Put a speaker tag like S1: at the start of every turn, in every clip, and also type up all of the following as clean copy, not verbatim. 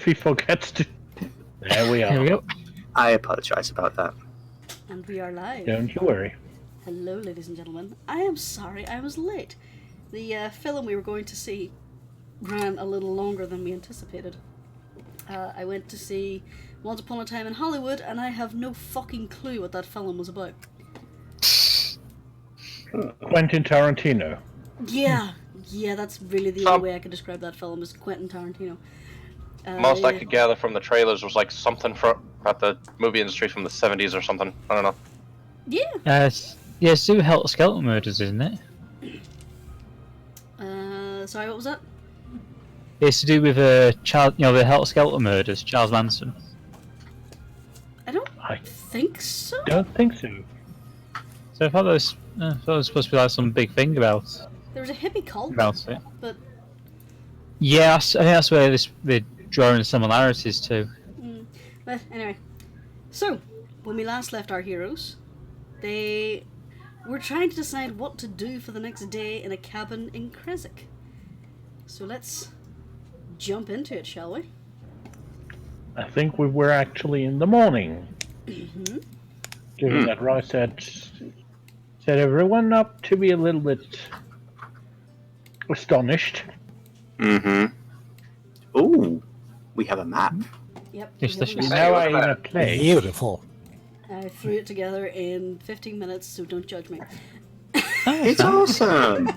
S1: he forgets to... There we are.
S2: Here we go.
S3: I apologise about that.
S4: And we are live.
S1: Don't you worry.
S4: Hello, ladies and gentlemen. I am sorry I was late. The film we were going to see ran a little longer than we anticipated. I went to see Once Upon a Time in Hollywood, and I have no fucking clue what that film was about.
S1: Quentin Tarantino.
S4: Yeah, that's really the only way I could describe that film, is Quentin Tarantino.
S5: Most I could gather from the trailers was like something about the movie industry from the 70s or something. I don't know.
S4: Yeah.
S2: Yeah, it's do Skeleton Murders, isn't it?
S4: Sorry, what was that?
S2: It's to do with Charles, the Helter Skeleton Murders, Charles Manson.
S4: I don't think so.
S1: Don't think so.
S2: So I thought there was supposed to be like some big thing about
S4: There was a hippie cult
S2: it.
S4: but
S2: yeah, I think that's where they're drawing similarities to.
S4: But anyway, so when we last left our heroes, they were trying to decide what to do for the next day in a cabin in Kresik. So let's jump into it, shall we?
S1: I think we were actually in the morning.
S4: Mm-hmm.
S1: Given that Roy set everyone up to be a little bit astonished.
S3: Mm-hmm. Ooh, we have a map.
S4: Yep.
S1: Now I in a place.
S6: Beautiful.
S4: I threw it together in 15 minutes, so don't judge me.
S3: It's awesome.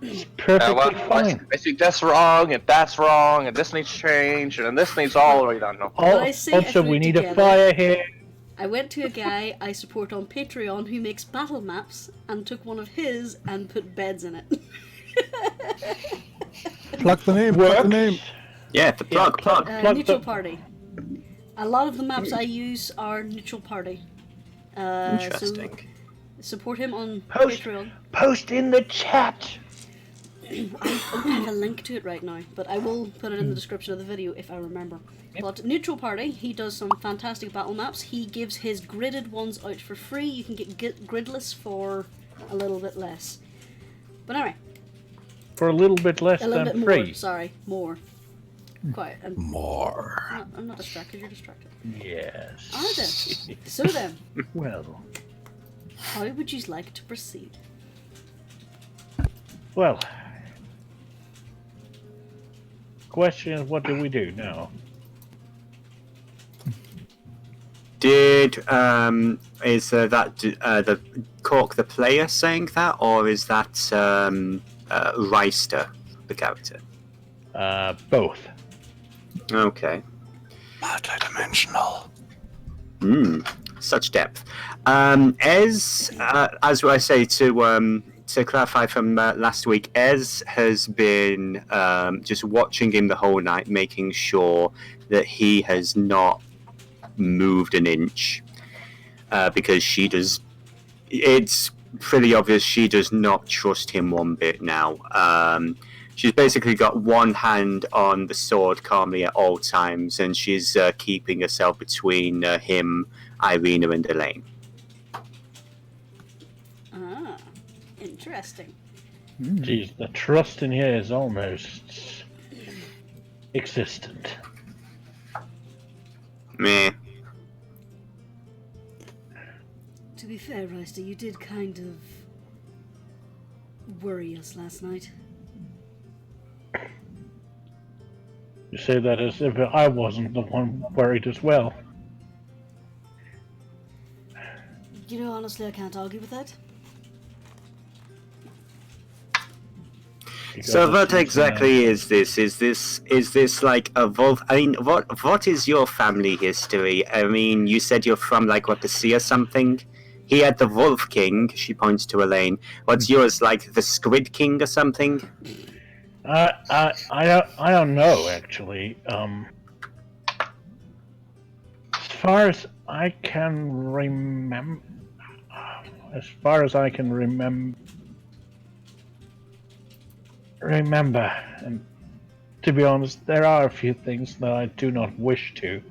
S1: It's perfectly fine.
S5: I think that's wrong, and this needs change, and this needs all the way down. No.
S1: Also, we need a fire here.
S4: I went to a guy I support on Patreon who makes battle maps and took one of his and put beds in it.
S6: Plug the name. Plug the name.
S3: Yeah, the plug.
S4: Neutral Party. A lot of the maps I use are Neutral Party.
S3: Interesting.
S4: So support him on Patreon.
S1: Post in the chat.
S4: I don't have a link to it right now, but I will put it in the description of the video if I remember. Yep. But Neutral Party, he does some fantastic battle maps. He gives his gridded ones out for free. You can get gridless for a little bit less. But anyway.
S1: For a little bit less
S4: than
S1: free.
S4: More, sorry, more. Quite.
S6: More.
S4: I'm not distracted, you're distracted.
S1: Yes.
S4: Alright then. So then.
S1: Well.
S4: How would you like to proceed?
S1: Well. Question is, what do we do now?
S3: Is that the Cork the player saying that, or is that Reister the character?
S1: Both.
S3: Okay.
S6: Multidimensional.
S3: Such depth. As I say to clarify from last week, Ez has been just watching him the whole night, making sure that he has not moved an inch, because she does. It's pretty obvious she does not trust him one bit now. She's basically got one hand on the sword calmly at all times, and she's keeping herself between him, Irina, and Elaine.
S4: Ah, interesting.
S1: Geez, the trust in here is almost existent.
S3: Meh.
S4: To be fair, Reister, you did kind of worry us last night.
S1: You say that as if I wasn't the one worried as well.
S4: You know, honestly, I can't argue with that.
S3: So what exactly is this? Is this like a wolf? I mean, what is your family history? I mean, you said you're from like the sea or something. He had the Wolf King. She points to Elaine. What's yours, like the Squid King or something?
S1: I don't know actually. As far as I can remember, and to be honest, there are a few things that I do not wish to.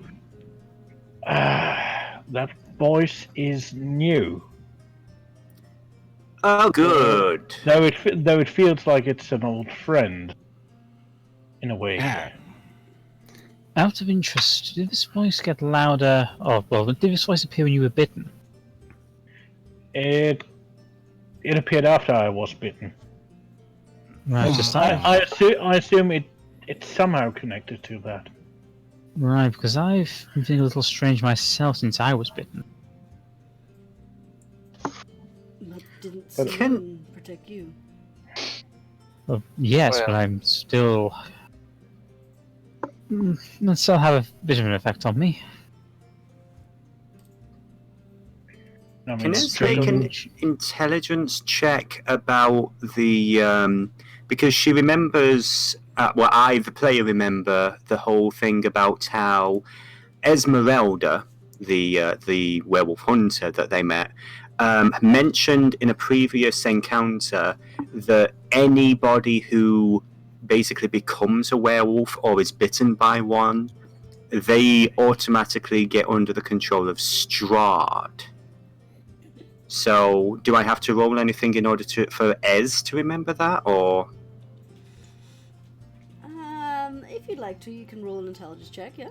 S1: That voice is new.
S3: Oh, good.
S1: Though it feels like it's an old friend, in a way.
S2: Out of interest, did this voice get louder? Oh, well, did this voice appear when you were bitten?
S1: It appeared after I was bitten.
S2: Right, just
S1: I assume it's somehow connected to that.
S2: Right, because I've been feeling a little strange myself since I was bitten.
S4: But didn't
S1: But-
S4: someone protect you?
S2: Well, yes,
S5: Oh, yeah.
S2: but I'm still. That still have a bit of an effect on me.
S1: I mean,
S3: Can
S1: it's
S3: I make an
S2: strange.
S3: intelligence check about the because she remembers well, I the player remember the whole thing about how Esmeralda, the werewolf hunter that they met, mentioned in a previous encounter that anybody who basically becomes a werewolf or is bitten by one, they automatically get under the control of Strahd. So, do I have to roll anything in order for Ez to remember that, or?
S4: If you'd like to, you can roll an intelligence check, yeah?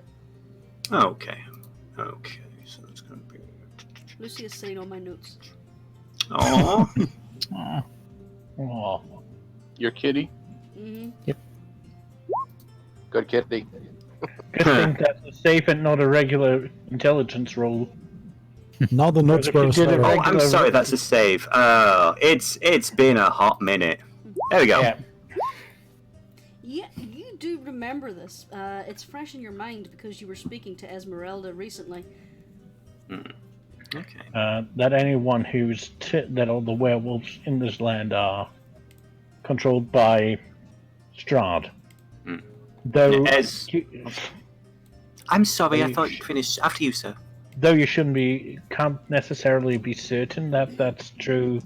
S3: Okay. So it's going to be.
S4: Lucy is sitting on my notes.
S3: Oh,
S2: Aw.
S1: Oh,
S5: Your kitty?
S4: Mm-hmm.
S5: Good kitty.
S1: good thing that's a safe and not a regular intelligence roll.
S6: Now the notes
S1: If you
S6: were
S1: did a
S6: started.
S3: I'm
S1: regular-
S3: sorry. That's a save. It's been a hot minute. There we go.
S1: Yeah.
S4: Yeah, you do remember this. It's fresh in your mind because you were speaking to Esmeralda recently.
S3: Okay.
S1: That anyone that all the werewolves in this land are controlled by Strahd.
S3: Hmm.
S1: Though,
S3: I'm sorry. I
S1: Hey.
S3: thought you'd finished after you, sir.
S1: though you can't necessarily be certain that that's true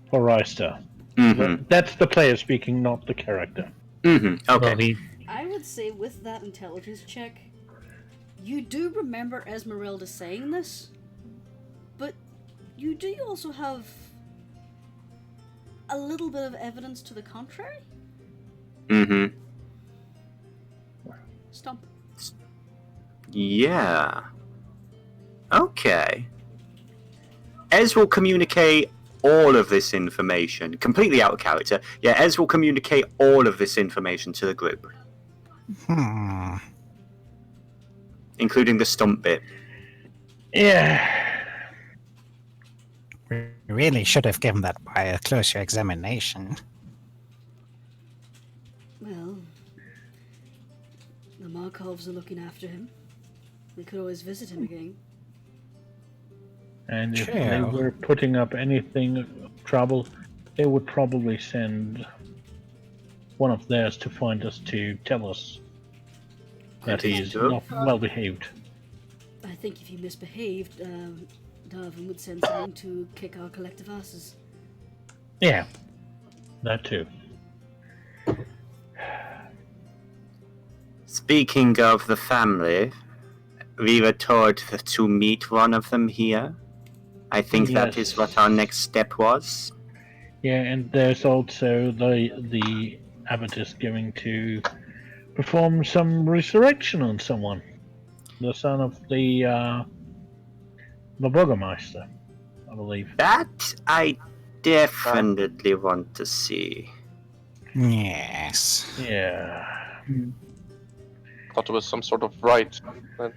S1: for Reister.
S3: Mm-hmm.
S1: That's the player speaking, not the character.
S3: Mm-hmm. Okay.
S2: Well, he,
S4: I would say with that intelligence check, you do remember Esmeralda saying this, but you do also have a little bit of evidence to the contrary?
S3: Mm-hmm.
S4: Stump.
S3: Yeah. Okay. Ez will communicate all of this information, completely out of character. Yeah, Ez will communicate all of this information to the group, including the stump bit.
S1: Yeah.
S7: We really should have given that by a closer examination.
S4: Well, the Markovs are looking after him. We could always visit him again.
S1: And if
S7: Sure.
S1: they were putting up anything of trouble, they would probably send one of theirs to find us to tell us that he's not well behaved.
S4: I think if he misbehaved, Darwin would send someone to kick our collective asses.
S1: Yeah, that too.
S3: Speaking of the family, we were told to meet one of them here. I think that is
S1: Yes.
S3: what our next step was.
S1: Yeah, and there's also the abbot is going to perform some resurrection on someone, the son of the Burgermeister, I believe.
S3: That I definitely want to see.
S7: Yes.
S1: Yeah.
S5: Thought it was some sort of rite that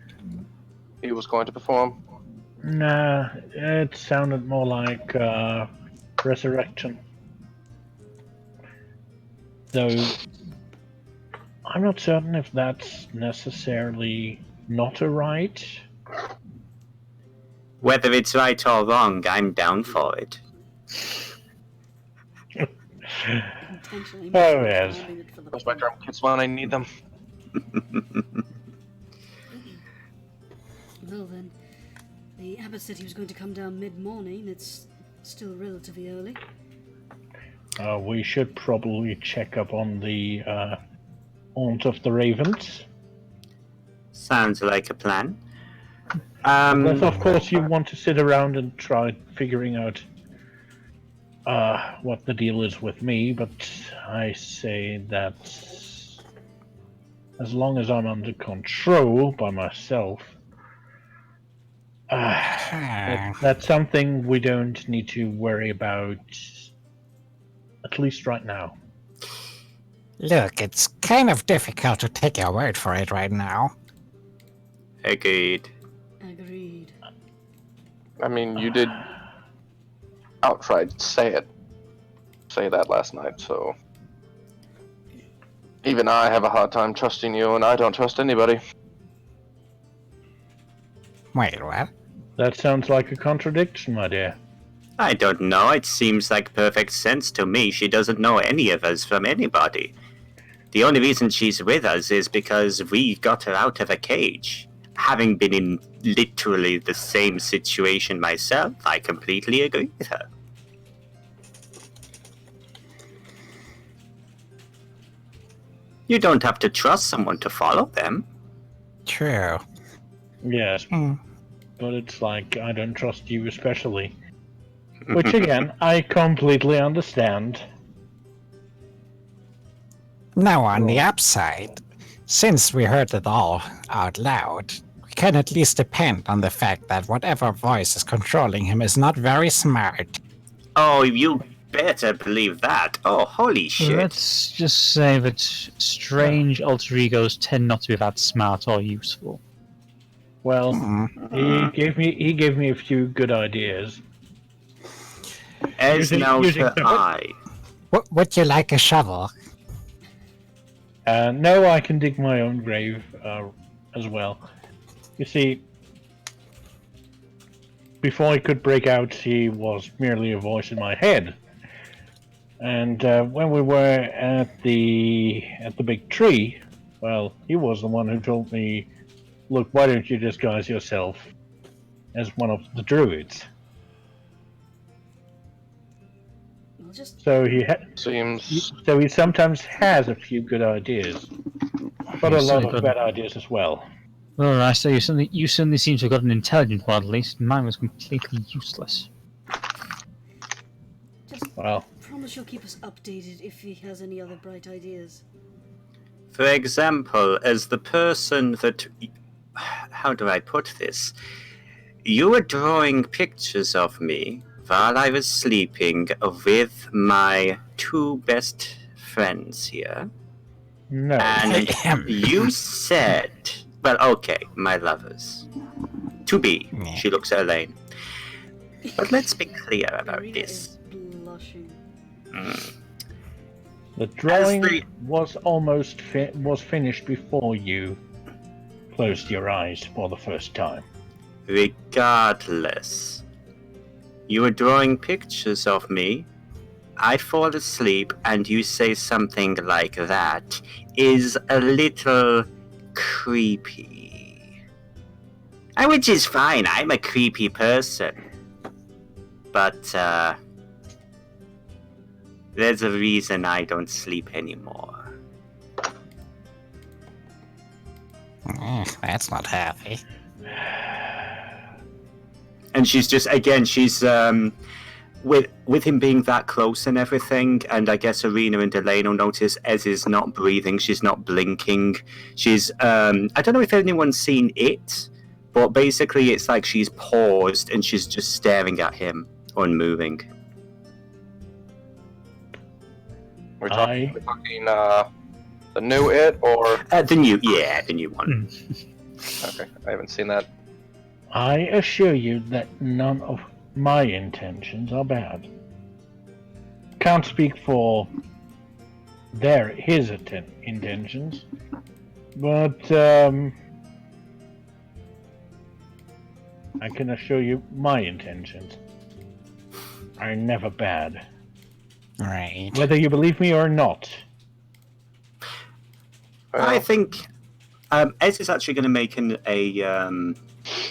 S5: he was going to perform.
S1: Nah, it sounded more like resurrection. Though I'm not certain if that's necessarily not a right.
S3: Whether it's right or wrong, I'm down for it.
S4: Intentionally
S1: Oh, yes.
S4: misunderstanding it for the
S5: Those my
S4: plot.
S5: drum kits when I need them.
S4: Well then, the abbot said he was going to come down mid-morning. It's still relatively early.
S1: We should probably check up on the Aunt of the Ravens.
S3: Sounds like a plan.
S1: Unless, of course, you want to sit around and try figuring out what the deal is with me, but I say that as long as I'm under control by myself, that's something we don't need to worry about, at least right now.
S7: Look, it's kind of difficult to take your word for it right now.
S3: Agreed.
S4: Agreed.
S5: I mean, you did outright say that last night, so even I have a hard time trusting you, and I don't trust anybody.
S7: Wait, what?
S1: That sounds like a contradiction, my dear.
S3: I don't know. It seems like perfect sense to me. She doesn't know any of us from anybody. The only reason she's with us is because we got her out of a cage. Having been in literally the same situation myself, I completely agree with her. You don't have to trust someone to follow them.
S7: True.
S1: Yes, but it's like I don't trust you especially. Which again, I completely understand.
S7: Now, on the upside, since we heard it all out loud, we can at least depend on the fact that whatever voice is controlling him is not very smart.
S3: Oh, you better believe that. Oh, holy shit.
S2: Let's just say that strange alter egos tend not to be that smart or useful.
S1: Well, he gave me a few good ideas.
S3: As now
S1: using
S3: to I.
S7: Would you like a shovel?
S1: No, I can dig my own grave as well. You see, before he could break out, he was merely a voice in my head. And when we were at the big tree, well, he was the one who told me, "Look, why don't you disguise yourself as one of the druids?"
S4: We'll just
S1: So he sometimes has a few good ideas, but a lot of bad ideas as well.
S2: Well, I say you suddenly seem to have got an intelligent one at least. Mine was completely useless.
S1: Well,
S4: promise you'll keep us updated if he has any other bright ideas.
S3: For example, as the person that... How do I put this? You were drawing pictures of me while I was sleeping with my two best friends here.
S1: no.
S3: And you said... Well, okay, my lovers. To be, she looks at Elaine. But let's be clear about
S4: Marina
S3: this.
S4: is blushing.
S1: The drawing was almost finished before you closed your eyes for the first time.
S3: Regardless, you were drawing pictures of me. I fall asleep and you say something like that is a little creepy. Which is fine, I'm a creepy person. But, there's a reason I don't sleep anymore.
S7: That's not happy.
S3: And she's just, again, she's, with him being that close and everything, and I guess Arena and Elaine will notice Ez is not breathing, she's not blinking. She's, I don't know if anyone's seen it, but basically it's like she's paused and she's just staring at him, unmoving.
S5: We're talking the new It, or...
S3: The new one.
S5: Okay, I haven't seen that.
S1: I assure you that none of my intentions are bad. Can't speak for his intentions, but I can assure you my intentions are never bad.
S7: Right.
S1: Whether you believe me or not.
S3: I think Ez is actually going to make a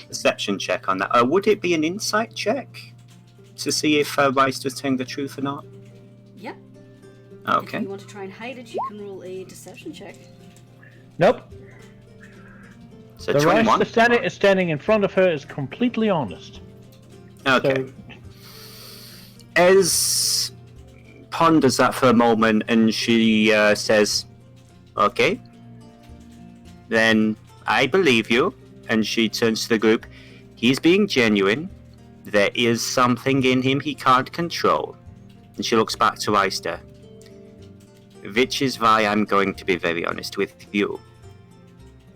S3: perception check on that. Would it be an insight check to see if Rice was telling the truth or not?
S4: Yep.
S3: Okay.
S4: If you want to try and hide it, you can roll a deception check.
S1: Nope.
S3: So
S1: The
S3: 21.
S1: Rice standing in front of her is completely honest.
S3: Okay.
S1: So,
S3: Ez ponders that for a moment and she says, "Okay, then I believe you. And she turns to the group. He's being genuine. There is something in him he can't control. And she looks back to Reister. Which is why I'm going to be very honest with you.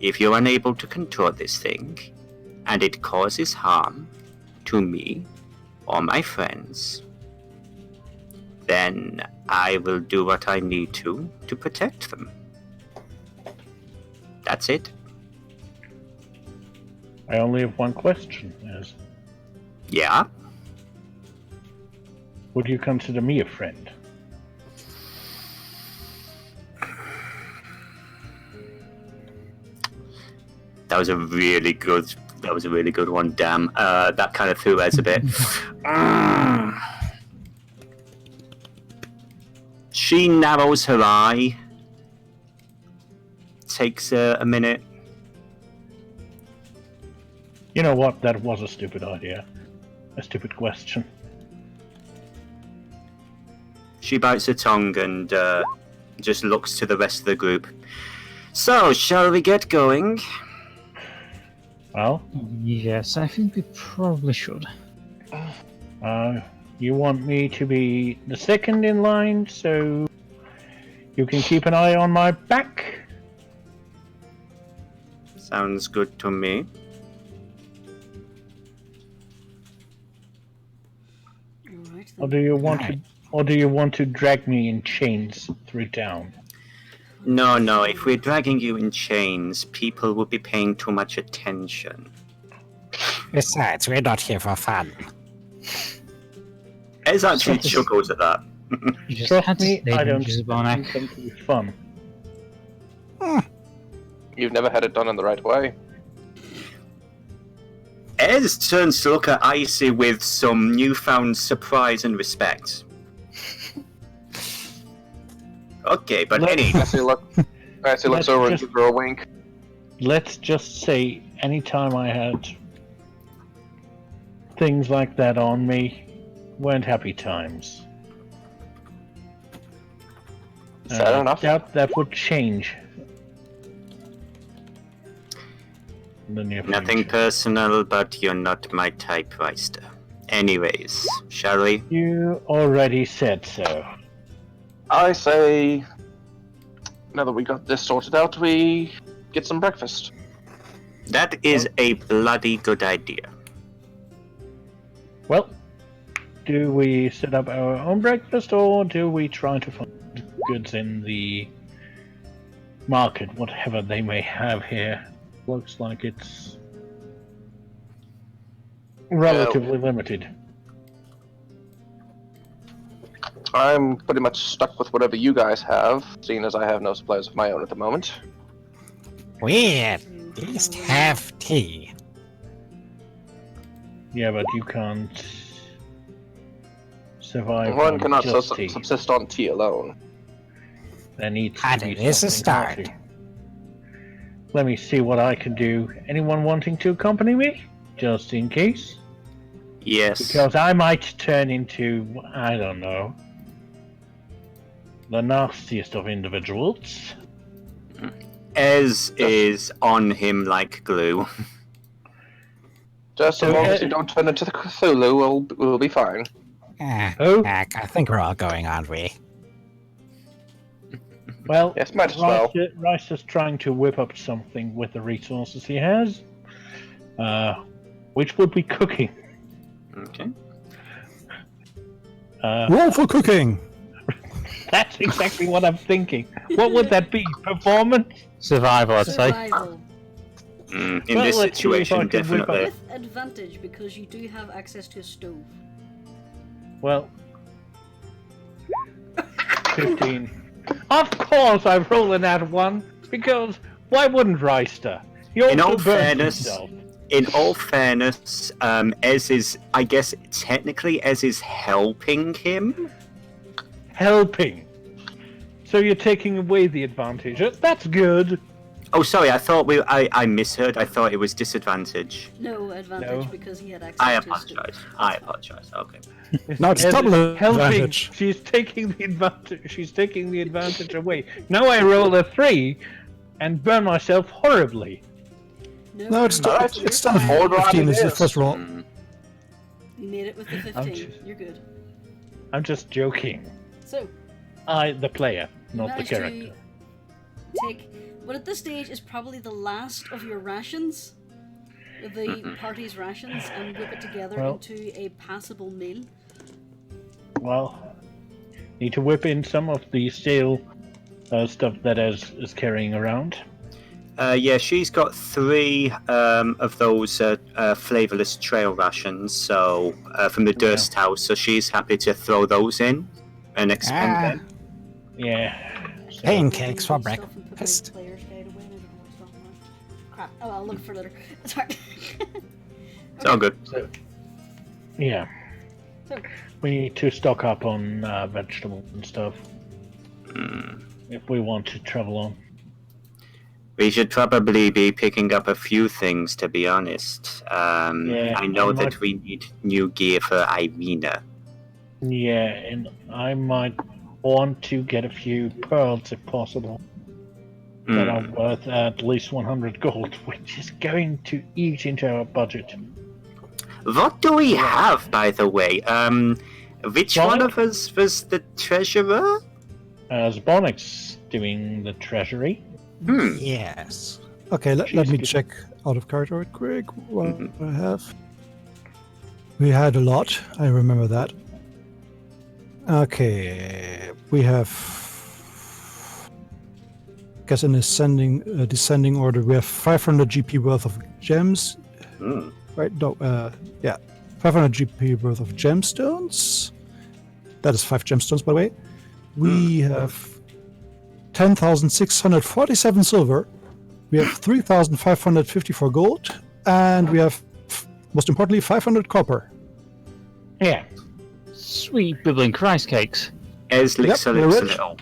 S3: If you're unable to control this thing, and it causes harm to me or my friends, then I will do what I need to protect them. That's it.
S1: I only have one question, as
S3: Yeah?
S1: would you consider me a friend?
S3: That was a really good one, damn. That kind of threw us a bit. She narrows her eye. Takes a minute.
S1: You know what? That was a stupid idea. A stupid question.
S3: She bites her tongue and just looks to the rest of the group. So, shall we get going?
S1: Well,
S2: Yes, I think we probably should.
S1: you want me to be the second in line, so you can keep an eye on my back?
S3: Sounds good to me.
S4: Alright
S1: Or
S4: then.
S1: do you want to drag me in chains through town?
S3: No, if we're dragging you in chains, people will be paying too much attention.
S7: Besides, we're not here for fun.
S3: Ez actually
S2: Trust-
S3: chuckles at that.
S2: You just
S1: Trust
S2: had to
S1: me,
S2: stay
S1: I
S2: in
S1: don't
S2: Gisbonak.
S1: think it be fun.
S5: You've never had it done in the right way.
S3: Ez turns to look at Icy with some newfound surprise and respect. Okay, but
S1: Let-
S3: any...
S5: Icy looks
S1: Let's
S5: over and
S1: just-
S5: gives her a wink.
S1: Let's just say, anytime I had things like that on me, weren't happy times.
S5: Fair enough.
S1: Doubt that would change. In the near
S3: Nothing
S1: future.
S3: personal, but you're not my type, Reister. Anyways, shall we?
S1: You already said so.
S5: I say, now that we got this sorted out, we get some breakfast.
S3: That is a bloody good idea.
S1: Well, do we set up our own breakfast, or do we try to find goods in the market, whatever they may have here? Looks like it's relatively limited.
S5: I'm pretty much stuck with whatever you guys have, seeing as I have no supplies of my own at the moment.
S7: We at least have tea.
S1: Yeah, but you can't survive
S5: One
S1: on
S5: cannot
S1: just tea.
S5: subsist on tea alone.
S1: There needs
S7: And
S1: to be
S7: it is a
S1: something
S7: start.
S1: healthy. Let me see what I can do. Anyone wanting to accompany me? Just in case?
S3: Yes.
S1: Because I might turn into, I don't know, the nastiest of individuals.
S3: Ez is on him like glue.
S5: Just as
S1: So,
S5: long as you don't turn into the Cthulhu, we'll be fine.
S1: Oh,
S7: I think we're all going, aren't we?
S1: well,
S5: Yes, might as well.
S1: Rice is trying to whip up something with the resources he has. Which would be cooking.
S3: Okay.
S6: Roll for cooking!
S1: That's exactly what I'm thinking. What would that be? Performance?
S2: Survival, I'd say.
S4: Survival.
S3: In
S1: Well,
S3: this
S1: let's see if I
S3: situation,
S1: can whip up-
S3: definitely.
S4: With advantage, because you do have access to a stove.
S1: Well, 15. Of course I roll an at one, because why wouldn't Reister? He
S3: In
S1: also
S3: all
S1: burns
S3: fairness,
S1: himself.
S3: In all fairness, Ez is, I guess, technically Ez is helping him.
S1: Helping. So you're taking away the advantage. That's good.
S3: Oh, sorry, I thought I misheard. I thought it was disadvantage.
S4: No advantage
S1: No.
S4: because he had access
S3: I
S4: to a stove.
S3: apologize. I apologize. Okay.
S6: No, it's
S1: Ez
S6: double
S1: is helping.
S6: advantage.
S1: She's taking the advantage. She's taking the advantage away. Now I roll a 3. and burn myself horribly.
S6: No, it's still,
S5: Alright,
S6: it's still
S5: Hold on,
S6: 15
S5: it
S6: is the
S5: is.
S6: first roll.
S4: You made it with the 15. You're good.
S1: I'm just joking.
S4: So,
S1: The player,
S4: you
S1: not the
S4: managed
S1: character.
S4: to take what at this stage is probably the last of your rations, the party's rations, and whip it together
S1: Well-
S4: into a passable meal.
S1: Well, need to whip in some of the stale stuff that is carrying around.
S3: Yeah, she's got 3 of those flavorless trail rations. So from the Durst House, so she's happy to throw those in and expend
S7: Ah.
S3: them.
S1: Yeah. So,
S7: Pancakes for
S4: Stuff and put my
S7: breakfast.
S4: player's guide away, and I don't know what's wrong with it. Crap. Oh, I'll look for it later. Sorry.
S3: It's all good.
S1: yeah.
S4: So,
S1: We need to stock up on vegetables and stuff if we want to travel on.
S3: We should probably be picking up a few things, to be honest.
S1: Yeah,
S3: I know
S1: I
S3: that
S1: might-
S3: we need new gear for Irina.
S1: Yeah, and I might want to get a few pearls if possible that are worth at least 100 gold, which is going to eat into our budget.
S3: What do we have, by the way? Which
S1: What?
S3: one of us was the treasurer?
S1: Zbornik's doing the treasury.
S7: Yes.
S6: Okay, let me
S1: Jeez.
S6: check out of character real quick what I have. We had a lot, I remember that. Okay, we have, I guess in descending order, we have 500 GP worth of gems. Right, no, 500 GP worth of gemstones. That is 5 gemstones, by the way. We have 10,647 silver. We have 3,554 gold. And we have, most importantly, 500 copper.
S1: Yeah.
S2: Sweet bibbling Christ cakes.
S3: As
S6: Yep, we're rich.
S3: little.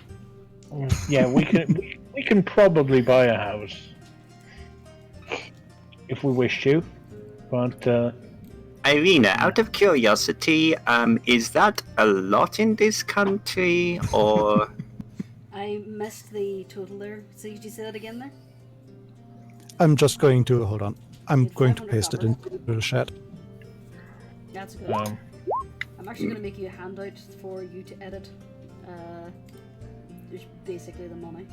S1: Yeah, we can probably buy a house if we wish to, but
S3: Irina, out of curiosity, is that a lot in this country, or
S4: I missed the total there. So did you say that again there?
S6: I'm just going to, hold on. I'm
S4: It's
S6: going to
S4: 500
S6: paste it
S4: copper.
S6: into the chat.
S4: That's good. I'm actually going to make you a handout for you to edit. There's basically the money.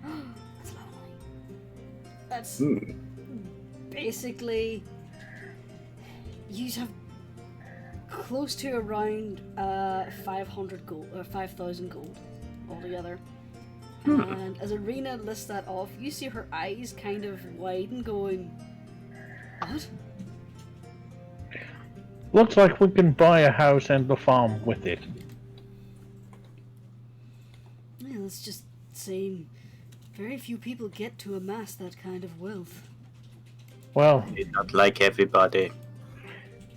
S4: That's a lot of money. That's basically you have close to around 500 gold or 5,000 gold altogether. And as Irina lists that off, you see her eyes kind of widen, going, "What?"
S1: looks like we can buy a house and the farm with it.
S4: Yeah, let's just say very few people get to amass that kind of wealth.
S1: Well,
S3: not like everybody?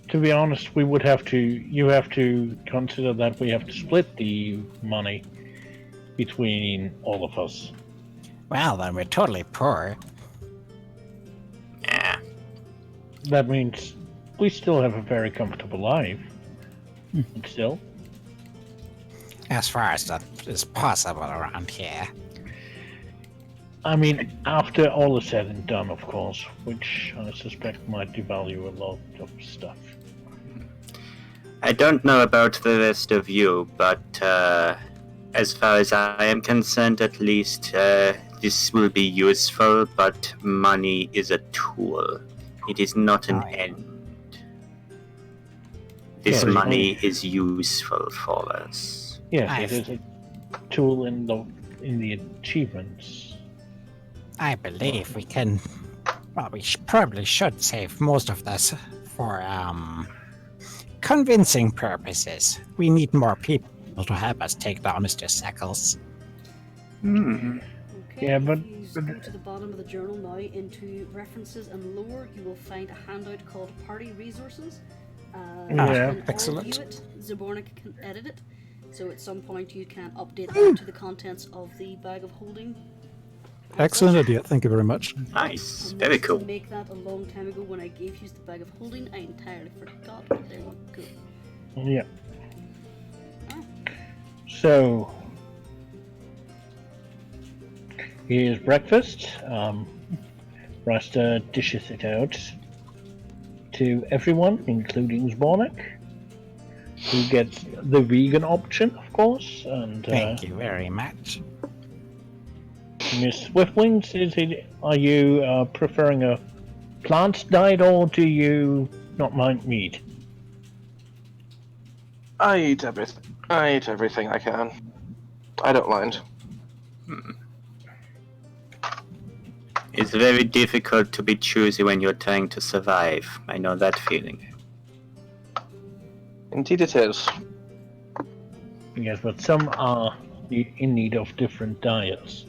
S1: to be honest, we would have to. You have to consider that we have to split the money between all of us.
S7: Well, then we're totally poor.
S3: Yeah.
S1: That means we still have a very comfortable life. Still,
S7: As far as that is possible around here.
S1: I mean, after all is said and done, of course, which I suspect might devalue a lot of stuff.
S3: I don't know about the rest of you, but as far as I am concerned, at least, this will be useful, but money is a tool. It is not an end. This
S1: Yeah,
S3: money is useful for us.
S1: Yes,
S7: I've-
S1: it is a tool in the achievements.
S7: I believe we can. Well, we probably should save most of this for convincing purposes. We need more people to help us take down Mr. Seckles.
S4: Okay,
S1: Yeah, but-
S4: if you go to the bottom of the journal now into references and lore, you will find a handout called Party Resources. You
S1: Yeah.
S4: can all
S6: Excellent.
S4: view it. Zabornik can edit it, so at some point you can update that to the contents of the bag of holding.
S6: Excellent idea. Thank you very much.
S3: Nice.
S4: I
S3: Very
S4: managed
S3: cool.
S4: to make that a long time ago when I gave you the bag of holding. I entirely forgot, but there you go.
S1: Yeah. So, Here's breakfast. Rasta dishes it out to everyone, including Zbornik, who gets the vegan option, of course. And
S7: Thank you very much.
S1: Miss Swiftwings, are you preferring a plant diet, or do you not mind meat?
S5: I eat everything. I eat everything I can. I don't mind.
S3: It's very difficult to be choosy when you're trying to survive. I know that feeling.
S5: Indeed it is.
S1: Yes, but some are in need of different diets.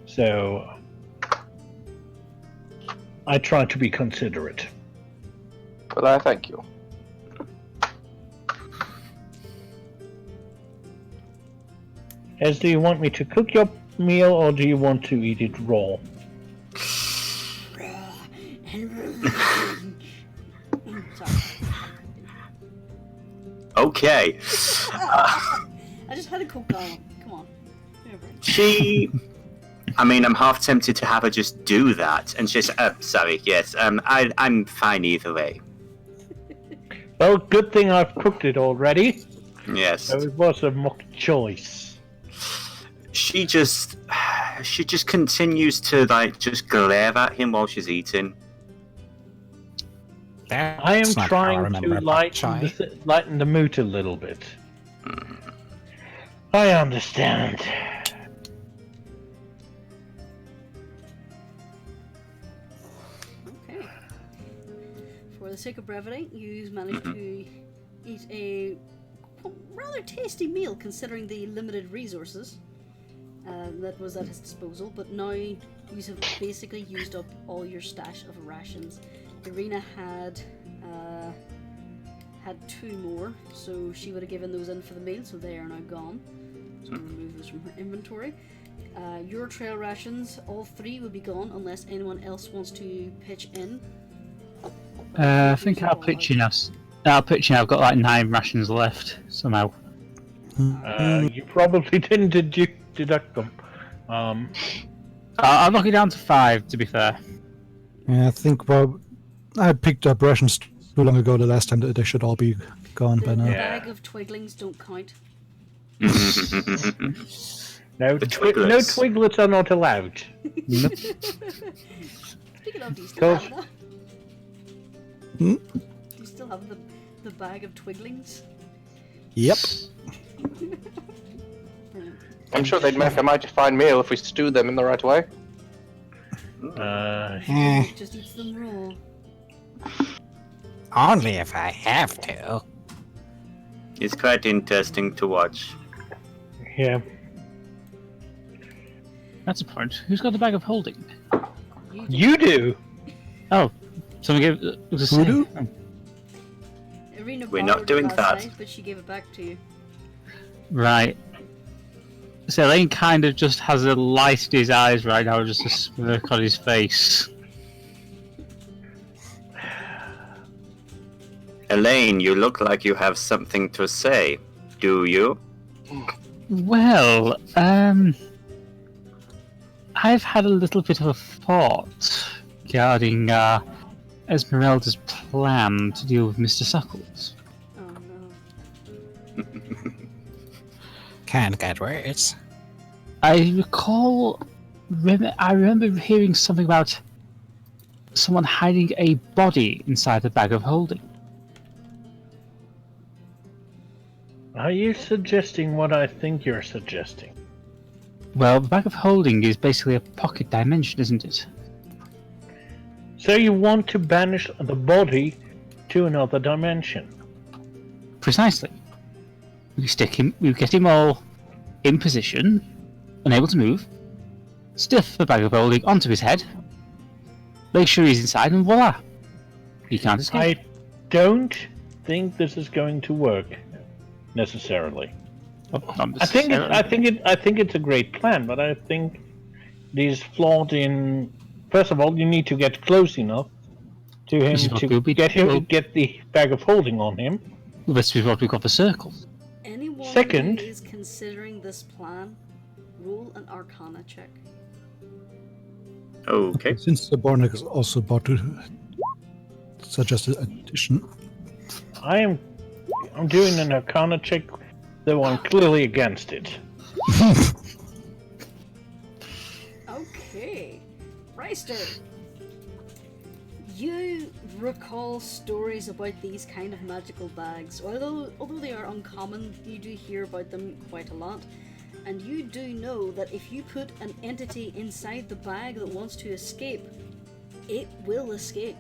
S1: So I try to be considerate.
S5: But I thank you.
S1: Ez, do you want me to cook your meal, or do you want to eat it raw?
S4: Sorry.
S3: Okay.
S4: I just had a Coke down. Come on.
S3: I'm half tempted to have her just do that, and she's, sorry, yes, I'm fine either way.
S1: Well, good thing I've cooked it already.
S3: Yes.
S1: So it was a mock choice.
S3: She just continues to, just glare at him while she's eating.
S1: I am trying to lighten the mood a little bit. I understand.
S4: Okay. For the sake of brevity, you managed to eat a rather tasty meal considering the limited resources that was at his disposal, but now you have basically used up all your stash of rations. Irina had 2 more, so she would have given those in for the meal, so they are now gone. So we'll remove those from her inventory. Your trail rations, all 3 will be gone unless anyone else wants to pitch in.
S2: I think I'll pitch in. I've got like 9 rations left somehow.
S1: You probably didn't deduct them.
S2: I'll knock it down to 5, to be fair.
S6: Yeah, I think, well, I picked up rations too long ago the last time that they should all be gone by now.
S4: The bag of twiglings don't count.
S1: No,
S3: The twiglets.
S1: no twiglets are not allowed.
S4: Speaking of, do you still have that?
S6: Hmm?
S4: Do you still have the bag of twiglings?
S6: Yep.
S4: Brilliant.
S5: I'm sure they'd make a mighty fine meal if we stewed them in the right way.
S4: Just eats them raw.
S7: Only if I have to.
S3: It's quite interesting to watch.
S1: Yeah.
S2: That's a point. Who's got the bag of holding?
S1: You do!
S2: Oh, someone gave it was a
S6: Who do?
S2: Oh.
S4: Irina
S3: We're not
S4: borrowed
S3: doing
S4: it last
S3: that.
S4: night, but she gave it back to you.
S2: Right. So Elaine kind of just has a light in his eyes right now, just a smirk on his face.
S3: Elaine, you look like you have something to say. Do you?
S2: Well, I've had a little bit of a thought regarding Esmeralda's plan to deal with Mr. Suckles.
S4: Oh no.
S7: Can't get words.
S2: I remember hearing something about someone hiding a body inside the bag of holding.
S1: Are you suggesting what I think you're suggesting?
S2: Well, the bag of holding is basically a pocket dimension, isn't it?
S1: So you want to banish the body to another dimension?
S2: Precisely. We get him all in position, unable to move, stuff the bag of holding onto his head, make sure he's inside, and voila! He can't escape.
S1: I don't think this is going to work necessarily. I think it's a great plan, but I think it is flawed in. First of all, you need to get close enough to him to get the bag of holding on him.
S2: Well, this is what we got the circle.
S4: Anyone
S1: Second-
S4: who is considering this plan, roll an Arcana check.
S3: Okay.
S6: Since the Bornek is also about to suggest an addition.
S1: I'm doing an Arcana check, though I'm clearly against it.
S4: Okay. Reister, you recall stories about these kind of magical bags. Although they are uncommon, you do hear about them quite a lot. And you do know that if you put an entity inside the bag that wants to escape, it will escape.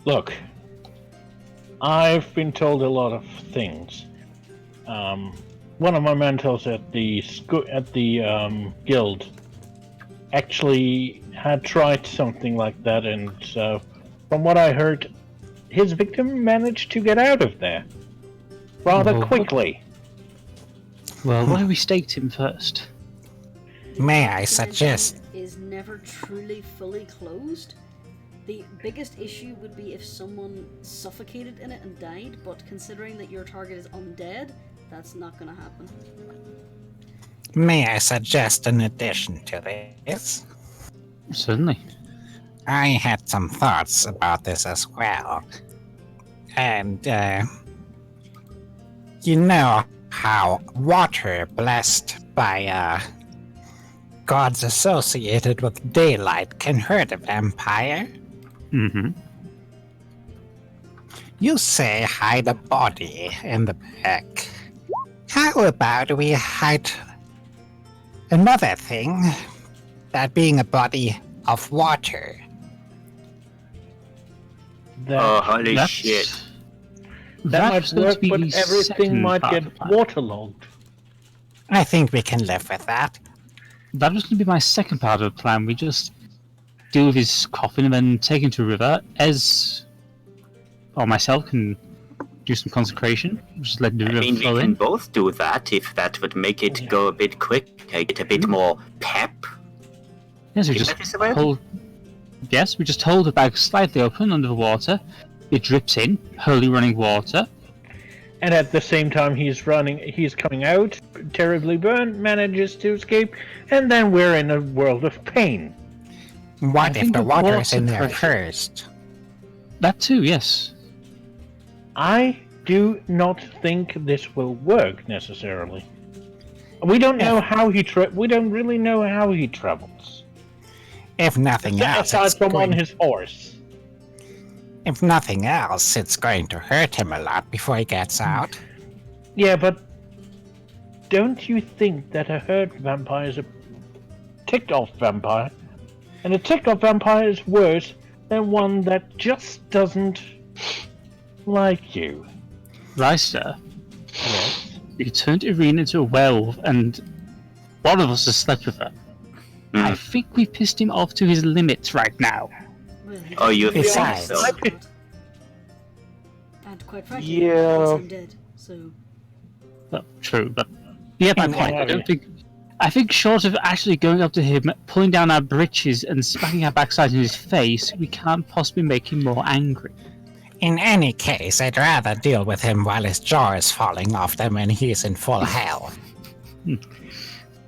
S1: Look, I've been told a lot of things. One of my mentors at the guild actually had tried something like that, and from what I heard, his victim managed to get out of there rather quickly.
S2: Well, why we staked him first?
S7: May I suggest?
S4: Is never truly fully closed. The biggest issue would be if someone suffocated in it and died, but considering that your target is undead, that's not going to happen.
S7: May I suggest an addition to this?
S2: Certainly.
S7: I had some thoughts about this as well. And, you know how water blessed by, gods associated with daylight can hurt a vampire?
S2: Mm-hmm.
S7: You say hide a body in the back. How about we hide another thing, that being a body of water?
S3: Holy shit.
S1: That might work, but everything might get waterlogged.
S7: I think we can live with that.
S2: That was going to be my second part of the plan. We just deal with his coffin and then take him to a river. Ez or myself can do some consecration. Just let the river
S3: We
S2: flow
S3: can
S2: in.
S3: both do that if that would make it go a bit quick, get a bit more pep.
S2: Yes, we
S3: If
S2: just
S3: that is the word?
S2: hold. Yes, we just hold the bag slightly open under the water. It drips in, holy running water.
S1: And at the same time he's coming out, terribly burned, manages to escape, and then we're in a world of pain.
S7: What
S2: I
S7: if
S2: think
S7: the
S2: the
S7: water is
S2: water
S7: in there
S2: pressure-
S7: first?
S2: That too, yes.
S1: I do not think this will work necessarily. We don't know how we don't really know how he travels.
S7: If nothing else,
S1: Aside
S7: it's
S1: from on
S7: going,
S1: his horse.
S7: if nothing else, it's going to hurt him a lot before he gets out.
S1: Yeah, but don't you think that a herd vampire is a ticked-off vampire? And a ticked-off vampire is worse than one that just doesn't like you.
S2: Reister,
S1: Yes.
S2: you turned Irene into a werewolf, and one of us has slept with her.
S3: Hmm.
S2: I think we pissed him off to his limits right now.
S4: Well, he
S3: Oh, you
S4: doesn't
S7: think
S4: really
S7: so?
S4: like it. And quite frankly,
S5: Yeah.
S4: it's him dead. So
S2: Well, true, but you get my
S7: In
S2: point.
S1: what way?
S2: I think short of actually going up to him, pulling down our breeches and smacking our backside in his face, we can't possibly make him more angry.
S7: In any case, I'd rather deal with him while his jaw is falling off than when he's in full hell.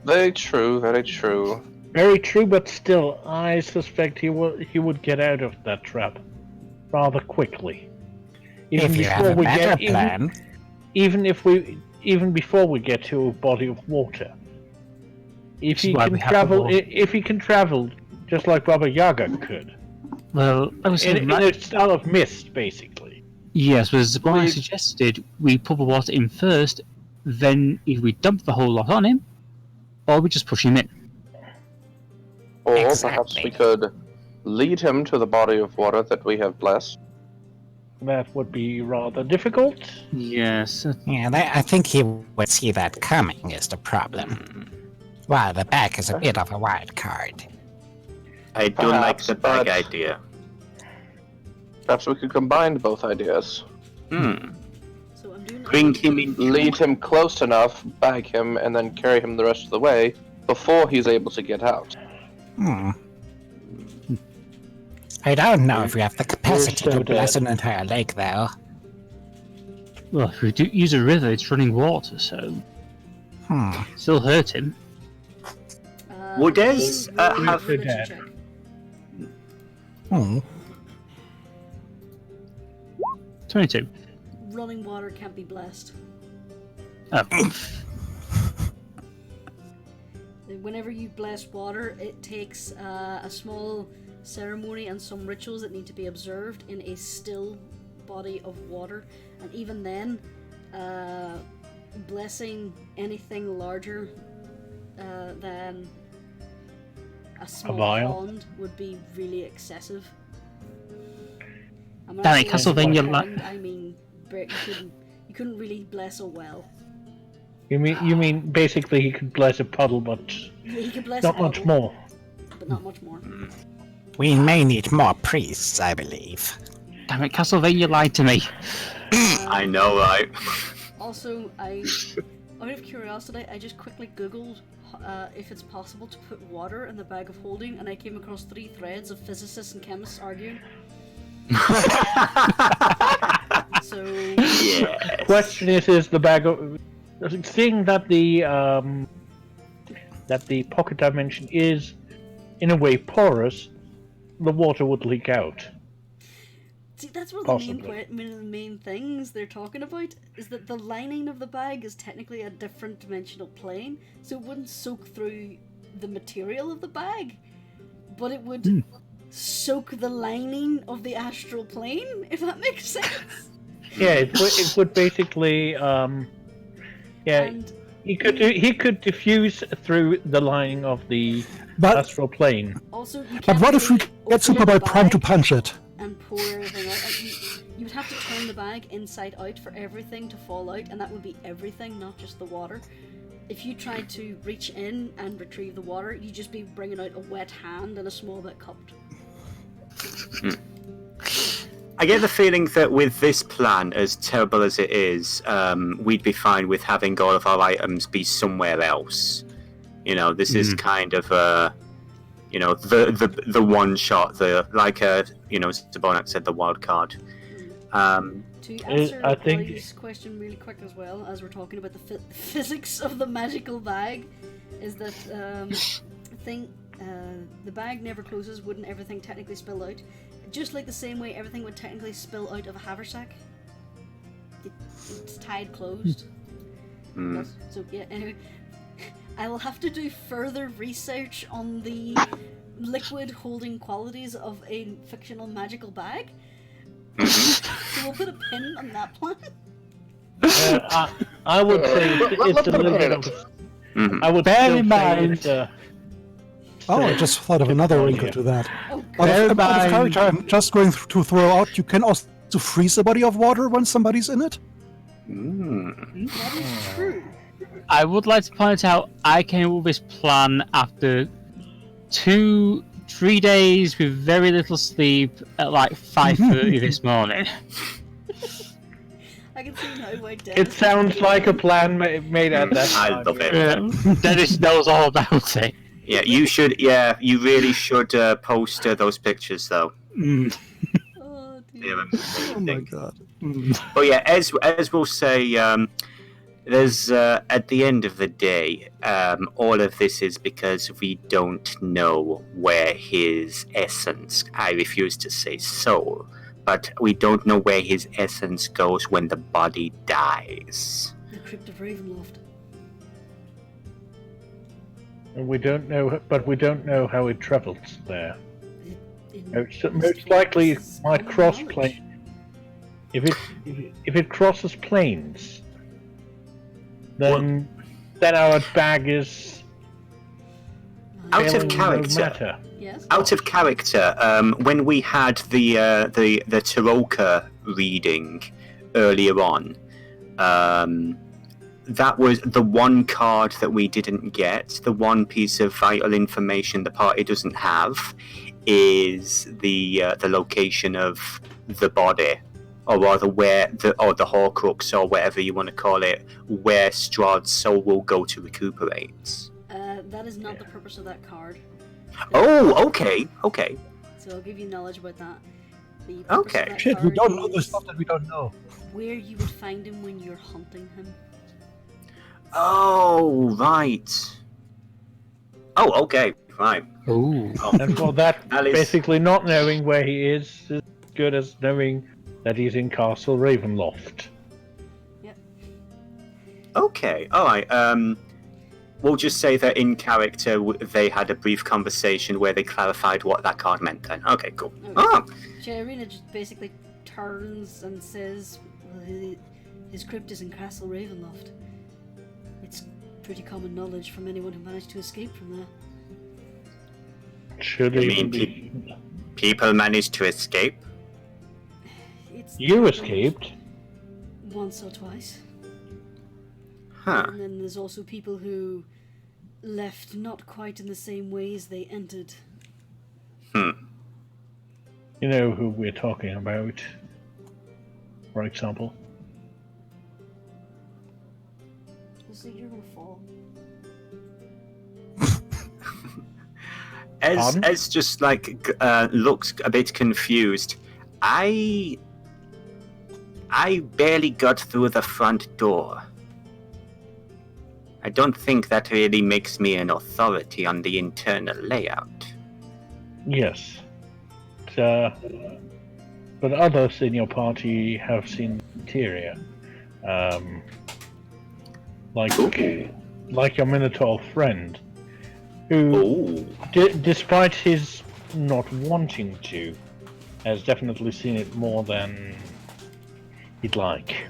S5: Very true, very true.
S1: Very true, but still, I suspect he would get out of that trap rather quickly.
S7: If you have a better plan,
S1: Even before we get to a body of water. If
S2: This
S1: he
S2: is why
S1: can
S2: we have
S1: travel,
S2: the
S1: if he can travel just like Baba Yaga could,
S2: Well, I was saying,
S1: in a style of mist, basically.
S2: yes, was what I suggested. We put the water in first, then either we dump the whole lot on him, or we just push him in.
S5: Or perhaps
S7: Exactly.
S5: we could lead him to the body of water that we have blessed.
S1: That would be rather difficult.
S2: Yes,
S7: yeah, I think he would see that coming is the problem. While the back is a bit of a wild card.
S3: I do like the
S5: Perhaps,
S3: bag
S5: but-
S3: idea.
S5: Perhaps we could combine both ideas.
S4: So I'm doing.
S3: Bring him in.
S5: Lead him close enough, bag him, and then carry him the rest of the way before he's able to get out.
S7: I don't know if we have the capacity
S1: so
S7: to bless
S1: dead.
S7: an entire lake, though.
S2: well, if we do use a river, it's running water, so still hurt him.
S3: Would Ez
S4: roll a
S3: have...
S4: religion
S1: Dead.
S4: check.
S6: Oh.
S2: 22.
S4: Running water can't be blessed.
S2: Oh.
S4: Whenever you bless water, it takes a small ceremony and some rituals that need to be observed in a still body of water. And even then, blessing anything larger than a small
S1: vial?
S4: pond would be really excessive. And when
S2: Danny,
S4: I say a small
S2: Castlevania
S4: pond, I mean you couldn't really bless a well.
S1: You mean basically he could bless a puddle, but
S4: Yeah, he could bless
S1: not
S4: a
S1: much
S4: puddle,
S1: more.
S4: but not much more.
S7: We may need more priests, I believe.
S2: Damn it, Castlevania lied to me.
S3: I know, right?
S4: Also, out of curiosity, I just quickly googled if it's possible to put water in the bag of holding, and I came across 3 threads of physicists and chemists arguing. So,
S3: Yeah.
S1: Question is the bag of seeing that the pocket dimension is in a way porous, the water would leak out.
S4: see, that's one of
S1: Possibly.
S4: the main things they're talking about, is that the lining of the bag is technically a different dimensional plane, so it wouldn't soak through the material of the bag, but it would soak the lining of the astral plane, if that makes sense.
S1: Yeah, it would basically
S4: And
S1: he could diffuse through the lining of the
S6: But
S1: astral plane.
S4: also, you
S6: but
S4: can't
S6: what if we
S4: really
S6: get
S4: open
S6: Superboy
S4: the
S6: Prime to
S4: bag
S6: punch it?
S4: and pour everything out. Like, you would have to turn the bag inside out for everything to fall out, and that would be everything, not just the water. If you tried to reach in and retrieve the water, you'd just be bringing out a wet hand and a small bit cupped.
S3: I get the feeling that with this plan, as terrible as it is, we'd be fine with having all of our items be somewhere else. You know, this is kind of you know, the one shot, Sabonak said, the wild card.
S4: To answer
S1: I think-
S4: Molly's question really quick as well, as we're talking about the physics of the magical bag, is that the bag never closes, wouldn't everything technically spill out? Just like the same way everything would technically spill out of a haversack. It's tied closed. But, so yeah, anyway, I will have to do further research on the liquid holding qualities of a fictional magical bag. So we'll put a pin on that plan.
S1: I would say it's a little bit of. I would
S2: Bear
S1: still
S2: in
S1: say
S2: mind-
S1: it's,
S6: Oh, I just thought of another wrinkle to that.
S4: Oh,
S6: Out
S2: Bear in
S6: of
S2: mind-
S6: character, I'm just going to throw out, you can also freeze a body of water when somebody's in it.
S4: that is true.
S2: I would like to point out I came up with this plan after 3 days with very little sleep at like 5:30 this morning.
S4: I can see now why
S1: it
S4: Dennis...
S1: sounds like a plan made at that
S3: I
S1: time.
S3: love it.
S2: Dennis knows all about it.
S3: Yeah, you should. Yeah, you really should post those pictures, though.
S4: Oh, dear.
S3: Yeah,
S6: Oh my god.
S3: But yeah, as we'll say, there's at the end of the day, all of this is because we don't know where his essence. I refuse to say soul, but we don't know where his essence goes when the body dies.
S4: The Crypt of Ravenloft.
S1: And we don't know, but we don't know how it travels there.
S4: In
S1: Most likely, it
S4: It's
S1: might
S4: common
S1: cross
S4: knowledge.
S1: plane. If it crosses planes, then our bag is
S3: Out of
S1: failing no
S3: character.
S1: matter.
S4: Yes?
S3: Out of character, when we had the Taroka reading earlier on, that was the one card that we didn't get. The one piece of vital information the party doesn't have is the location of the body, or rather where the Horcrux, or whatever you want to call it, where Strahd's soul will go to recuperate.
S4: That is not the purpose of that card.
S3: Oh, okay.
S4: So I'll give you knowledge about that. The purpose
S3: Okay.
S4: of that
S6: Shit, we
S4: card
S6: don't know the
S4: is
S6: stuff that we don't know.
S4: where you would find him when you're hunting him.
S3: Oh, right. Oh, okay, fine.
S2: Ooh.
S1: And for that,
S3: That is-
S1: basically not knowing where he is as good as knowing that he's in Castle Ravenloft.
S3: Okay, alright. We'll just say that in character they had a brief conversation where they clarified what that card meant then. Okay, cool.
S4: Okay.
S3: Oh,
S4: Irina just basically turns and says, well, his crypt is in Castle Ravenloft. It's pretty common knowledge from anyone who managed to escape from there.
S1: Should
S3: You
S1: even
S3: mean
S1: be...
S3: people managed to escape?
S4: It's
S1: You escaped.
S4: once or twice.
S3: Huh.
S4: And then there's also people who left not quite in the same ways they entered.
S3: Hmm.
S1: You know who we're talking about, for example.
S4: So you're gonna fall.
S1: Pardon?
S3: As just like looks a bit confused. I barely got through the front door. I don't think that really makes me an authority on the internal layout.
S1: Yes. But others in your party have seen the interior. Like your Minotaur friend, who,
S3: Oh.
S1: despite his not wanting to, has definitely seen it more than he'd like.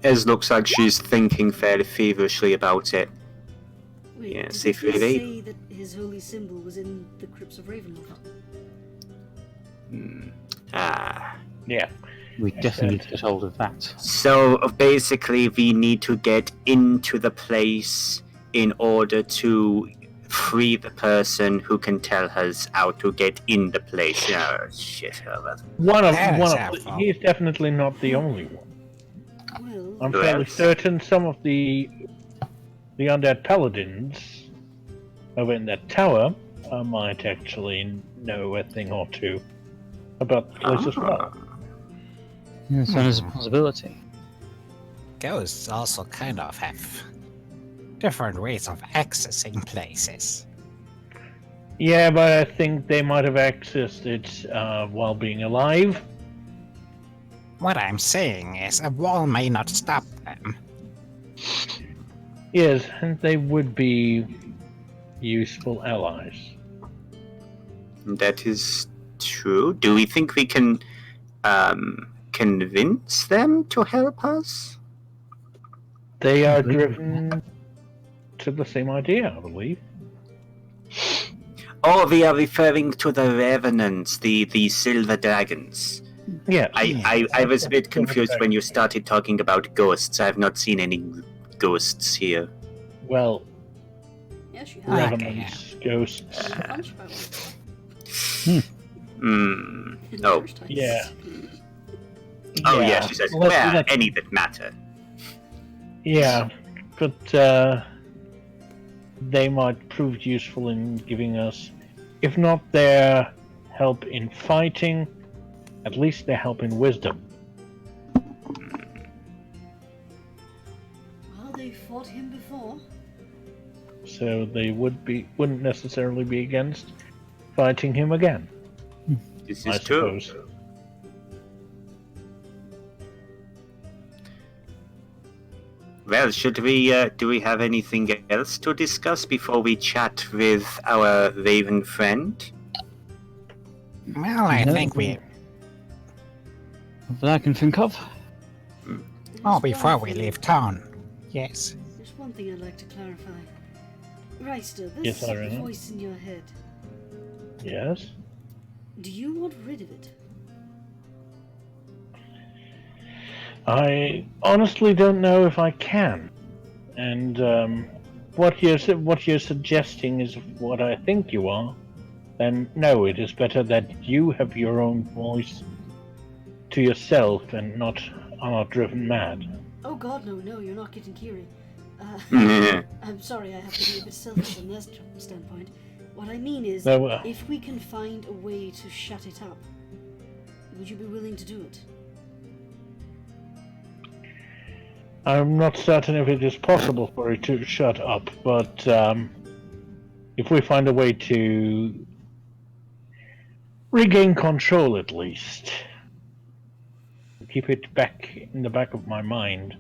S3: Ez looks like she's thinking fairly feverishly about it.
S4: Wait,
S3: Yes,
S4: did
S3: if
S4: he
S3: really-
S4: say that his holy symbol was in the crypts of Ravenloft?
S1: Yeah.
S2: We definitely need to get hold of that.
S3: So basically, we need to get into the place in order to free the person who can tell us how to get in the place. Oh, shit.
S1: He's definitely not the only one.
S4: Well,
S1: I'm
S3: Who
S1: fairly
S3: else?
S1: certain some of the undead paladins over in that tower might actually know a thing or two about the place as well.
S2: Yeah, so there's a possibility.
S7: Ghosts also kind of have different ways of accessing places.
S1: Yeah, but I think they might have accessed it while being alive.
S7: What I'm saying is, a wall may not stop them.
S1: Yes, and they would be useful allies.
S3: That is true. Do we think we can convince them to help us?
S1: They are driven to the same idea, I believe.
S3: Oh, we are referring to the Revenants, the silver dragons.
S1: Yeah.
S3: I was a bit confused when you started talking about ghosts. I have not seen any ghosts here.
S1: Well,
S4: yes, you have.
S7: Okay.
S1: revenants, ghosts.
S4: Punch power.
S3: Hmm.
S4: In
S3: Oh.
S4: first place.
S1: Yeah.
S3: Oh, yeah, she says,
S1: Well,
S3: well,
S1: that's-
S3: any that matter.
S1: Yeah, but they might prove useful in giving us, if not their help in fighting, at least their help in wisdom.
S4: Well, they fought him before.
S1: So they wouldn't necessarily be against fighting him again.
S3: This
S1: I
S3: is true.
S1: suppose.
S3: Well, should we, do we have anything else to discuss before we chat with our raven friend?
S7: Well, I
S2: No.
S7: think we.
S2: Not that I can think of.
S7: Oh, before we leave town. Yes.
S4: There's one thing I'd like to clarify. Reister, this
S1: Yes, Irene?
S4: voice in your head,
S1: Yes.
S4: do you want rid of it?
S1: I honestly don't know if I can. And what you're suggesting is what I think you are. Then no, it is better that you have your own voice to yourself and not are not driven mad.
S4: Oh god, no, you're not getting Kiri.
S3: Mhm.
S4: I'm sorry, I have to be a bit selfish from this standpoint. What I mean is,
S1: No,
S4: if we can find a way to shut it up, would you be willing to do it?
S1: I'm not certain if it is possible for it to shut up, but if we find a way to regain control at least, keep it back in the back of my mind,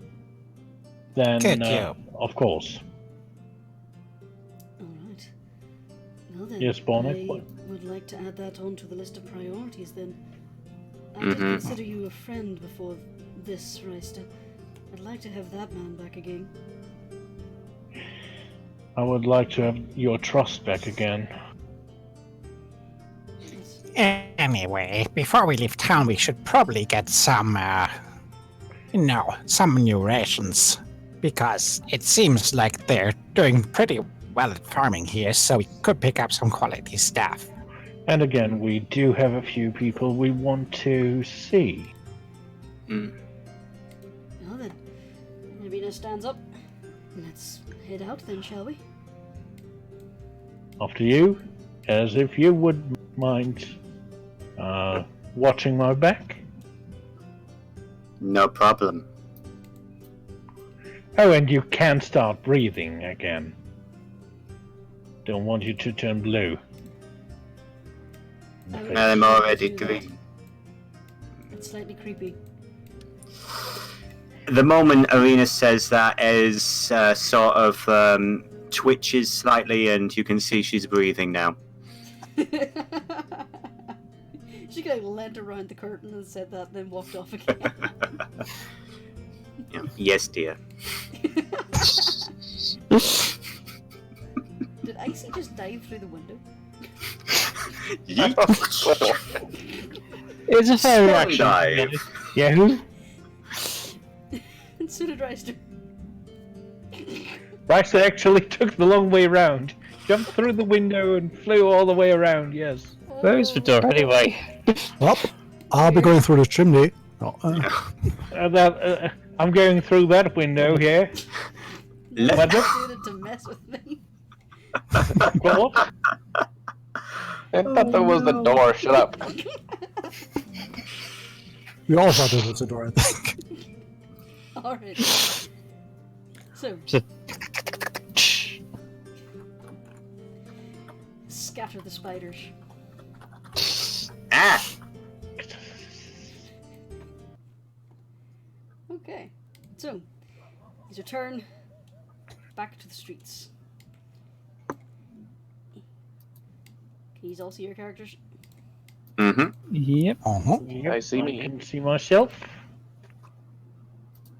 S1: then
S7: Could you?
S1: of course.
S4: Alright. Well then,
S1: Yes, Bonnet?
S4: I would like to add that onto the list of priorities then. I did consider you a friend before this, Reister. I'd like to have that man back again.
S1: I would like to have your trust back again.
S4: Yes.
S7: Anyway, before we leave town, we should probably get some, some new rations. Because it seems like they're doing pretty well at farming here, so we could pick up some quality stuff.
S1: And again, we do have a few people we want to see.
S3: Mm.
S4: Well then, Irina stands up. Let's head out then, shall we?
S1: After you, as if you would mind watching my back.
S3: No problem.
S1: Oh, and you can start breathing again. Don't want you to turn blue.
S4: I would
S3: I'm
S4: like to
S3: already
S4: do that.
S3: green.
S4: It's slightly creepy.
S3: The moment Arena says that, is sort of twitches slightly, and you can see she's breathing now.
S4: She kind of leant around the curtain and said that, then walked off again.
S3: Yeah. Yes, dear.
S4: Did Icy just dive through the window?
S2: It's a fair reaction.
S3: Dive.
S1: Yeah, who?
S4: And so did Reister.
S1: Reister actually took the long way round. Jumped through the window and flew all the way around, yes.
S2: Where is the door anyway?
S6: Well, I'll be going through the chimney. Oh,
S1: I'm going through that window here.
S3: Let-
S4: Suited to mess with me.
S1: What?
S5: I thought that was the door. Shut up.
S6: we all thought it was a door, I think.
S4: Alright. So, scatter the spiders.
S3: Ah!
S4: Okay. So, he's returned back to the streets. Can you all see your characters?
S3: Mm-hmm.
S2: Yep.
S6: Uh-huh.
S1: Yep,
S5: I see me.
S1: I can see myself.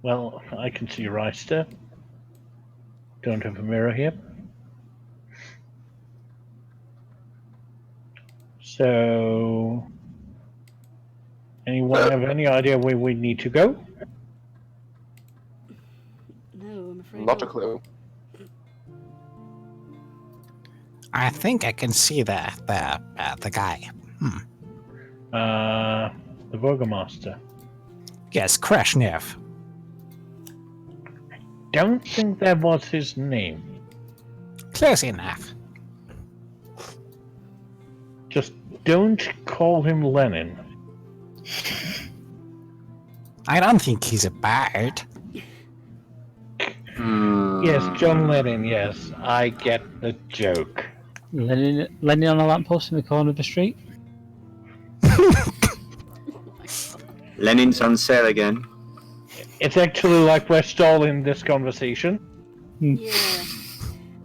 S1: Well, I can see Reister. Don't have a mirror here. So, anyone have any idea where we need to go?
S4: No, I'm afraid
S5: Not a
S4: not.
S5: clue.
S7: I think I can see the guy.
S1: The Burgomaster.
S7: Yes, Krashnev.
S1: Don't think that was his name.
S7: Close enough.
S1: Just don't call him Lenin.
S7: I don't think he's a bard.
S1: Yes, John Lennon, yes. I get the joke.
S2: Leaning on a lamppost in the corner of the street.
S3: Lenin's on sale again.
S1: It's actually like we're stalling this conversation.
S4: Yeah.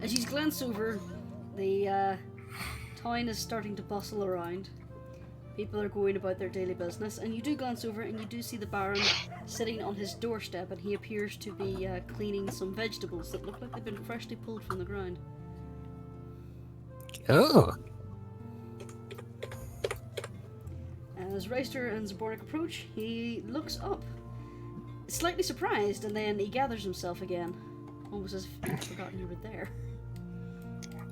S4: As you glance over, the town is starting to bustle around. People are going about their daily business, and you do glance over and you do see the Baron sitting on his doorstep, and he appears to be cleaning some vegetables that look like they've been freshly pulled from the ground.
S7: Oh,
S4: As Reister and Zabornik approach, he looks up, slightly surprised, and then he gathers himself again, almost as if he'd forgotten you were there.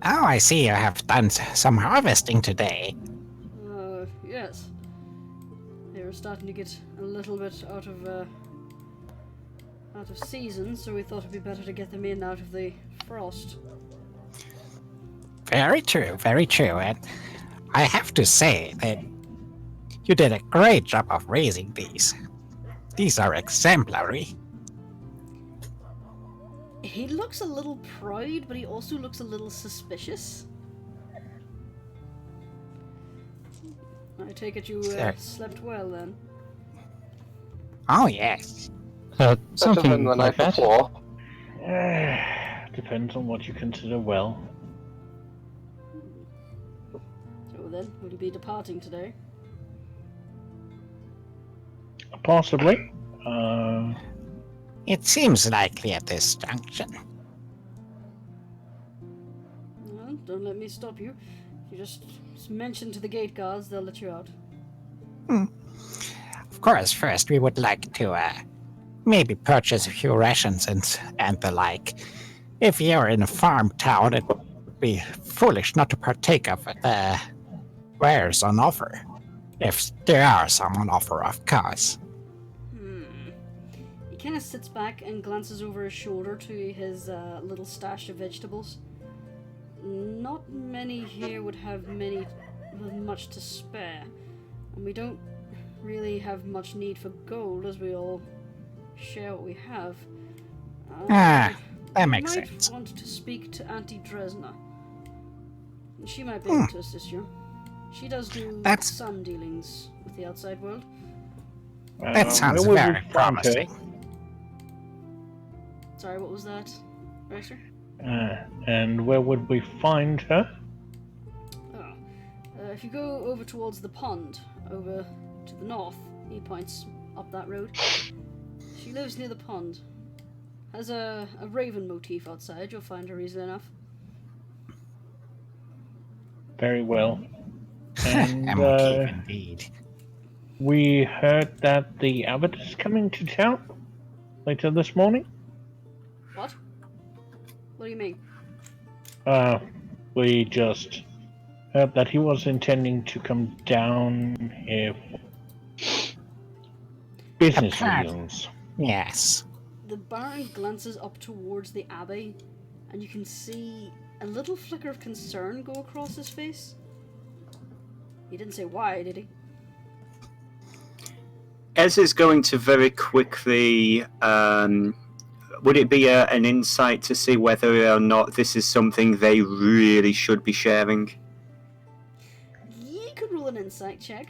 S7: oh! I see you have done some harvesting today.
S4: Yes. They were starting to get a little bit out of season, so we thought it'd be better to get them in out of the frost.
S7: Very true, very true. And I have to say that you did a great job of raising these. These are exemplary.
S4: He looks a little proud, but he also looks a little suspicious. I take it you slept well then.
S7: Oh, yes.
S5: Better
S2: Something
S5: than the
S2: like
S5: night
S2: that.
S5: before.
S1: Depends on what you consider well.
S4: So then, will you be departing today?
S1: Possibly.
S7: It seems likely at this junction.
S4: Well, don't let me stop you. You just mention to the gate guards, they'll let you out.
S7: Of course, first we would like to maybe purchase a few rations and the like. If you're in a farm town, it would be foolish not to partake of the wares on offer. If there are some on offer, of course.
S4: He kind of sits back and glances over his shoulder to his little stash of vegetables. Not many here would have much to spare, and we don't really have much need for gold as we all share what we have.
S7: That makes
S4: might
S7: sense.
S4: want to speak to Auntie Dresna. She might be able to assist you. She does do some dealings with the outside world.
S7: That sounds
S1: where would
S7: very
S1: we find her?
S7: promising.
S4: Sorry, what was that, Racer?
S1: And where would we find her?
S4: If you go over towards the pond, over to the north, he points up that road. She lives near the pond. Has a raven motif outside. You'll find her easily enough.
S1: Very well. And
S7: A motif indeed.
S1: we heard that the abbot is coming to town later this morning.
S4: What? What do you mean?
S1: We just heard that he was intending to come down if business reasons.
S7: Yes.
S4: The Baron glances up towards the abbey, and you can see a little flicker of concern go across his face. He didn't say why, did he?
S3: Ez is going to very quickly. Would it be an insight to see whether or not this is something they really should be sharing?
S4: You could roll an insight check.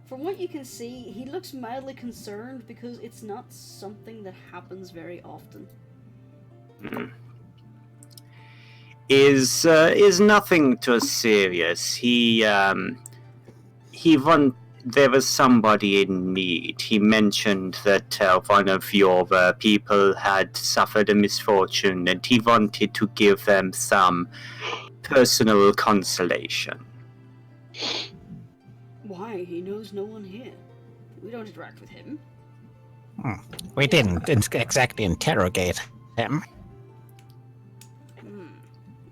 S4: From what you can see, he looks mildly concerned because it's not something that happens very often.
S3: Is nothing too serious. There was somebody in need. He mentioned that one of your people had suffered a misfortune, and he wanted to give them some personal consolation.
S4: Why? He knows no one here. We don't interact with him.
S7: We didn't exactly interrogate him.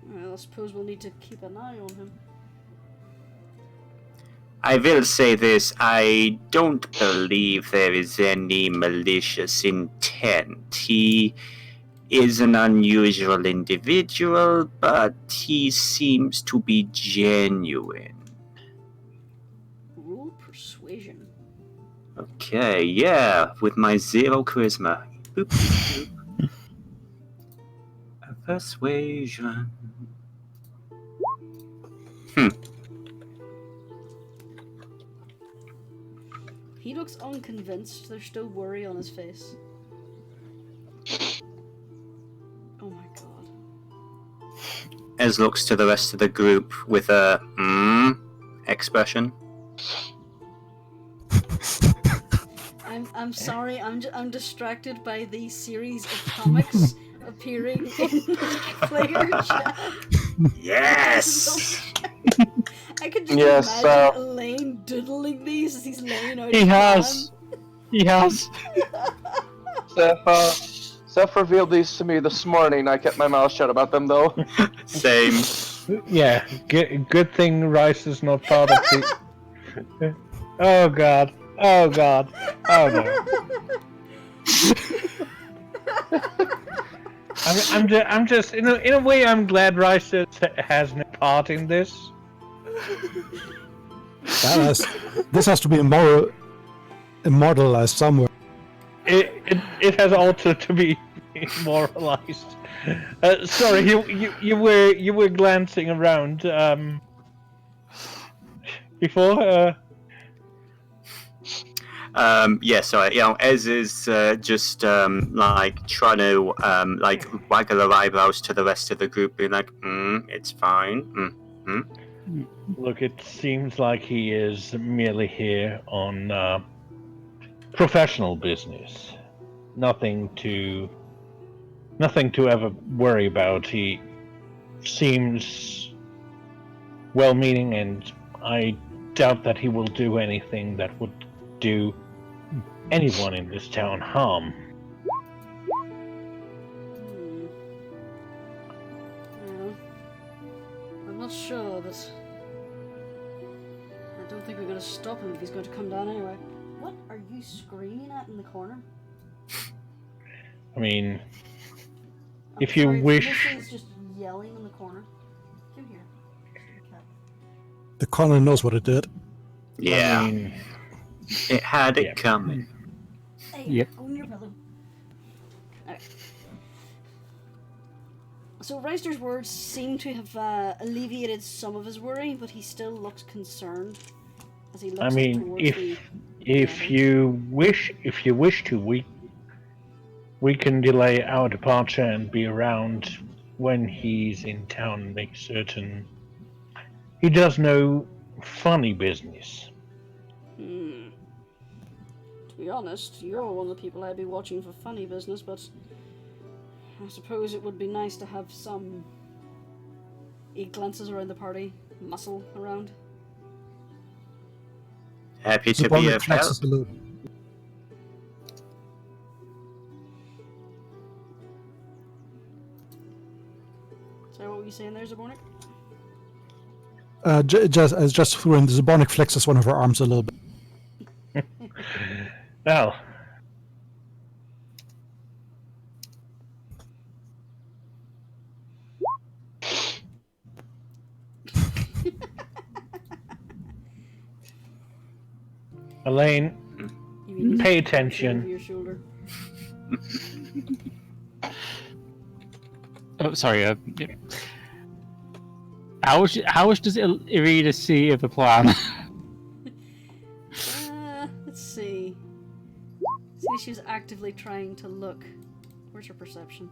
S4: Well, I suppose we'll need to keep an eye on him.
S3: I will say this, I don't believe there is any malicious intent. He is an unusual individual, but he seems to be genuine.
S4: Roll persuasion.
S3: Okay, yeah, with my 0 charisma. Boop, boop, boop. A persuasion.
S4: He looks unconvinced. There's still worry on his face. Oh my god.
S3: Ez looks to the rest of the group with a expression.
S4: I'm sorry. I'm distracted by the series of comics appearing in the player chat.
S3: Yes!
S4: I could just
S5: Yes,
S4: imagine Elaine doodling these as he's laying out.
S2: He
S4: his
S2: has.
S4: plan.
S2: He has.
S5: Seth revealed these to me this morning. I kept my mouth shut about them, though.
S3: Same.
S1: Yeah, good thing Rice is not part of the... Oh god. Oh god. Oh no. I'm just in a way I'm glad Rice has no part in this.
S6: This has to be immortalized somewhere.
S1: it has altered to be moralized. Sorry, you were glancing around before.
S3: Yeah, so Ez is just like trying to like waggle her eyebrows to the rest of the group, being like, "It's fine."
S1: Look, it seems like he is merely here on professional business. Nothing to ever worry about. He seems well-meaning, and I doubt that he will do anything that would do anyone in this town harm.
S4: Well, I'm not sure, but I don't think we're going to stop him if he's going to come down anyway. What are you screaming at in the corner?
S1: I mean,
S4: I'm
S1: if you
S4: sorry,
S1: wish...
S4: Is just yelling in the corner. Come here.
S6: The corner knows what it did.
S3: Yeah,
S1: I mean,
S3: it had it coming.
S4: Hey,
S2: Yep.
S4: go in your pillow. Okay. So Reister's words seem to have alleviated some of his worry, but he still looks concerned as he looks
S1: I
S4: up
S1: mean,
S4: towards
S1: if you wish to, we can delay our departure and be around when he's in town and make certain he does no funny business.
S4: To be honest, you're one of the people I'd be watching for funny business, but I suppose it would be nice to have some... He glances around the party, muscle around.
S3: Happy to be
S6: Zabonic
S3: of help.
S6: flexes a little.
S4: So what were you saying there, Zabonic?
S6: Just when the Zabonic flexes one of her arms a little bit.
S1: Well, Elaine,
S4: You mean
S1: pay
S4: over
S1: attention.
S4: your shoulder?
S2: Oh, sorry. Yeah. How much does Irina see of the plan?
S4: Let's see. See, she's actively trying to look. Where's her perception?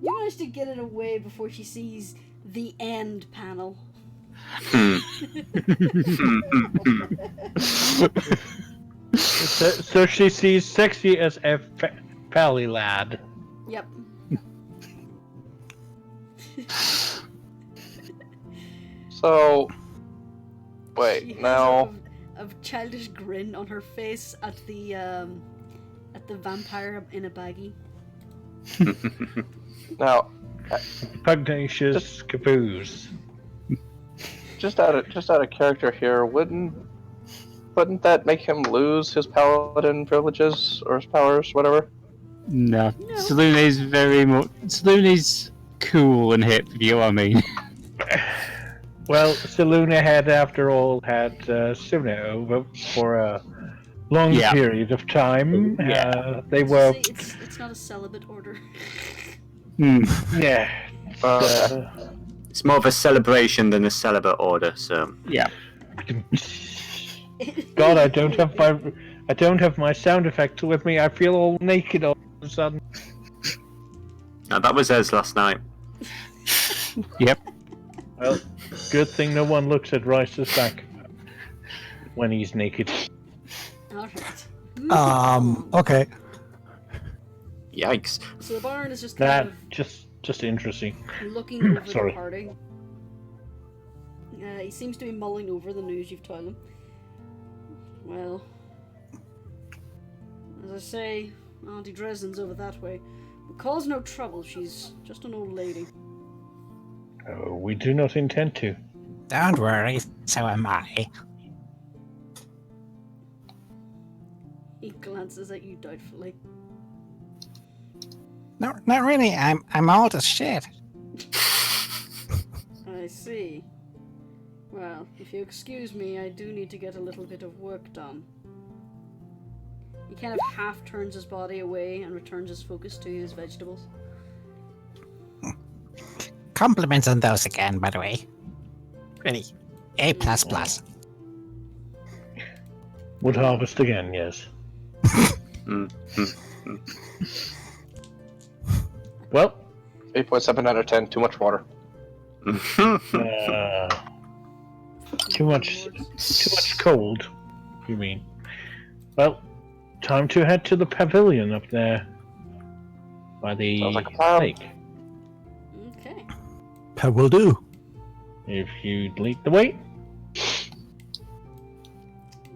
S4: You managed to get it away before she sees the end panel.
S1: So she sees sexy as a pally lad.
S4: Yep.
S5: So,
S4: She
S5: wait,
S4: has
S5: now,
S4: a childish grin on her face at the vampire in a baggie.
S5: now,
S1: Pugnacious caboose.
S5: just out of character here, wouldn't that make him lose his paladin privileges or his powers, whatever?
S2: No. Salune's very much. Salune's cool and hip, if you know what I mean.
S1: Well, Saluna had, after all, had Suna over for a long period of time. They were.
S4: See, it's not a celibate order.
S1: Yeah.
S3: It's more of a celebration than a celibate order. So
S2: Yeah.
S1: God, I don't have my sound effects with me. I feel all naked all of a sudden.
S3: no, that was Ez last night.
S2: Yep.
S1: Well, good thing no one looks at Rice's back when he's naked.
S4: Alright.
S6: Okay.
S3: Yikes!
S4: So the Baron is just
S1: That
S4: kind
S1: just interesting.
S4: of looking over the
S1: Sorry.
S4: party. He seems to be mulling over the news you've told him. Well, as I say, Auntie Dresden's over that way. But cause no trouble, she's just an old lady.
S1: Oh, we do not intend to.
S7: Don't worry, so am I.
S4: He glances at you doubtfully.
S7: No, not really. I'm old as shit.
S4: I see. Well, if you excuse me, I do need to get a little bit of work done. He kind of half turns his body away and returns his focus to his vegetables.
S7: Compliments on those again, by the way. Really. A++.
S1: Would harvest again, yes. Well,
S5: 8.7 out of 10. Too much water.
S1: too much cold, you mean? Well, time to head to the pavilion up there by the
S5: Sounds like a plan.
S1: lake.
S4: Okay.
S6: That will do.
S1: If you'd lead the way.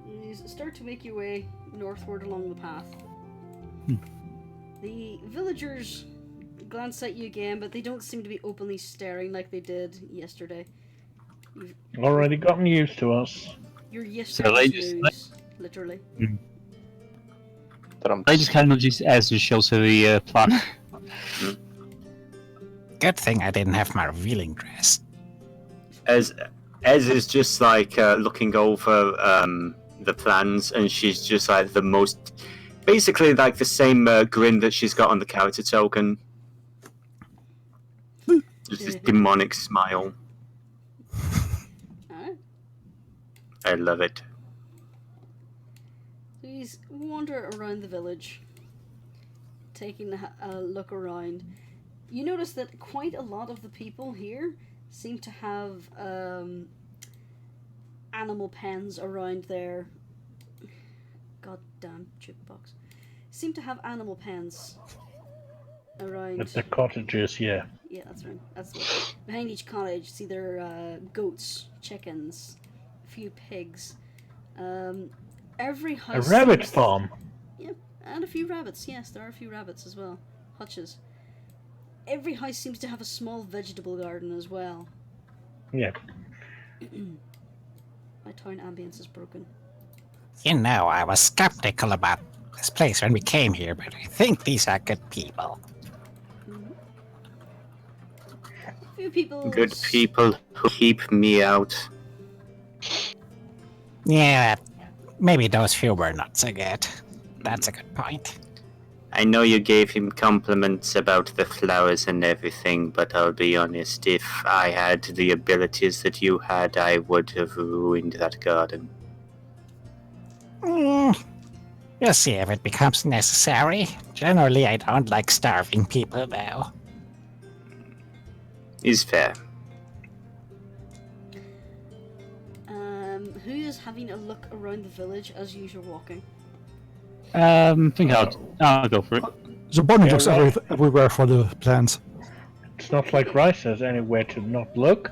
S4: You start to make your way northward along the path. The villagers glance at you again, but they don't seem to be openly staring like they did yesterday. You've
S1: Already gotten used to us.
S4: You're
S2: they
S4: yesterday's
S2: just-
S4: news, literally.
S2: I just kind of nudges Ez and shows her the plan.
S7: Good thing I didn't have my revealing dress.
S3: Ez is just like looking over the plans, and she's just like the most, basically like the same grin that she's got on the character token. Just this demonic smile.
S4: Alright.
S3: I love it.
S4: So you wander around the village, taking a look around. You notice that quite a lot of the people here seem to have animal pens around their goddamn jukebox. Seem to have animal pens around.
S1: At the cottages, yeah.
S4: Yeah, that's right. That's it. Behind each cottage, see there goats, chickens, a few pigs. Every
S1: A
S4: house.
S1: rabbit
S4: seems-
S1: farm.
S4: Yep, and a few rabbits. Yes, there are a few rabbits as well. Hutches. Every house seems to have a small vegetable garden as well.
S1: Yeah.
S4: My town ambience is broken.
S7: You know, I was skeptical about this place when we came here, but I think these are good people.
S4: A few people.
S3: Good people who keep me out.
S7: Yeah, maybe those few were not so good. That's a good point.
S3: I know you gave him compliments about the flowers and everything, but I'll be honest, if I had the abilities that you had, I would have ruined that garden.
S7: You'll see if it becomes necessary. Generally, I don't like starving people, though.
S3: Is fair.
S4: Who is having a look around the village as you're walking?
S2: I think I'll go for it.
S6: So Bonnie
S1: Yeah,
S6: looks
S1: right.
S6: everywhere for the plants.
S1: It's not like Rice has anywhere to not look.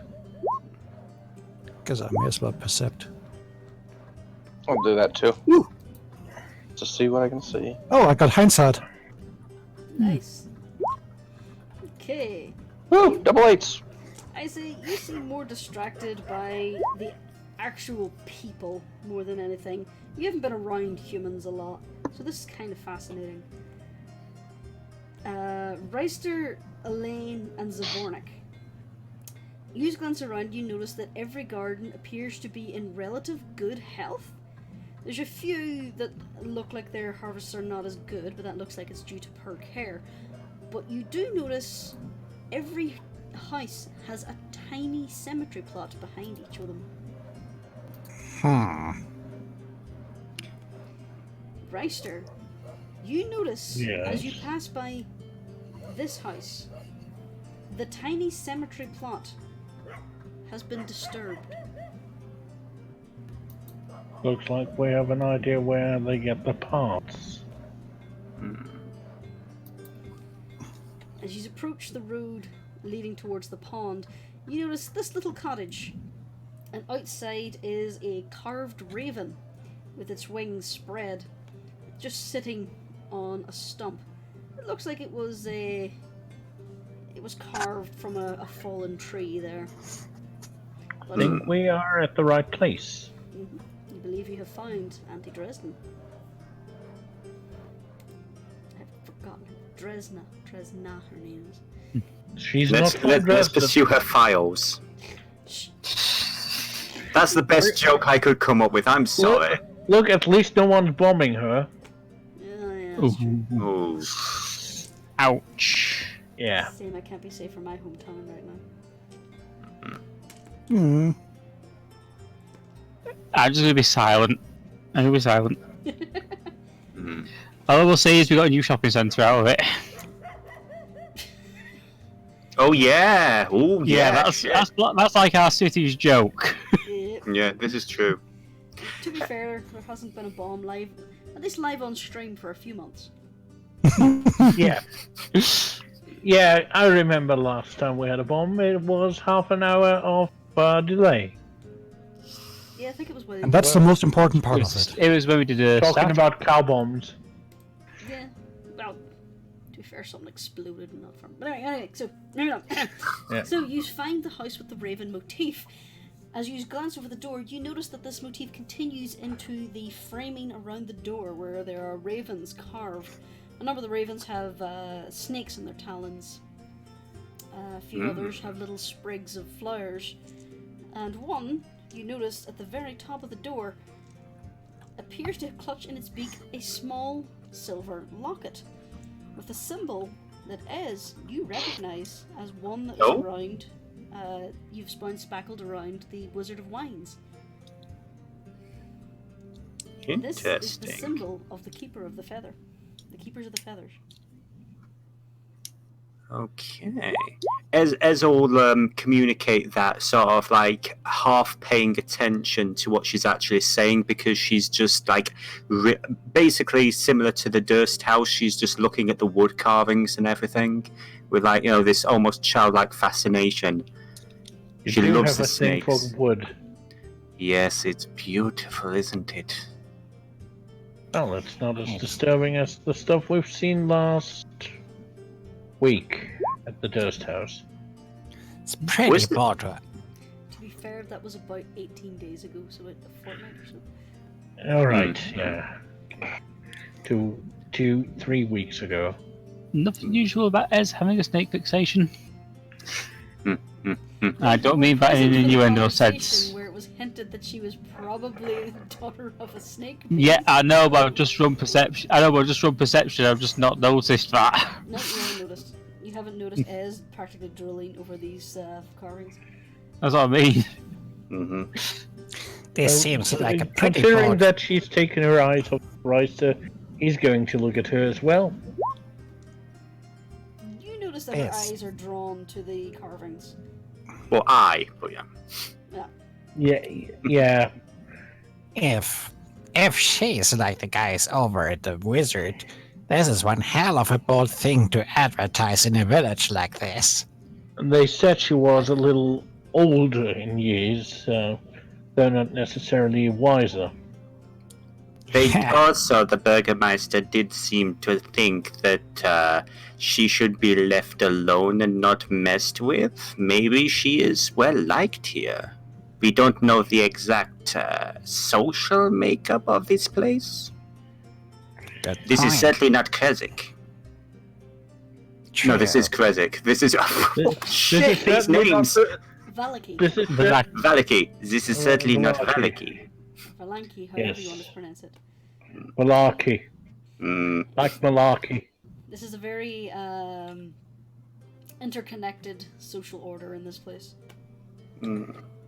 S6: Guess I may as well percept.
S5: I'll do that too.
S6: Woo.
S5: To see what I can see.
S6: Oh, I got hindsight.
S4: Nice. Okay.
S5: Woo! Double 8s!
S4: I say you seem more distracted by the actual people more than anything. You haven't been around humans a lot, so this is kind of fascinating. Reister, Elaine, and Zavornik. You glance around, you notice that every garden appears to be in relative good health. There's a few that look like their harvests are not as good, but that looks like it's due to poor care. But you do notice every house has a tiny cemetery plot behind each of them. Reister, you notice as you
S1: Yes.
S4: pass by this house, the tiny cemetery plot has been disturbed.
S1: Looks like we have an idea where they get the parts.
S4: As you approach the road leading towards the pond, you notice this little cottage, and outside is a carved raven with its wings spread, just sitting on a stump. It looks like it was carved from a fallen tree there.
S1: I think we are at the right place.
S4: You believe you have found Auntie Dresden. I've forgotten. Dresna, her name is.
S1: She's
S3: Let's
S1: not from
S3: pursue
S1: Dresden.
S3: her files.
S4: Shh.
S3: That's the best joke I could come up with. I'm sorry.
S1: Look, at least no one's bombing her.
S4: Yeah, that's true.
S3: Ooh.
S2: Ouch.
S1: Yeah.
S4: Same, I can't be safe from my hometown right now.
S6: Hmm.
S2: I'm just gonna be silent. I'm gonna be silent. All I will say is we got a new shopping centre out of it.
S3: Oh yeah. Oh yeah.
S2: That's like our city's joke.
S3: Yeah, this is true.
S4: To be fair, there hasn't been a bomb live, at least live on stream for a few months.
S1: Yeah. Yeah, I remember last time we had a bomb. It was half an hour of delay.
S4: Yeah, I think it was when.
S6: And that's the most important part of it.
S2: It was when we did a
S1: Talking about cow bombs.
S4: Yeah. Well, to be fair, something exploded and not from. But anyway, so moving on.
S1: Yeah.
S4: So you find the house with the raven motif. As you glance over the door, you notice that this motif continues into the framing around the door, where there are ravens carved. A number of the ravens have snakes in their talons. A few others have little sprigs of flowers. And one, you notice at the very top of the door, appears to clutch in its beak a small silver locket with a symbol that you recognize as one that was around. You've found spackled around the Wizard of Wines.
S3: Interesting.
S4: This is the symbol of the Keeper of the Feather. The Keepers of the Feathers.
S3: Okay. As all communicate that, sort of like half paying attention to what she's actually saying, because she's just like basically similar to the Durst house. She's just looking at the wood carvings and everything with like, you know, this almost childlike fascination. She loves the snakes.
S1: Thing for wood.
S3: Yes, it's beautiful, isn't it?
S1: Well, it's not as disturbing as the stuff we've seen last week at the Durst house.
S7: It's pretty bored.
S4: To be fair, that was about 18 days ago, so about a fortnight or so.
S1: Alright, yeah. 3 weeks ago.
S2: Nothing usual about Ez having a snake fixation. I don't mean that in an innuendo sense.
S4: Where it was hinted that she was probably the daughter of a snake.
S2: Yeah, I know, but I've just run perception. I've just not noticed that.
S4: No, you haven't noticed. You haven't noticed Ez practically drooling over these carvings.
S2: That's what I mean.
S3: Mm-hmm.
S7: This seems like a pretty
S1: Considering
S7: bored.
S1: that she's taken her eyes off Ryster, he's going to look at her as well.
S4: You notice that her eyes are drawn to the carvings.
S3: Well, but yeah.
S1: Yeah.
S7: If she's like the guys over at the Wizard, this is one hell of a bold thing to advertise in a village like this.
S1: They said she was a little older in years, so they're not necessarily wiser.
S3: They also, the Burgermeister did seem to think that she should be left alone and not messed with. Maybe she is well liked here. We don't know the exact social makeup of this place. This is certainly not Krezik. No, this is Krezik. This is... shit, these names!
S4: Valaki.
S1: This is
S3: Valaki. This is certainly not Valaki.
S4: Valanki, however you want to pronounce it.
S1: Malarkey. Like malarkey.
S4: This is a very interconnected social order in this place.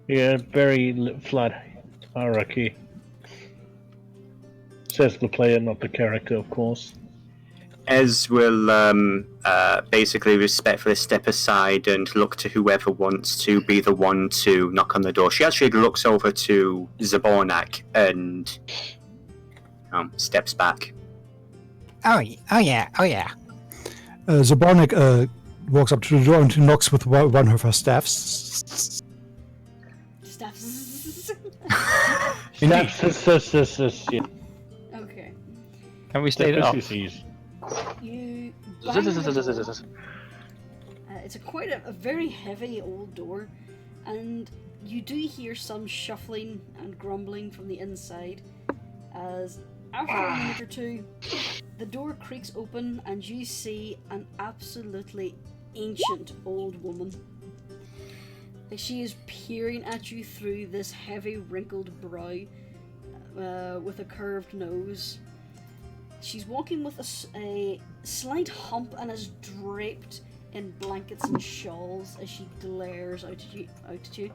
S1: Yeah, very flat hierarchy. Says the player, not the character, of course.
S3: Ez will basically respectfully step aside and look to whoever wants to be the one to knock on the door. She actually looks over to Zabornak and steps back.
S7: Oh yeah.
S6: Zabornik walks up to the door and knocks with one of her staffs.
S4: Staffs.
S1: Yeah.
S4: Okay.
S2: Can we stay off?
S4: You. Bang the door. It's quite a very heavy old door, and you do hear some shuffling and grumbling from the inside. As after a minute or two, the door creaks open, and you see an absolutely ancient old woman. Like, she is peering at you through this heavy, wrinkled brow with a curved nose. She's walking with a slight hump and is draped in blankets and shawls as she glares out at you.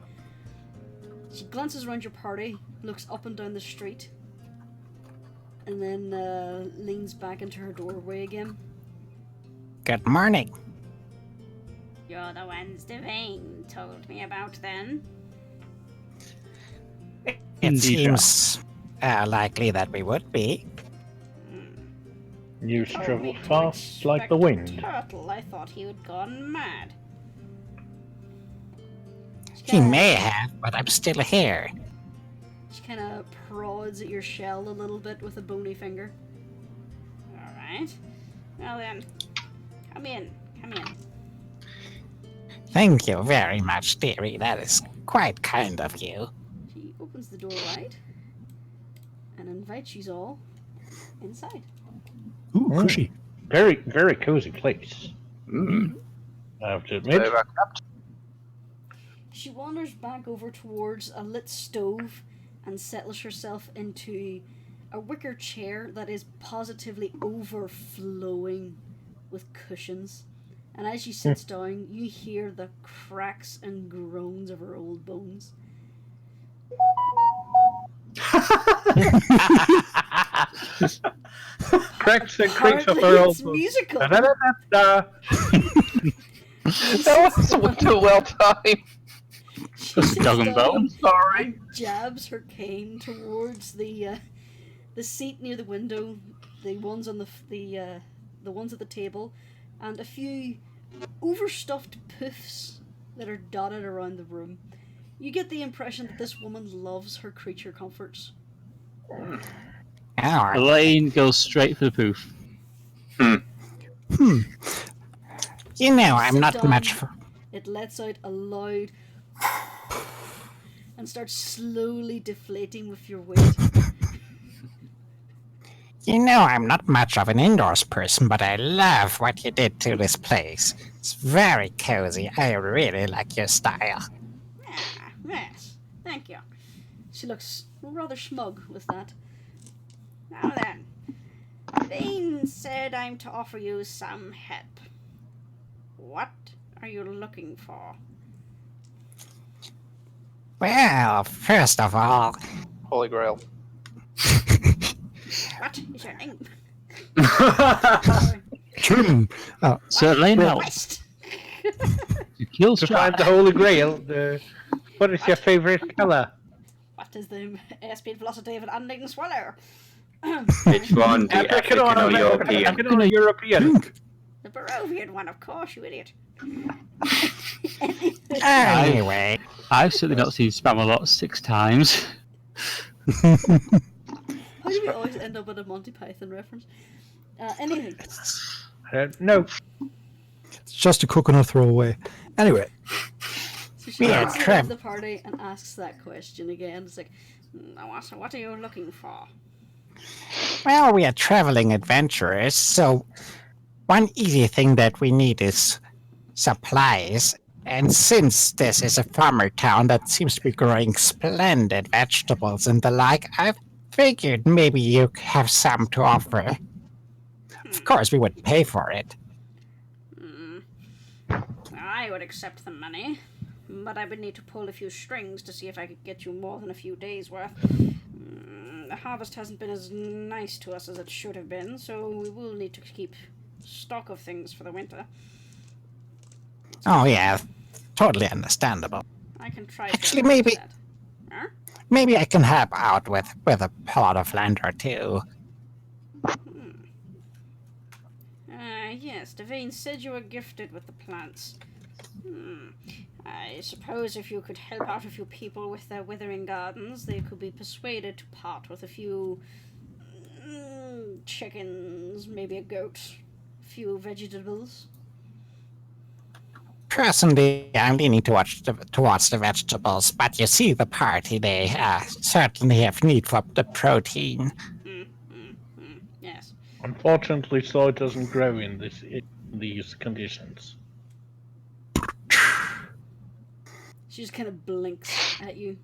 S4: She glances around your party, looks up and down the street, and then leans back into her doorway again.
S7: Good morning.
S4: You're the ones Devane told me about, then?
S7: It
S2: Indeed,
S7: seems likely that we would be.
S1: You
S4: Told
S1: travel
S4: me to
S1: fast like the
S4: expect a
S1: wind.
S4: turtle. I thought he had gone mad.
S7: He may have, but I'm still here.
S4: She kind of prods at your shell a little bit with a bony finger. Alright. Well then, come in.
S7: Thank you very much, dearie. That is quite kind of you.
S4: She opens the door wide and invites you all inside.
S6: Ooh, cushy.
S1: Very, very cozy place. I have to admit.
S4: She wanders back over towards a lit stove and settles herself into a wicker chair that is positively overflowing with cushions. And as she sits down, you hear the cracks and groans of her old bones.
S1: Cracks and creaks of
S4: Apparently
S1: her
S4: it's
S1: old.
S4: musical.
S1: Da-da-da-da.
S5: That was too well timed.
S4: She sits
S2: Dog and
S4: down
S2: bone.
S5: Sorry.
S4: jabs her cane towards the seat near the window, the ones on the ones at the table, and a few overstuffed puffs that are dotted around the room. You get the impression that this woman loves her creature comforts.
S7: Alright.
S2: Elaine goes straight for the poof.
S7: You know, I'm
S4: Sit
S7: not
S4: down.
S7: much for...
S4: It lets out a loud and starts slowly deflating with your weight.
S7: You know, I'm not much of an indoors person, but I love what you did to this place. It's very cozy. I really like your style.
S4: Ah, yes, thank you. She looks rather smug with that. Now then, Vane said I'm to offer you some help. What are you looking for?
S7: Well, first of all,
S5: Holy Grail.
S4: What is your name?
S6: Jim.
S2: Certainly no.
S4: Quest.
S2: You kill
S1: To find
S2: Strahd.
S1: the Holy Grail, what is your favorite color?
S4: What is the airspeed velocity of an unnamed swallow?
S3: Which one? The African or European?
S1: African or European?
S4: The Barovian one, of course, you idiot.
S7: anyway,
S2: I've certainly not seen Spam-A-Lot 6 times.
S4: How do we always end up with a Monty Python reference? Anything.
S1: No.
S6: It's just a coconut throwaway. Anyway,
S4: So she
S7: Yeah,
S4: gets to
S7: Trev.
S4: the party and asks that question again. It's like, what are you looking for?
S7: well, we are traveling adventurers, so one easy thing that we need is supplies. And since this is a farmer town that seems to be growing splendid vegetables and the like, I figured maybe you have some to offer. Of course, we would pay for it.
S4: I would accept the money, but I would need to pull a few strings to see if I could get you more than a few days' worth. The harvest hasn't been as nice to us as it should have been, so we will need to keep stock of things for the winter.
S7: Oh, yeah, totally understandable.
S4: I can try
S7: Actually,
S4: to arrange
S7: maybe-
S4: that. Huh?
S7: Maybe I can help out with a plot of land or two.
S4: Yes, Devane said you were gifted with the plants. I suppose if you could help out a few people with their withering gardens, they could be persuaded to part with a few chickens, maybe a goat, a few vegetables.
S7: Personally, I'm leaning towards the vegetables, but you see the party, they certainly have need for the protein.
S4: Yes.
S1: Unfortunately, soy doesn't grow in these conditions.
S4: She just kind of blinks at you.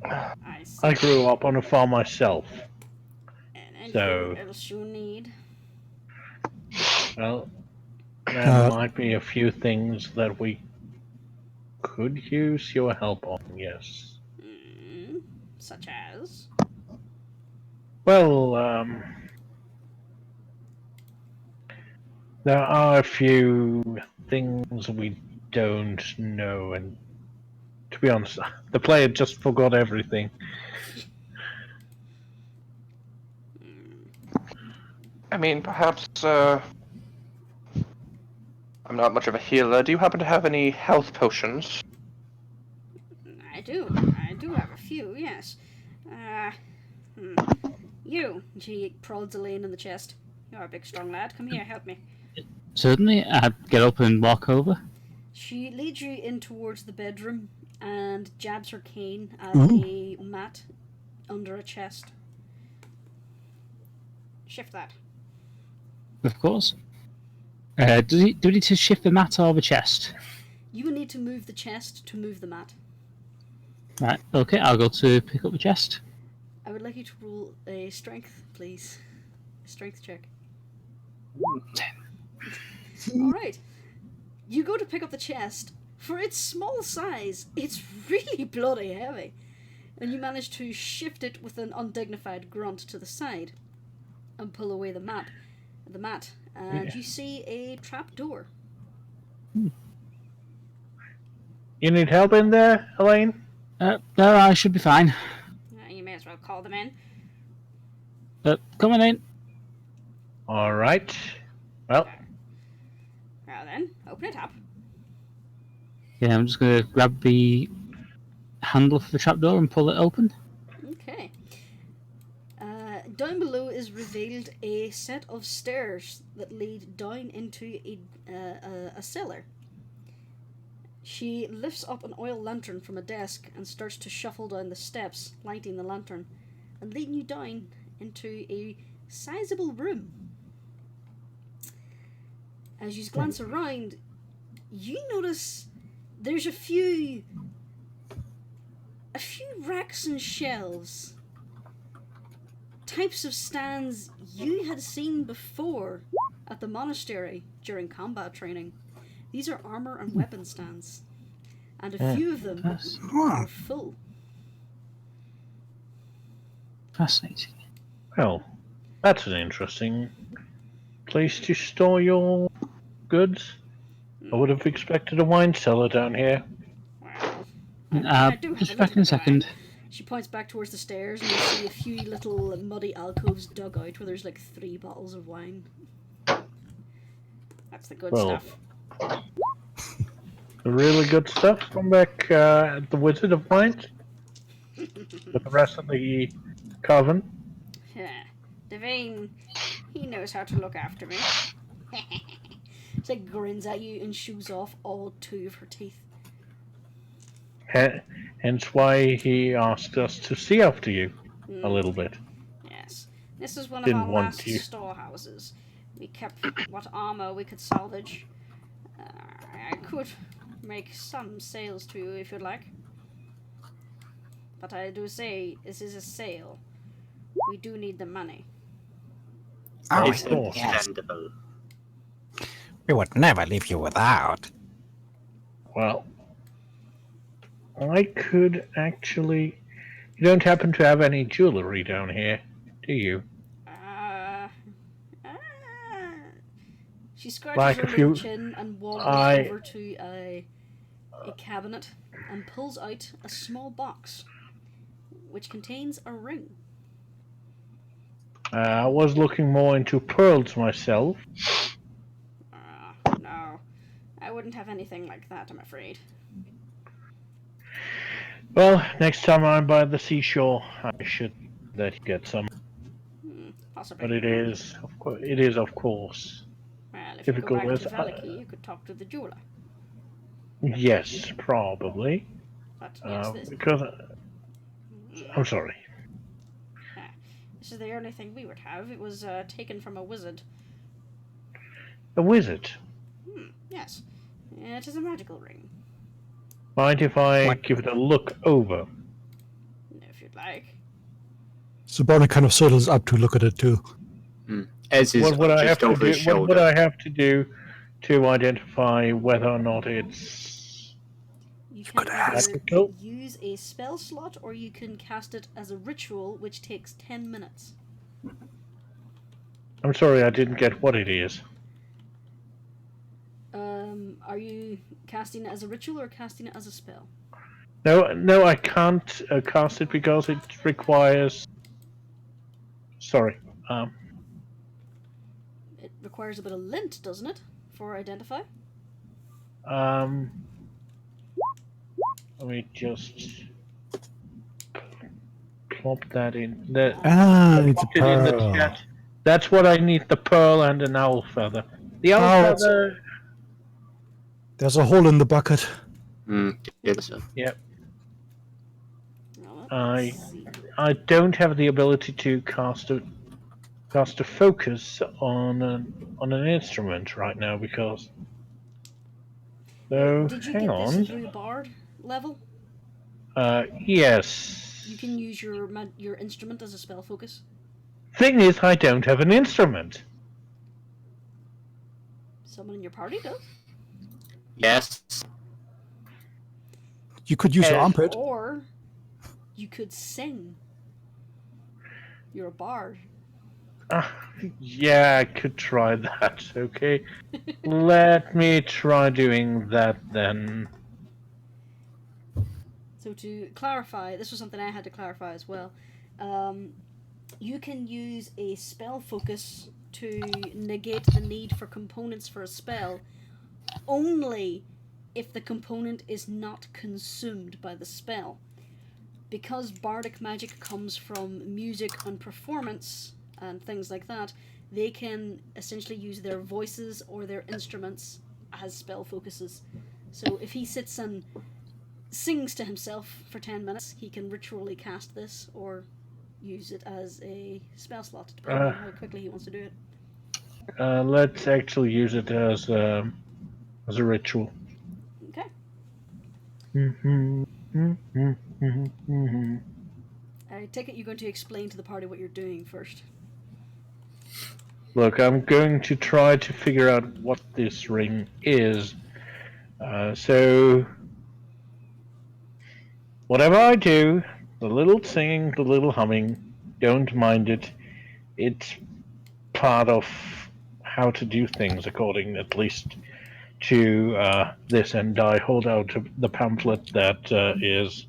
S4: I see.
S1: I grew up on a farm myself.
S4: And anything
S1: So-
S4: else you need?
S1: Well, there might be a few things that we could use your help on, yes.
S4: Such as?
S1: Well, there are a few things we don't know, and to be honest, the player just forgot everything.
S5: I mean, perhaps, I'm not much of a healer. Do you happen to have any health potions?
S4: I do have a few, yes. You, she prods Elaine in the chest. You're a big strong lad. Come here, help me.
S2: Certainly, I'd get up and walk over.
S4: She leads you in towards the bedroom and jabs her cane at a mat under a chest. Shift that.
S2: Of course. Do we need to shift the mat or the chest?
S4: You will need to move the chest to move the mat.
S2: Right, okay, I'll go to pick up the chest.
S4: I would like you to roll a strength, please. A strength check.
S2: 10.
S4: Alright. You go to pick up the chest. For its small size, it's really bloody heavy. And you manage to shift it with an undignified grunt to the side and pull away the mat. And you see a trap door.
S1: You need help in there, Elaine?
S2: No, I should be fine.
S4: You may as well call them in.
S2: Coming in.
S1: Alright. Well,
S4: Now then, open it up.
S2: Yeah, I'm just going to grab the handle for the trapdoor and pull it open.
S4: Okay. Down below is revealed a set of stairs that lead down into a cellar. She lifts up an oil lantern from a desk and starts to shuffle down the steps, lighting the lantern, and leading you down into a sizable room. As you glance around, you notice there's a few racks and shelves. Types of stands you had seen before at the monastery during combat training. These are armor and weapon stands, and a few of them are full.
S2: Fascinating.
S1: well, that's an interesting place to store your goods. I would have expected a wine cellar down here.
S4: Well, I do have
S2: Just
S4: a
S2: back in a
S4: little bit of
S2: second.
S4: wine. She points back towards the stairs, and you see a few little muddy alcoves dug out where there's like 3 bottles of wine. That's the good
S1: Well,
S4: stuff.
S1: The really good stuff from back at the Wizard of Wines with the rest of the coven.
S4: Yeah. Devane, he knows how to look after me. She grins at you and shows off all 2 of her teeth.
S1: Hence why he asked us to see after you a little bit.
S4: Yes. This is one of
S1: Didn't
S4: our
S1: want
S4: last
S1: to.
S4: storehouses. We kept what armor we could salvage. I could make some sales to you if you'd like. But I do say this is a sale. We do need the money.
S7: Oh,
S1: Of course.
S7: yes.
S3: Understandable.
S7: We would never leave you without.
S1: Well, I could actually... You don't happen to have any jewellery down here, do you?
S4: She scratches
S1: Like
S4: her
S1: a few-
S4: little chin and wanders over to a cabinet and pulls out a small box which contains a ring.
S1: I was looking more into pearls myself.
S4: No, I wouldn't have anything like that, I'm afraid.
S1: Well, next time I'm by the seashore, I should let you get some.
S4: Possibly.
S1: But it is, of course.
S4: Well, if you go
S1: difficult
S4: back to
S1: as-
S4: Valaki, you could talk to the jeweler.
S1: Yes, probably.
S4: But yes,
S1: Because I'm sorry.
S4: this is the only thing we would have. It was taken from a wizard.
S1: A wizard.
S4: Yes. It is a magical ring.
S1: Mind if I give it a look over?
S4: If you'd like.
S6: So Barney kind of sidles up to look at it too.
S3: Ez is
S1: What would I have
S3: just
S1: to
S3: over his
S1: do? What
S3: shoulder.
S1: would I have to do to identify whether or not it's
S4: You can
S6: could
S4: either
S1: magical?
S4: use a spell slot or you can cast it as a ritual, which takes 10 minutes.
S1: I'm sorry, I didn't get what it is.
S4: Are you casting it as a ritual or casting it as a spell?
S1: No, I can't cast it because it requires. Sorry.
S4: It requires a bit of lint, doesn't it, for identify?
S1: Let me just plop that in.
S6: It's a
S1: Put it in the
S6: pearl.
S1: chat. That's what I need: the pearl and an owl feather. The owl
S6: Oh,
S1: feather.
S6: There's a hole in the bucket.
S3: Yes, sir.
S1: Yep.
S4: Well,
S1: I
S4: let's see.
S1: I don't have the ability to cast a focus on an instrument right now because. So
S4: Did you
S1: hang
S4: get
S1: on.
S4: this through Bard level?
S1: Yes.
S4: You can use your instrument as a spell focus.
S1: Thing is, I don't have an instrument.
S4: Someone in your party does.
S3: Yes.
S6: You could use your armpit.
S4: Or you could sing. You're a bard.
S1: Yeah, I could try that. Okay. Let me try doing that then.
S4: So to clarify, this was something I had to clarify as well. You can use a spell focus to negate the need for components for a spell only if the component is not consumed by the spell. Because bardic magic comes from music and performance and things like that, they can essentially use their voices or their instruments as spell focuses. So if he sits and sings to himself for 10 minutes, he can ritually cast this or use it as a spell slot, depending on how quickly he wants to do it.
S1: Let's actually use it as a ritual.
S4: Okay. I take it you're going to explain to the party what you're doing first.
S1: Look, I'm going to try to figure out what this ring is. So, whatever I do, the little singing, the little humming, don't mind it. It's part of how to do things, according at least to this. And I hold out the pamphlet that is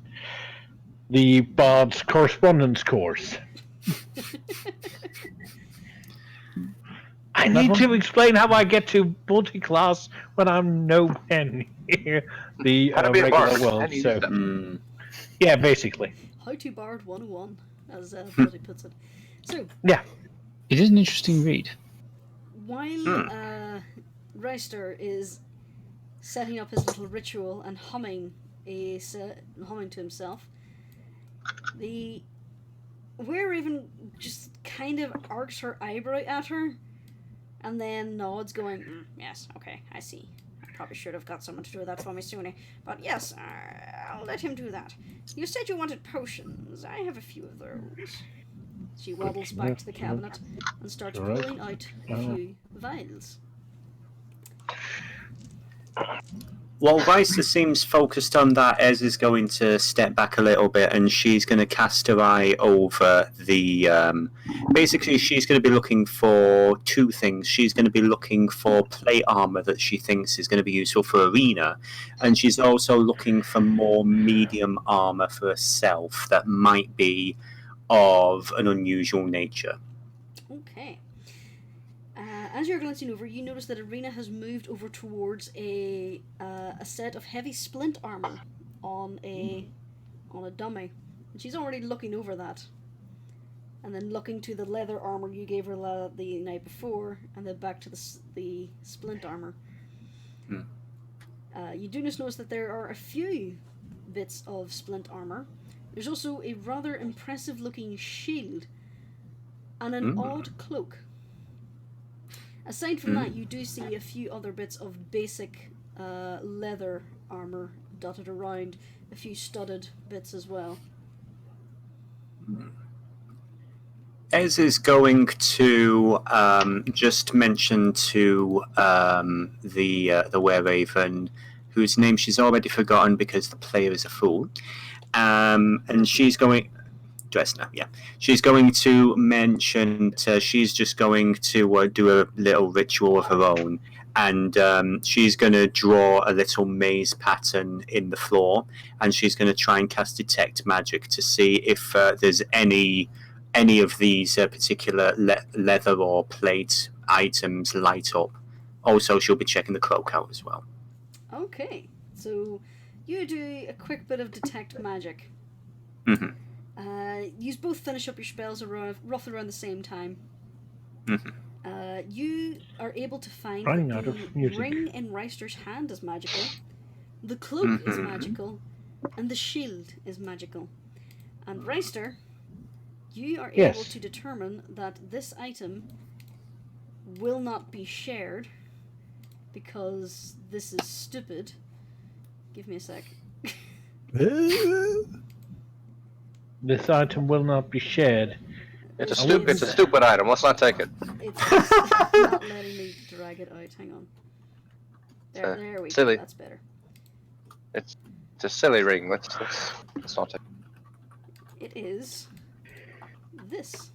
S1: the Bard's Correspondence Course. I need to explain how I get to multi-class when I'm no pen here. The
S5: How to be a
S1: regular
S5: bard.
S1: world.
S5: And use
S1: So,
S5: them.
S1: yeah, basically.
S4: How to Bard 101, as Bloody puts it. So,
S1: Yeah.
S2: It is an interesting read.
S4: while Reister is setting up his little ritual and humming to himself, the Were-Raven just kind of arcs her eyebrow at her and then nods, going, yes, okay, I see. I probably should have got someone to do that for me sooner. But yes, I'll let him do that. You said you wanted potions. I have a few of those. She waddles back to the cabinet and starts pulling out a few vials.
S3: While Reister seems focused on that, Ez is going to step back a little bit and she's going to cast her eye over the... basically, she's going to be looking for two things. She's going to be looking for plate armor that she thinks is going to be useful for arena, and she's also looking for more medium armor for herself that might be of an unusual nature.
S4: Okay. As you're glancing over, you notice that Arena has moved over towards a set of heavy splint armor on a dummy, and she's already looking over that, and then looking to the leather armor you gave her the night before, and then back to the splint armor. You do notice that there are a few bits of splint armor. There's also a rather impressive looking shield and an odd cloak. Aside from that, you do see a few other bits of basic leather armor dotted around, a few studded bits as well.
S3: Ez is going to just mention to the were-raven, whose name she's already forgotten because the player is a fool, and she's going... Dresner, yeah. She's going to mention she's just going to do a little ritual of her own, and she's going to draw a little maze pattern in the floor, and she's going to try and cast Detect Magic to see if there's any of these particular leather or plate items light up. Also, she'll be checking the cloak out as well.
S4: Okay, so you do a quick bit of Detect Magic.
S3: Mm-hmm.
S4: You both finish up your spells roughly around the same time.
S3: Mm-hmm.
S4: You are able to find
S1: Running
S4: that
S1: out of
S4: the
S1: music.
S4: ring in Reister's hand is magical, the cloak is
S3: Mhm.
S4: magical, and the shield is magical. And Reister, you are
S1: Yes.
S4: able to determine that this item will not be shared because this is stupid. Give me a sec.
S1: This item will not be shared.
S5: It's a
S1: wouldn't
S5: it's a
S1: say-
S5: stupid item. Let's not take it.
S4: It's not letting me drag it out. Hang on. There we
S5: silly.
S4: go. That's better.
S5: It's a silly ring. Let's not take it.
S4: It is this.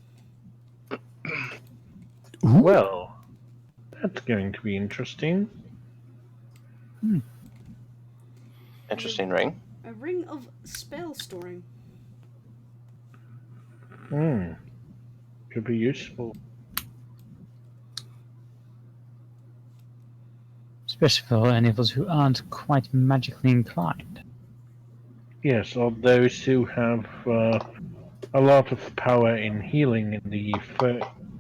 S1: Well, that's going to be interesting.
S5: Interesting ring.
S4: A ring of spell storing.
S1: Could be useful.
S2: Especially for any of us who aren't quite magically inclined.
S1: Yes, or those who have a lot of power in healing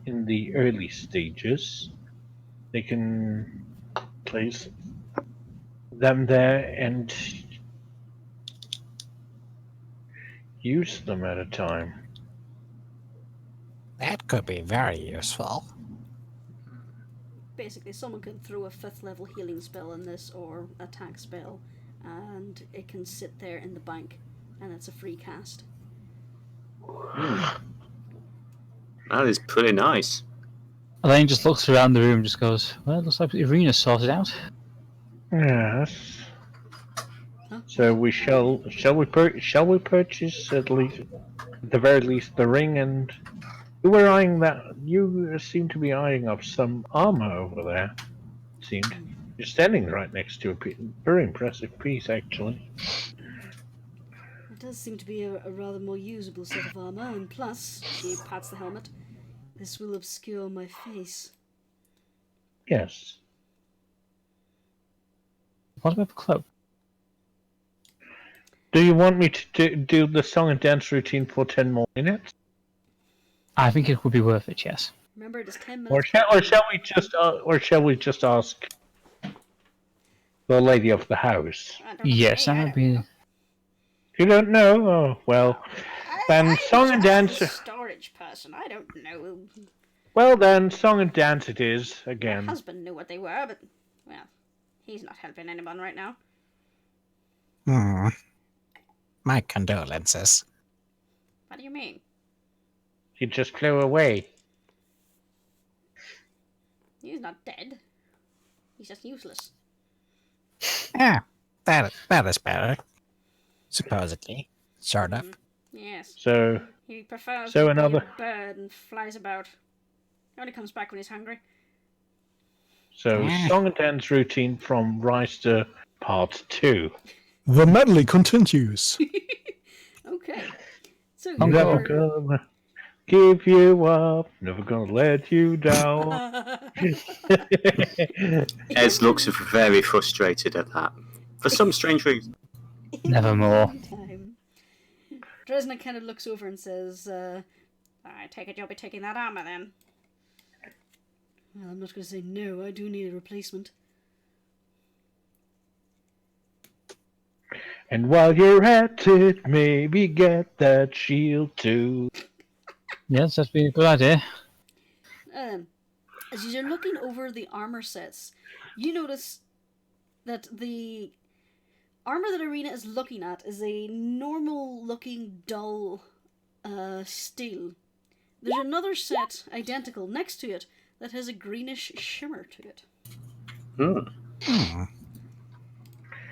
S1: in the early stages, they can place them there and use them at a time.
S7: That could be very useful.
S4: Basically, someone can throw a 5th level healing spell in this or attack spell, and it can sit there in the bank, and it's a free cast.
S3: That is pretty nice.
S2: Elaine just looks around the room and just goes, well, it looks like Irena's sorted out.
S1: Yes.
S4: Huh?
S1: So we shall we purchase at the very least the ring, and you were eyeing that. You seem to be eyeing up some armor over there. It seemed you're standing right next to a very impressive piece, actually.
S4: It does seem to be a rather more usable set of armor, and plus, she pats the helmet, this will obscure my face.
S1: Yes.
S2: What about the cloak?
S1: Do you want me to do the song and dance routine for 10 more minutes,
S2: I think it would be worth it, yes.
S4: Remember, it is 10
S1: or
S4: minutes.
S1: shall we just ask the lady of the house?
S4: I don't know.
S2: Yes,
S4: Hey,
S2: that
S4: I
S2: would
S4: don't
S2: be...
S4: know.
S1: You don't know? Oh well. Then song and
S4: I'm
S1: dance.
S4: a storage person. I don't know.
S1: Well then, song and dance it is
S4: My
S1: again.
S4: husband knew what they were, but well, he's not helping anyone right now.
S7: My condolences.
S4: What do you mean?
S1: He just flew away.
S4: He's not dead. He's just useless.
S7: Yeah, that is better. Supposedly. Sort of.
S4: Yes.
S1: So
S4: He prefers
S1: So
S4: to
S1: another-
S4: be a bird and flies about. He only comes back when he's hungry.
S1: song and dance routine from Reister Part 2.
S6: The medley continues.
S4: Okay. So
S1: Never
S4: you're...
S1: gonna give you up, never gonna let you down.
S3: Ez looks very frustrated at that. For some strange reason.
S2: Nevermore.
S4: Time. Dresner kind of looks over and says, I take it you'll be taking that armor then. Well, I'm not going to say no, I do need a replacement.
S1: And while you're at it, maybe get that shield too.
S2: Yes, that'd be a good idea.
S4: As you're looking over the armor sets, you notice that the armor that Irina is looking at is a normal-looking, dull steel. There's another set identical next to it that has a greenish shimmer to it.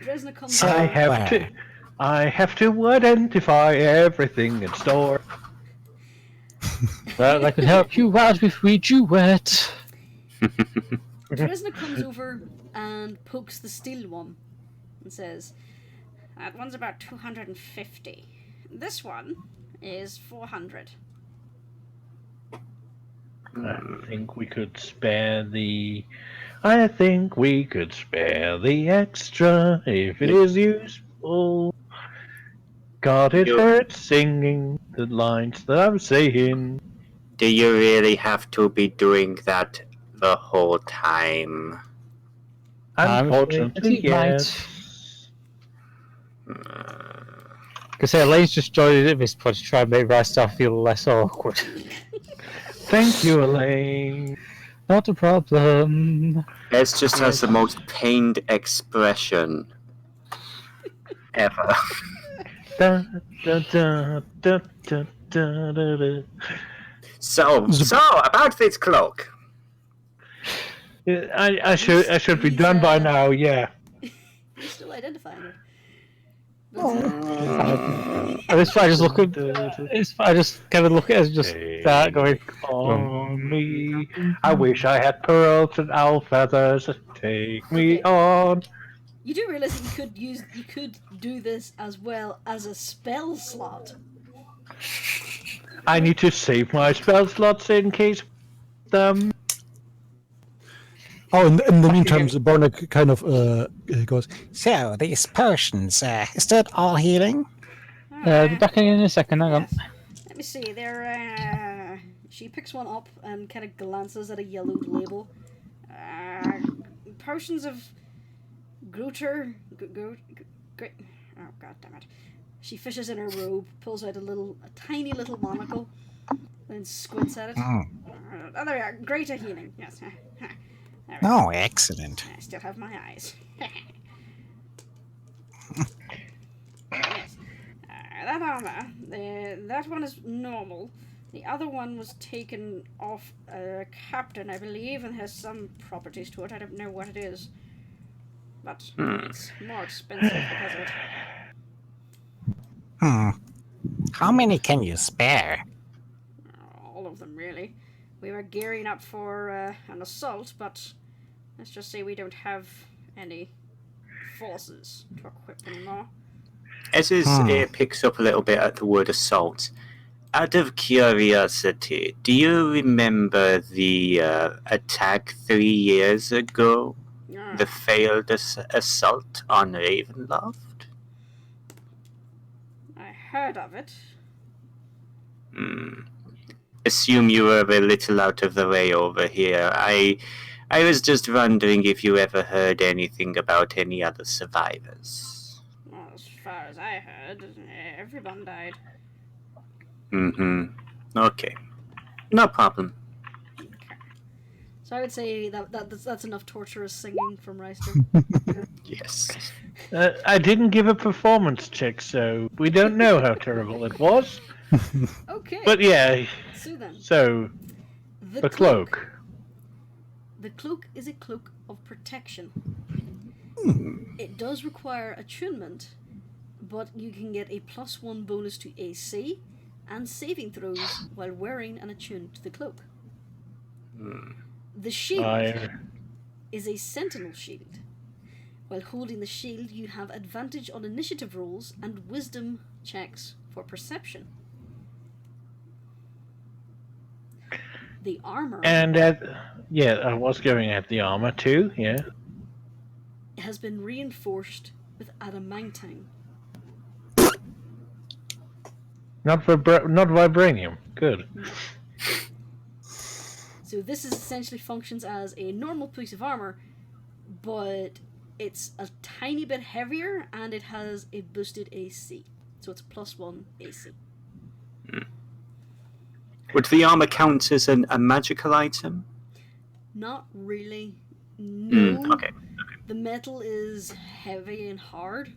S4: Dresna comes
S1: I have to identify everything in store.
S2: Well, I could help you out if we duet.
S4: Dresna comes over and pokes the steel one and says, "That one's about 250. This one is 400.
S1: I think we could spare the extra if it is useful. God, it hurts singing the lines that I'm saying.
S3: Do you really have to be doing that the whole time?
S1: Unfortunately, yes.
S2: Because Elaine's just joined in at this point to try and make Rystar feel less awkward.
S1: Thank you, Elaine.
S2: Not a problem.
S3: Ez just has the most pained expression ever.
S1: Da, da, da, da, da, da, da, da.
S3: So about this cloak.
S1: I should be done by now. Yeah.
S4: You're still identifying it.
S2: At this point, I just look at. I just kind of look at it and just start going.
S1: On me. I wish I had pearls and owl feathers. Take me on.
S4: You do realize that you could do this as well as a spell slot.
S1: I need to save my spell slots in case them.
S6: Oh, in the meantime, Borna kind of goes,
S7: So, these potions, is that all healing?
S2: Be back in a second, hang on.
S4: Let me see. They're. She picks one up and kind of glances at a yellowed label. Potions of Gruter. Great. Oh, god damn it. She fishes in her robe, pulls out a tiny little monocle, then squints at it. Oh, there we are. Greater healing. Yes.
S7: Oh, excellent.
S4: I still have my eyes. Yes. That armor, that one is normal. The other one was taken off a captain, I believe, and has some properties to it. I don't know what it is. But it's more expensive because of it.
S7: How many can you spare?
S4: All of them, really. We were gearing up for an assault, but let's just say we don't have any forces to equip anymore.
S3: As his ear picks up a little bit at the word assault, out of curiosity, do you remember the attack 3 years ago? The failed assault on Ravenloft?
S4: I heard of it.
S3: Assume you were a little out of the way over here. I was just wondering if you ever heard anything about any other survivors.
S4: Well, as far as I heard, everyone died.
S3: Okay. No problem.
S4: So I would say that's enough torturous singing from Reister.
S3: Yes.
S1: I didn't give a performance check, so we don't know how terrible it was.
S4: Okay.
S1: But yeah.
S4: So
S1: the cloak.
S4: The cloak is a cloak of protection. It does require attunement, but you can get a +1 bonus to AC and saving throws while wearing and attuned to the cloak. The shield is a sentinel shield. While holding the shield, you have advantage on initiative rolls and wisdom checks for perception. The armor...
S1: And I was going at the armor too, yeah.
S4: Has been reinforced with adamantine.
S1: Not vibranium. Good.
S4: So this is essentially functions as a normal piece of armor, but it's a tiny bit heavier and it has a boosted AC. So it's +1 AC.
S3: Would the armor count as a magical item?
S4: Not really. No.
S3: Okay.
S4: The metal is heavy and hard,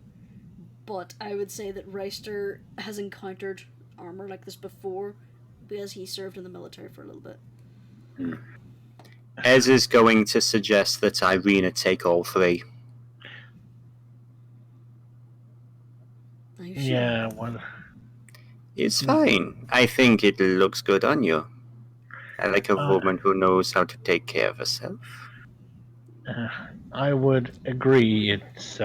S4: but I would say that Reister has encountered armor like this before because he served in the military for a little bit.
S3: Ez is going to suggest that Irina take all 3.
S4: Are you sure?
S1: Yeah, well,
S3: It's fine. I think it looks good on you. I like a woman who knows how to take care of herself.
S1: I would agree. It's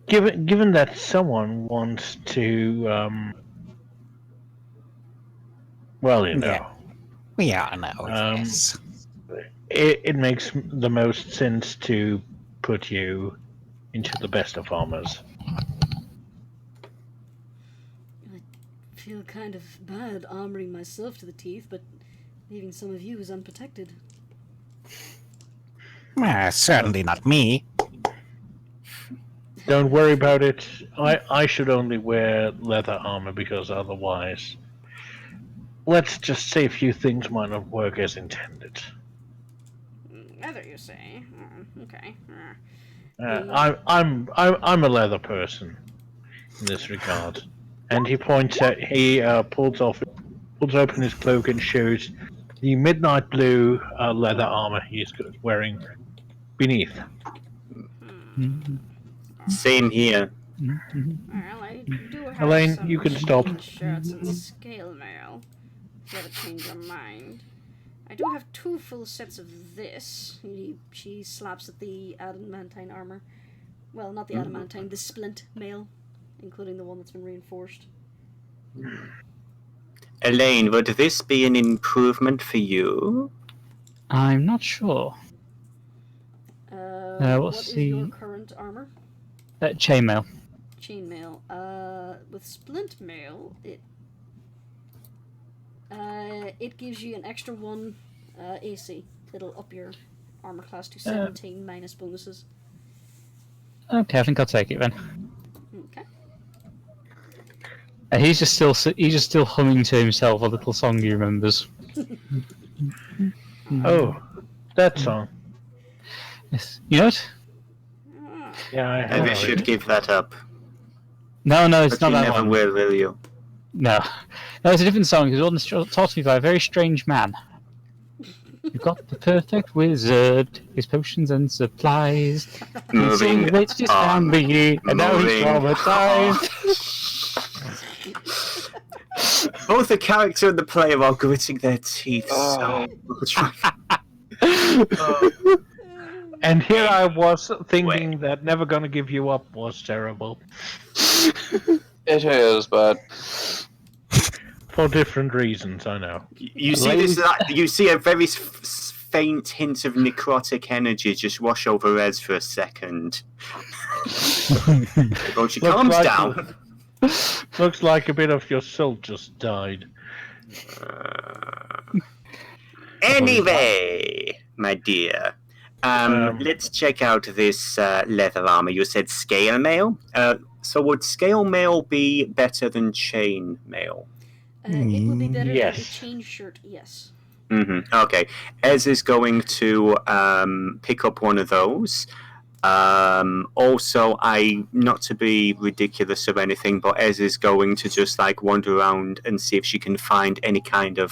S1: given that someone wants to, well, you know,
S7: Yeah. We all know, yes.
S1: it makes the most sense to put you into the best of armors.
S4: I feel kind of bad armoring myself to the teeth, but leaving some of you is unprotected.
S7: Certainly not me.
S1: Don't worry about it. I should only wear leather armor because otherwise, let's just say a few things might not work as intended.
S4: Leather, you say? Okay.
S1: I'm a leather person in this regard. And he points at pulls open his cloak and shows the midnight blue leather armor he's wearing beneath.
S3: Same here.
S4: Well, I do have
S1: Elaine,
S4: some
S1: you can stop.
S4: shirts and scale mail. If you ever change your mind. I do have 2 full sets of this. She slaps at the adamantine armor. Well, not the adamantine, the splint mail, including the one that's been reinforced.
S3: Elaine, would this be an improvement for you?
S2: I'm not sure.
S4: What is your current armor?
S2: Chainmail.
S4: Chainmail. With splint mail, it gives you an extra 1 AC. It'll up your armor class to 17 minus bonuses.
S2: Okay, I think I'll take it then.
S4: Okay.
S2: He's just still humming to himself a little song he remembers.
S1: Oh, that song.
S2: Yes. You know it?
S1: Yeah, I
S3: Maybe
S1: have
S3: should
S1: it.
S3: give that up.
S2: No, it's
S3: But
S2: not
S3: you
S2: that
S3: never
S2: one.
S3: will you?
S2: No, it's a different song. It was taught to me by a very strange man. You've got the perfect wizard, his potions and supplies.
S3: Moving
S2: He's with his family, and now he's traumatized.
S3: Both the character and the player are gritting their teeth so much.
S1: And here I was thinking that Never Gonna Give You Up was terrible.
S5: It is, but
S1: For different reasons, I know.
S3: You see you see a very faint hint of necrotic energy just wash over Ez for a second. When she calms down.
S1: Looks like a bit of your soul just died.
S3: Anyway, my dear, let's check out this leather armor. You said scale mail. So would scale mail be better than chain mail?
S4: It would be better than
S1: yes.
S4: a chain shirt, yes.
S3: Okay. Ez is going to pick up one of those. Also, not to be ridiculous or anything, but Ez is going to just like wander around and see if she can find any kind of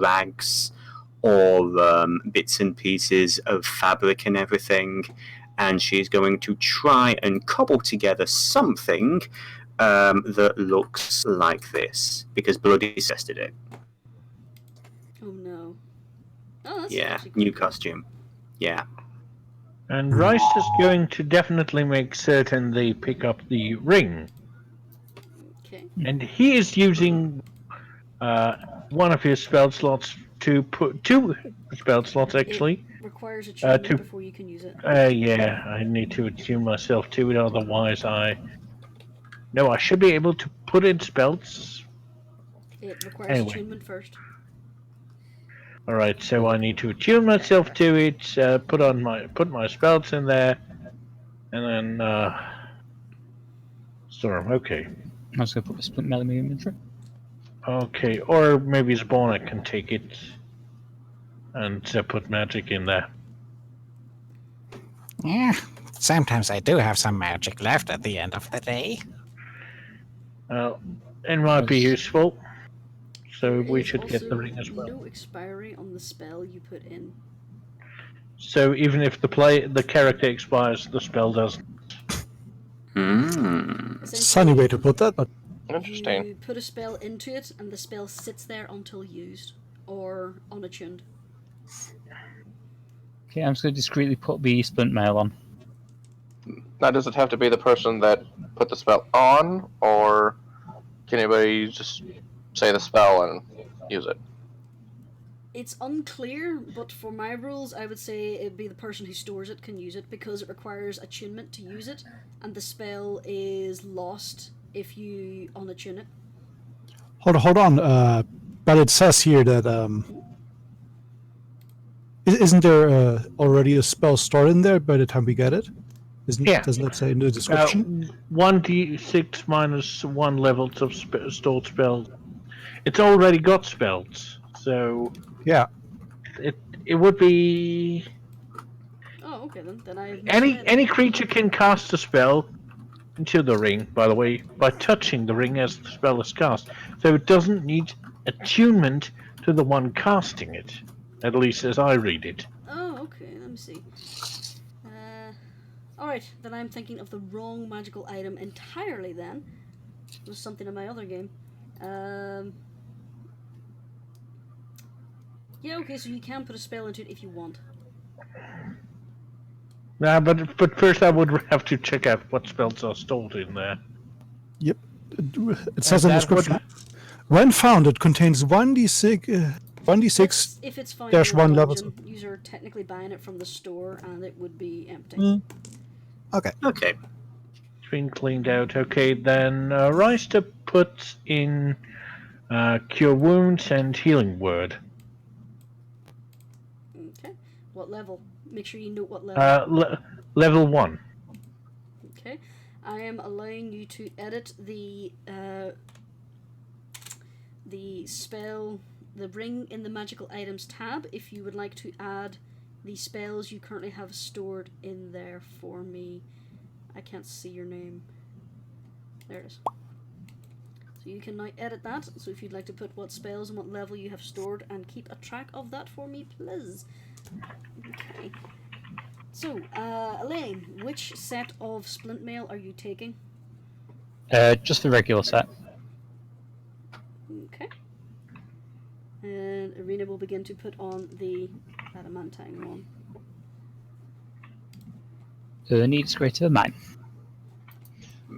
S3: rags or bits and pieces of fabric and everything, and she's going to try and cobble together something that looks like this, because Bloody tested it.
S4: Oh no. Oh, that's
S3: Yeah,
S4: actually
S3: new
S4: quite cool.
S3: costume. Yeah.
S1: And Rice is going to definitely make certain they pick up the ring.
S4: Okay.
S1: And he is using one of his spell slots to put 2 spell slots actually.
S4: It requires attunement
S1: to-
S4: before you can use it.
S1: Yeah, I need to attune myself to it, otherwise I should be able to put in spells.
S4: It requires
S1: Anyway.
S4: attunement first.
S1: Alright, so I need to attune myself to it, put my spells in there, and then Storm, okay.
S2: I'm just going to put the split mail in my inventory.
S1: Okay, or maybe Zborna can take it and put magic in there.
S7: Yeah, Sometimes I do have some magic left at the end of the day.
S1: It might be useful. So
S4: There
S1: we
S4: is
S1: should get the
S4: also
S1: ring as well.
S4: no expiry on the spell you put in.
S1: So even if the character expires, the spell doesn't.
S6: Sunny way to put that, but
S5: Interesting.
S4: You put a spell into it, and the spell sits there until used or unattuned.
S2: Okay, I'm just going to discreetly put the splint mail on.
S5: Now, does it have to be the person that put the spell on, or can anybody just say the spell and use it?
S4: It's unclear, but for my rules, I would say it'd be the person who stores it can use it because it requires attunement to use it, and the spell is lost if you unattune it.
S6: hold on. But it says here that isn't there already a spell stored in there by the time we get it?
S1: Yeah.
S6: Doesn't it say in the description?
S1: 1d6 minus 1 levels of stored spells. It's already got spells, so
S6: Yeah.
S1: it would be
S4: Oh, okay then. Then I
S1: any creature can cast a spell into the ring. By the way, by touching the ring as the spell is cast, so it doesn't need attunement to the one casting it. At least as I read it.
S4: Oh, okay. Let me see. Alright, then I'm thinking of the wrong magical item entirely then. It was something in my other game. Yeah, okay, so you can put a spell into it if you want.
S1: Nah, but first I would have to check out what spells are stored in there.
S6: Yep. It says in the description. When found, it contains 1d6
S4: if it's found
S6: dash
S4: in a
S6: 1 levels.
S4: dungeon, you're technically buying it from the store and it would be empty.
S6: Okay.
S3: Okay.
S1: It's been cleaned out. Okay, then Reister puts in Cure Wounds and Healing Word.
S4: Okay. What level? Make sure you note what level.
S1: Level 1.
S4: Okay. I am allowing you to edit the spell, the ring in the magical items tab if you would like to add the spells you currently have stored in there for me. I can't see your name. There it is. So you can now edit that. So if you'd like to put what spells and what level you have stored and keep a track of that for me, please. Okay. So, Elaine, which set of splint mail are you taking?
S2: Just the regular set.
S4: Okay. And Irina will begin to put on the adamantine one.
S2: The needs greater than mine.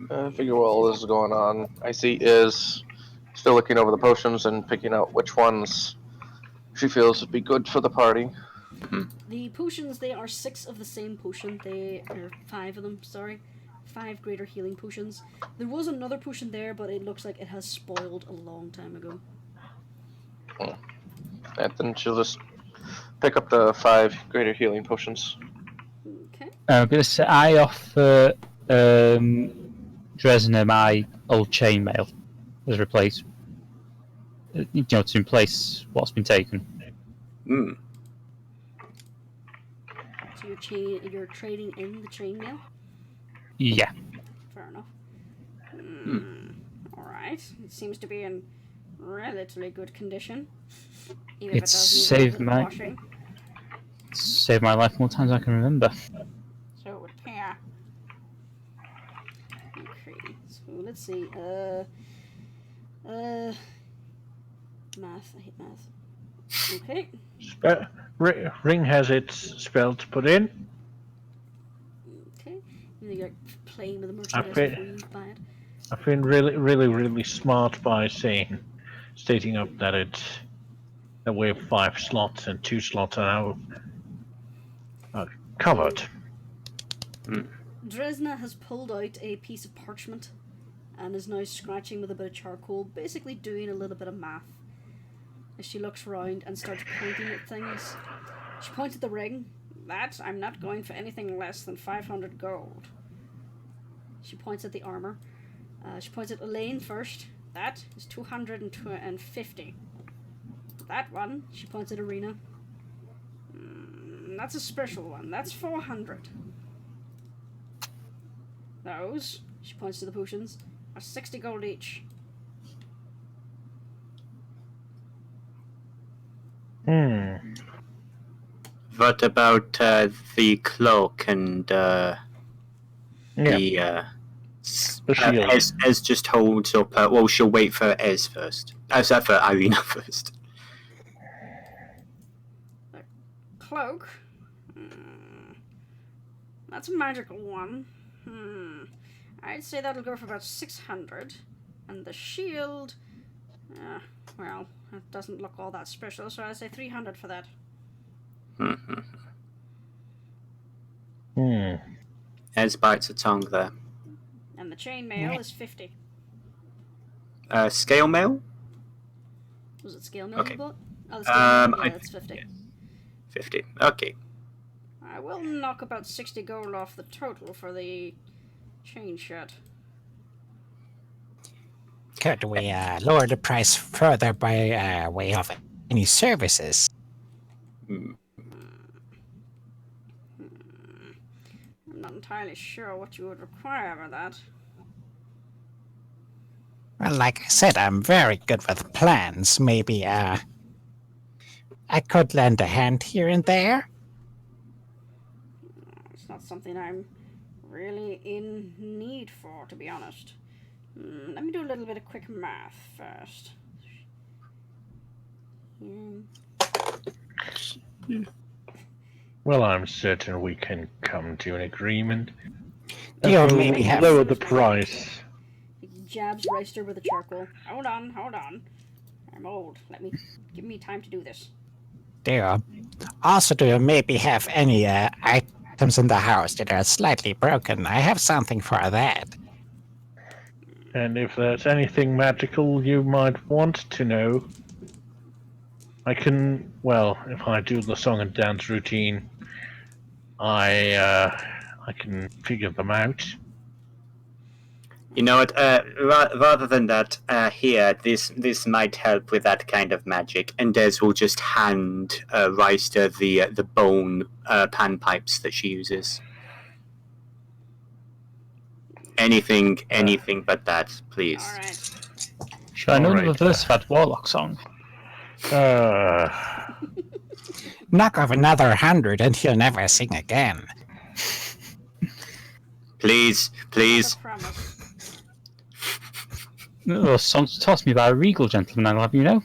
S5: I figure while all this is going on, Icy is still looking over the potions and picking out which ones she feels would be good for the party.
S4: The potions, they are 6 of the same potion. They are 5 of them, sorry. 5 greater healing potions. There was another potion there, but it looks like it has spoiled a long time ago.
S5: And then she'll just pick up the 5 greater healing potions.
S4: Okay.
S2: I'm going to say I offer Dresner my old chainmail as replace, to replace what's been taken.
S4: So you're trading in the chainmail?
S2: Yeah.
S4: Fair enough. Alright. It seems to be in relatively good condition. Even if it
S2: It's
S4: does need a
S2: saved
S4: little bit of
S2: my
S4: washing.
S2: saved my life more times than I can remember.
S4: So it would pair. Okay, so let's see. Math. I hate math. Okay.
S1: Ring has its spell to put in.
S4: Okay. You're playing with the merchandise before you buy it.
S1: I've been really smart by stating up that it's that we have 5 slots and 2 slots are now covered.
S4: Dresna has pulled out a piece of parchment and is now scratching with a bit of charcoal, basically doing a little bit of math. As she looks around and starts pointing at things. She points at the ring. That, I'm not going for anything less than 500 gold. She points at the armor. She points at Elaine first. That is 250. That one, she points at Irina. That's a special one. That's 400. Those, she points to the potions, are 60 gold each.
S3: What about the cloak and the
S1: shield?
S3: Ez just holds up. Well, she'll wait for Ez first. Sorry, for Irina first.
S4: The cloak? That's a magical one. I'd say that'll go for about 600. And the shield... well, it doesn't look all that special, so I'd say 300 for that.
S3: Ez bites her tongue there.
S4: And the chainmail is 50.
S3: Scale mail?
S4: Was it scale mail
S3: Okay.
S4: you bought? Oh, the scale mail?
S3: I
S4: Yeah, it's 50.
S3: yeah. 50. Okay.
S4: I will knock about 60 gold off the total for the chain shirt.
S7: Could we lower the price further by way of any services?
S4: I'm not entirely sure what you would require for that.
S7: Well, like I said, I'm very good with plans. Maybe I could lend a hand here and there.
S4: It's not something I'm really in need for, to be honest. Let me do a little bit of quick math first.
S1: Well, I'm certain we can come to an agreement.
S7: You maybe have...
S1: Lower the price.
S4: He jabs Reister with a charcoal. Hold on. I'm old. Give me time to do this.
S7: Do you maybe have any items in the house that are slightly broken? I have something for that.
S1: And if there's anything magical you might want to know, I can, well, if I do the song and dance routine, I can figure them out.
S3: You know what? Rather than that, here, this might help with that kind of magic. And Des will just hand Reister the bone panpipes that she uses. Anything but that, please.
S4: Alright.
S2: Should I know
S1: Alright.
S2: the verse of that Warlock song?
S7: Knock off another 100 and he'll never sing again.
S3: Please.
S4: That's a promise.
S2: Oh, songs tossed me by a regal gentleman, I'll have you know.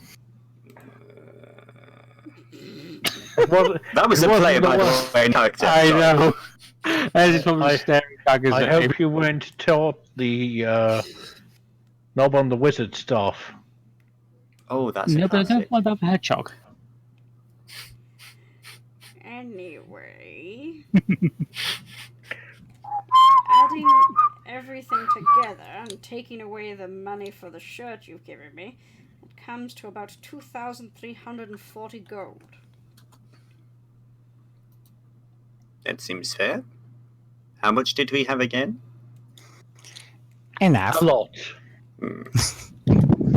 S3: That was a play by the way.
S2: I know. I just probably staring daggers
S1: I
S2: at him.
S1: hope you weren't taught the knob on the wizard staff.
S3: Oh, that's
S2: No,
S3: a
S2: but I
S3: classic.
S2: don't want that hedgehog.
S4: Anyway... adding everything together and taking away the money for the shirt you've given me, it comes to about 2,340 gold.
S3: That seems fair. How much did we have again?
S7: Enough.
S1: A lot.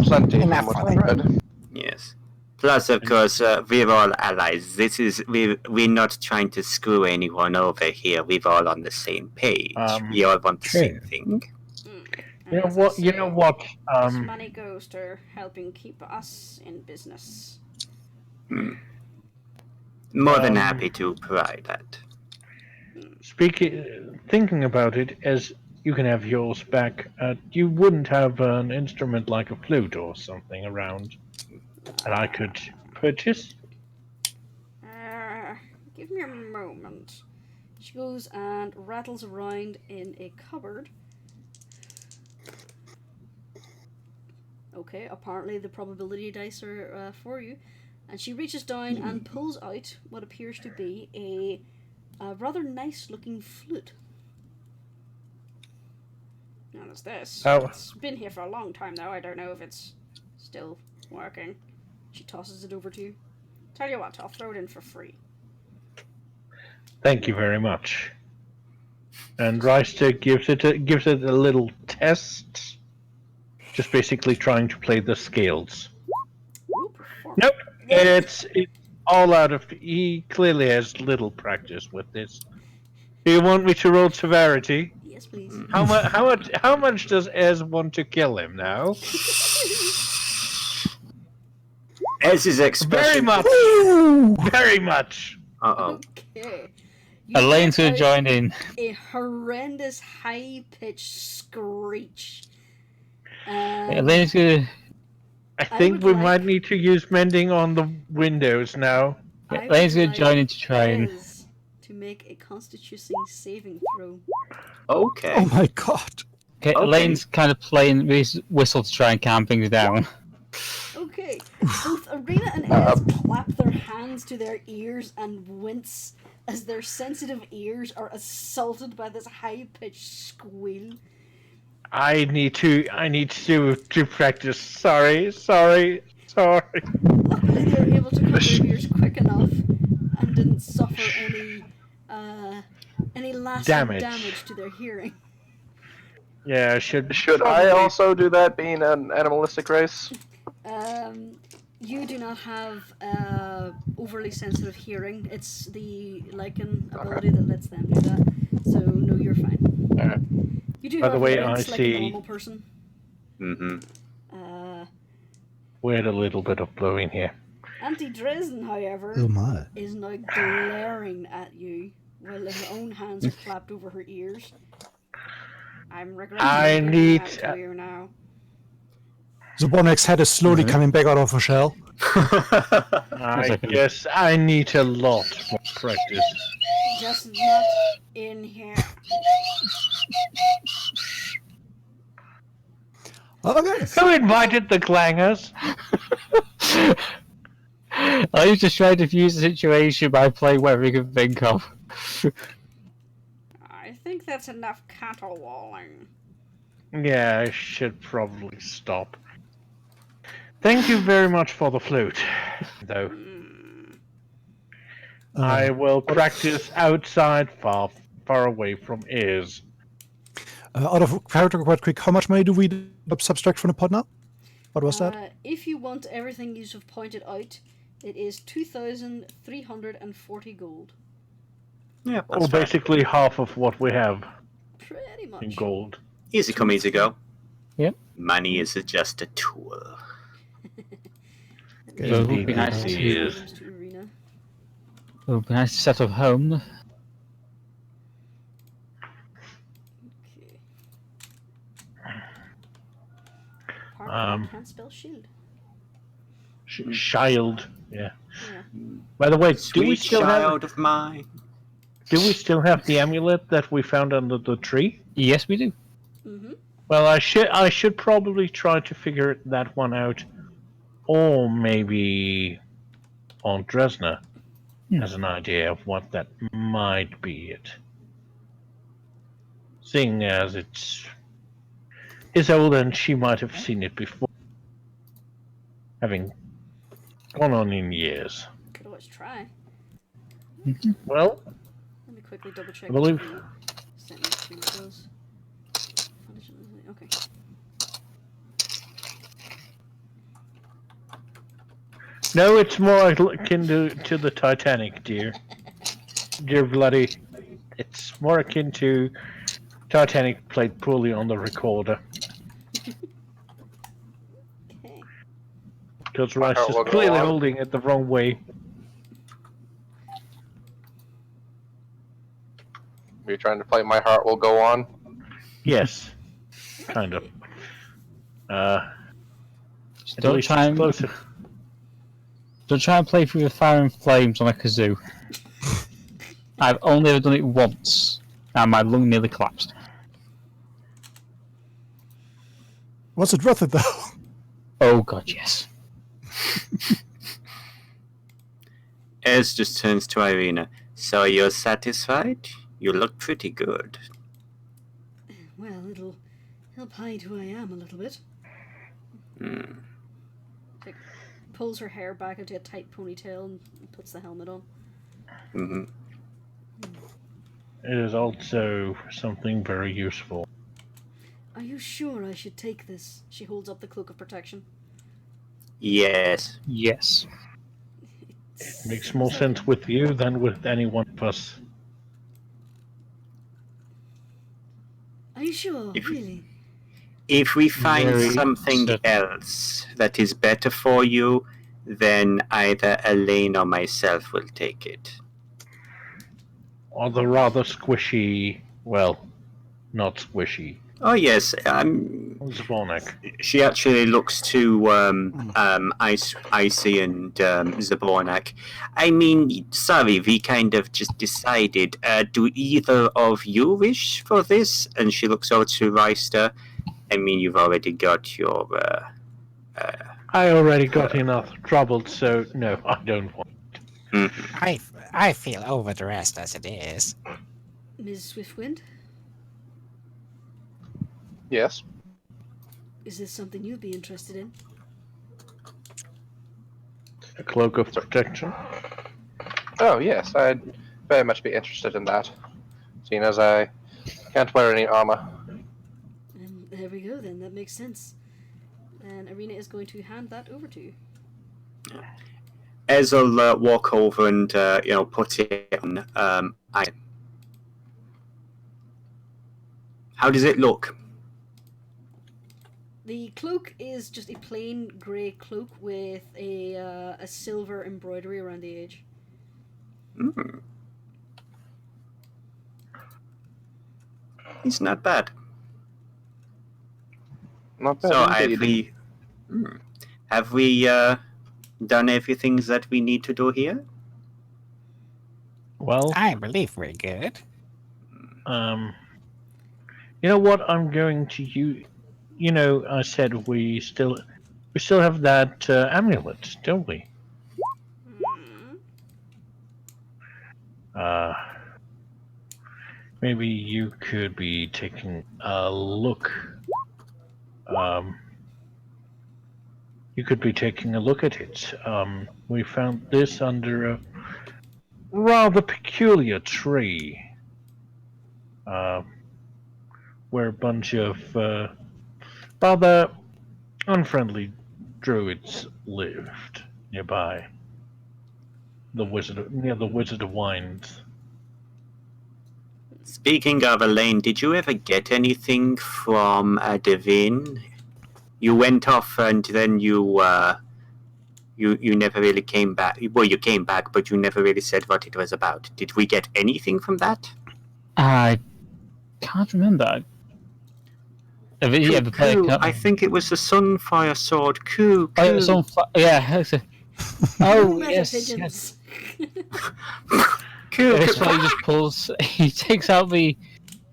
S5: Plenty
S7: Enough
S5: with
S7: for
S5: the
S7: it.
S5: bread.
S3: Yes. Plus, of course, we're all allies. We're not trying to screw anyone over here. We're all on the same page. We all want the same thing.
S4: And
S1: You know
S4: as I
S1: what?
S4: say,
S1: You know what?
S4: this money goes to helping keep us in business.
S3: More than happy to provide that.
S1: Thinking about it, as you can have yours back, you wouldn't have an instrument like a flute or something around that I could purchase?
S4: Give me a moment. She goes and rattles around in a cupboard. Okay, apparently the probability dice are for you. And she reaches down and pulls out what appears to be a rather nice looking flute. Now there's this.
S1: Oh.
S4: It's been here for a long time now. I don't know if it's still working. She tosses it over to you. Tell you what, I'll throw it in for free.
S1: Thank you very much. And Reister gives it a little test, just basically trying to play the scales.
S4: Ooh, perform.
S1: Nope, it's all out of. He clearly has little practice with this. Do you want me to roll severity?
S4: Yes, Yes, please.
S1: How much does Ez want to kill him now?
S3: Ez's expression.
S1: Very much.
S3: Uh-oh.
S4: Okay. You
S2: Elaine's
S4: let
S2: gonna
S4: out
S2: join in.
S4: a horrendous high-pitched screech.
S2: Elaine's gonna.
S1: I think we might need to use mending on the windows now.
S2: Elaine's gonna join in to try and.
S4: Ez to make a Constitution saving throw.
S3: Okay.
S6: Oh my god.
S2: Okay, Elaine's kind of playing his whistle to try and calm things down.
S4: Okay, both Arena and Ez clap their hands to their ears and wince as their sensitive ears are assaulted by this high-pitched squeal.
S1: I need to practice. Sorry.
S4: Luckily, they were able to cover their ears quick enough and didn't suffer any lasting damage to their hearing.
S1: Yeah, should
S5: I also do that, being an animalistic race?
S4: You do not have overly sensitive hearing. It's the lichen ability that lets them do that. So no, you're fine.
S5: Alright.
S4: You do
S1: By
S4: have
S1: the way,
S4: hearing,
S1: I
S4: it's like
S1: see-
S4: a normal person.
S3: Mm-hmm.
S1: We had a little bit of blowing here.
S4: Auntie Dresden, however,
S6: Oh my.
S4: is now glaring at you while her own hands are clapped over her ears. I'm regretting giving that to you now.
S6: The Bonnex head is slowly coming back out of her shell.
S1: I guess I need a lot more practice.
S4: Just not in here.
S6: Okay.
S1: Who invited the clangers?
S2: I was just trying to fuse the situation by playing whatever you can think of.
S4: I think that's enough caterwauling.
S1: Yeah, I should probably stop. Thank you very much for the flute, though. I will practice outside, far away from ears.
S6: Out of character, quite quick, how much money do we subtract from the pot now? What was that?
S4: If you want everything you have pointed out, it is 2,340 gold.
S3: Yeah,
S1: Or basically half of what we have
S4: Pretty much.
S1: in gold.
S3: Easy come, easy go.
S2: Yep.
S3: Money is just a tool.
S2: So it would be nice
S1: Indeed,
S2: to,
S1: it is.
S4: To Arena.
S2: it would be nice to settle home.
S4: Okay. Parker can't spell shield.
S1: Child, yeah.
S4: Yeah.
S1: By the way,
S3: Sweet child of mine.
S1: do we still have the amulet that we found under the tree?
S2: Yes, we do.
S4: Mm-hmm.
S1: Well, I should probably try to figure that one out, or maybe Aunt Dresner has an idea of what that might be. It, seeing as it's old and she might have seen it before, having gone on in years.
S4: Could always try.
S1: Well,
S4: Let me quickly double check.
S1: I believe-
S4: the sentence between those. Okay.
S1: no, it's more akin to the Titanic, dear. Dear bloody. It's more akin to Titanic played poorly on the recorder.
S4: Okay.
S1: Because Rice is
S5: will go
S1: clearly
S5: on.
S1: holding it the wrong way.
S5: You're trying to play My Heart Will Go On?
S1: Yes. Kind of. At
S2: Don't
S1: least
S2: try
S1: it's
S2: and
S1: closer.
S2: don't try and play through the fire and flames on a kazoo. I've only ever done it once, and my lung nearly collapsed.
S6: Was it worth it though?
S2: Oh god, yes.
S3: Ez just turns to Irina. So you're satisfied? You look pretty good.
S4: Well, it'll help hide who I am a little bit. Like, pulls her hair back into a tight ponytail and puts the helmet on.
S3: Mm-hmm.
S1: It is also something very useful.
S4: Are you sure I should take this? She holds up the cloak of protection.
S3: Yes.
S2: Yes.
S1: It makes more sense with you than with any one of us.
S4: Are you sure? Really?
S3: If we find
S2: Very
S3: something
S2: certain.
S3: else that is better for you, then either Elaine or myself will take it.
S1: Or the rather squishy, well, not squishy,
S3: Oh yes,
S1: Zvornik.
S3: she actually looks to Icy and Zabornak. I mean, sorry, we kind of just decided. Do either of you wish for this? And she looks over to Reister. I mean, you've already got your.
S1: I already got enough trouble, so no, I don't want.
S7: I feel overdressed as it is.
S4: Ms. Swiftwind,
S5: Yes.
S4: is this something you'd be interested in?
S1: A cloak of protection.
S5: Oh, yes, I'd very much be interested in that, seeing as I can't wear any armor.
S4: And there we go then, that makes sense. And Arena is going to hand that over to you.
S3: Ez will walk over and put it on. How does it look?
S4: The cloak is just a plain grey cloak with a silver embroidery around the edge.
S3: It's not bad.
S5: Not bad
S3: So
S5: indeed.
S3: have we done everything that we need to do here?
S1: Well,
S7: I believe we're good.
S1: you know what? I'm going to use. You know, I said we still have that amulet, don't we? Maybe you could be taking a look. You could be taking a look at it. We found this under a rather peculiar tree, where a bunch of rather unfriendly druids lived nearby. Near the Wizard of Wines.
S3: Speaking of Elaine, did you ever get anything from Devin? You went off and then you never really came back. Well, you came back, but you never really said what it was about. Did we get anything from that?
S2: I can't remember.
S3: I think it was the Sunfire Sword. Coo.
S2: Oh, it was on yeah. Oh,
S4: Meta
S2: yes.
S4: pigeons.
S3: Coo.
S2: This way he just pulls. He takes out the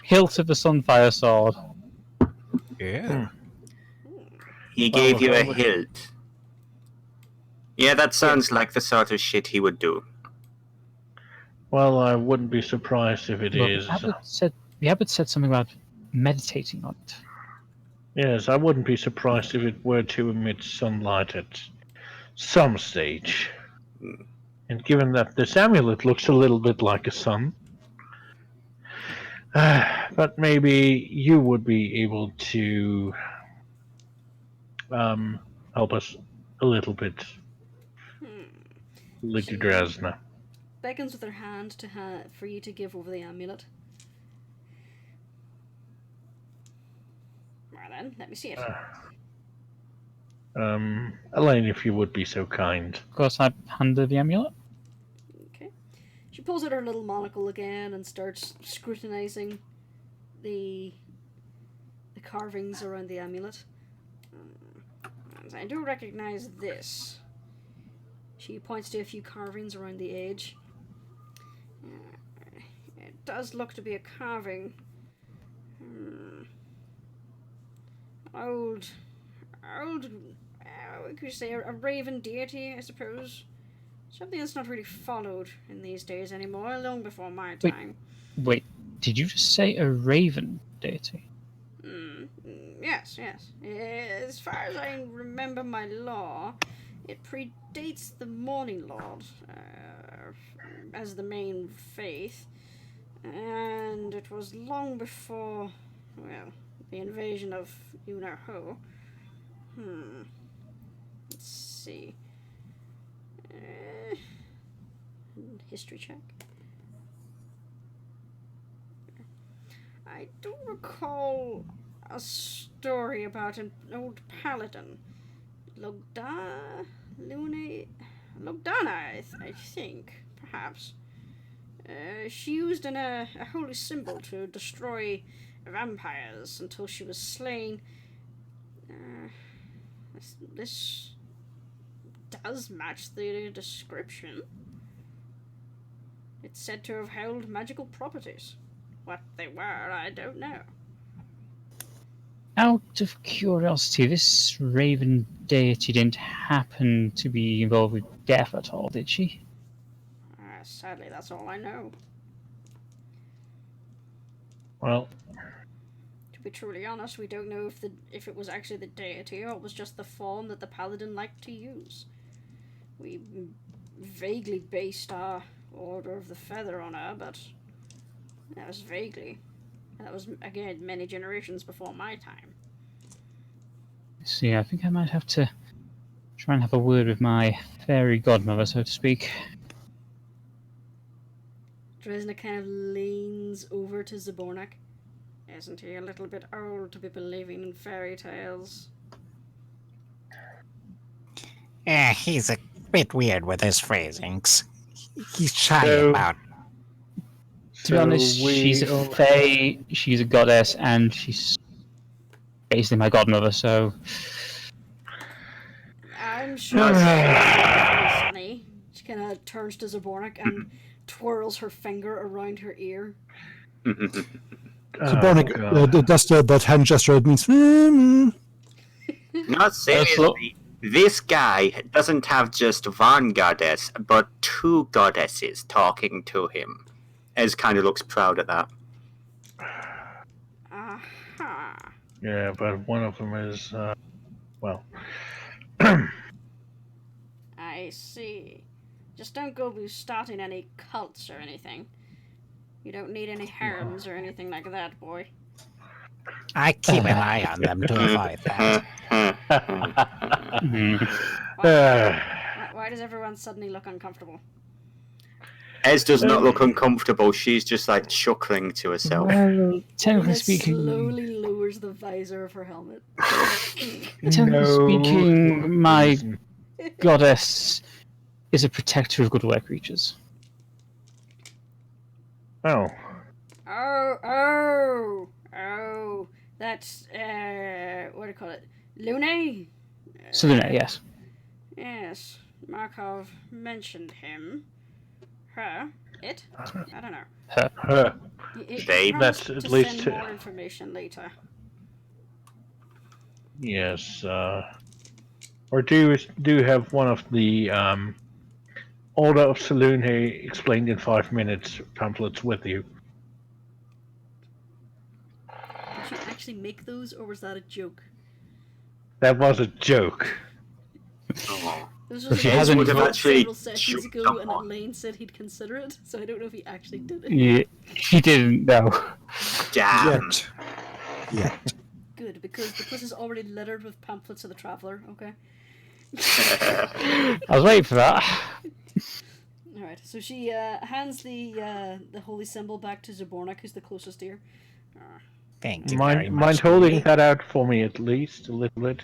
S2: hilt of the Sunfire sword.
S7: Yeah.
S3: He gave you a
S1: Well,
S3: hilt. Yeah, that sounds like the sort of shit he would do.
S1: Well, I wouldn't be surprised if it is.
S2: The abbot said something about meditating on it.
S1: Yes, I wouldn't be surprised if it were to emit sunlight at some stage. And given that this amulet looks a little bit like a sun, but maybe you would be able to help us a little bit, Lady Dresna.
S4: Beckons with her hand for you to give over the amulet. Right then, let me see it.
S1: Elaine, if you would be so kind.
S2: Of course, I hand her the amulet.
S4: Okay. She pulls out her little monocle again and starts scrutinizing the carvings around the amulet. I do recognize this. She points to a few carvings around the edge. It does look to be a carving. Old, what could you say, a raven deity, I suppose. Something that's not really followed in these days anymore, long before my time.
S2: Wait, did you just say a raven deity?
S4: Yes. As far as I remember my law, it predates the Morning Lord as the main faith, and it was long before, well, the invasion of you-know-who. Let's see. History check. I do recall a story about an old paladin. Logdana, I think, perhaps. She used a holy symbol to destroy vampires until she was slain. This does match the description. It's said to have held magical properties. What they were, I don't know.
S2: Out of curiosity, this raven deity didn't happen to be involved with death at all, did she?
S4: Sadly, that's all I know.
S1: Well,
S4: To be truly honest, we don't know if it was actually the deity or it was just the form that the paladin liked to use. We vaguely based our Order of the Feather on her, but that was vaguely. That was, again, many generations before my time.
S2: See, I think I might have to try and have a word with my fairy godmother, so to speak.
S4: Dresna kind of leans over to Zabornak. Isn't he a little bit old to be believing in fairy tales?
S7: He's a bit weird with his phrasings. He's shy about.
S2: To be honest, she's a fae, she's a goddess, and she's basically my godmother, so...
S4: I'm sure she's very funny. She kind of turns to Zabornak and twirls her finger around her ear.
S6: Zabornik does that hand gesture. It means...
S3: Not seriously. This guy doesn't have just one goddess, but two goddesses talking to him. Ez kind of looks proud at that.
S4: Aha.
S1: yeah, but one of them is, well...
S4: I see. Just don't go be starting any cults or anything. You don't need any harems or anything like that, boy.
S7: I keep an eye on them to avoid that.
S4: Why does everyone suddenly look uncomfortable?
S3: Ez does not look uncomfortable. She's just like chuckling to herself.
S2: Well, technically
S4: Luna
S2: speaking...
S4: slowly lowers the visor of her helmet.
S2: Technically speaking, my goddess is a protector of goodwill creatures.
S1: Oh.
S4: Oh, that's, what do you call it? Lune?
S2: Selena, yes.
S4: Yes, Markov mentioned him. Her? It? I don't know.
S1: Her.
S4: He
S3: They-
S4: promised
S1: That's at
S4: to
S1: least
S4: send more information later.
S1: Yes, or do have one of the Order of Saloon explained in 5 minutes pamphlets with you.
S4: Did you actually make those, or was that a joke?
S1: That was a joke.
S3: Oh.
S4: This
S2: If
S4: was
S2: he
S4: a
S2: hasn't-
S4: joke
S3: would have actually
S4: several sessions
S3: shoot
S4: ago, and
S3: someone.
S4: Elaine said he'd consider it, so I don't know if he actually did it.
S2: Yeah, he didn't know.
S3: Damn.
S6: Yet.
S4: Good, because the place is already littered with pamphlets of the Traveller, okay?
S2: I was waiting for that.
S4: Alright, so she hands the holy symbol back to Zabornak, who's the closest to her.
S7: Thank you very much.
S1: Mind holding
S7: Louis.
S1: that out for me at least a little bit.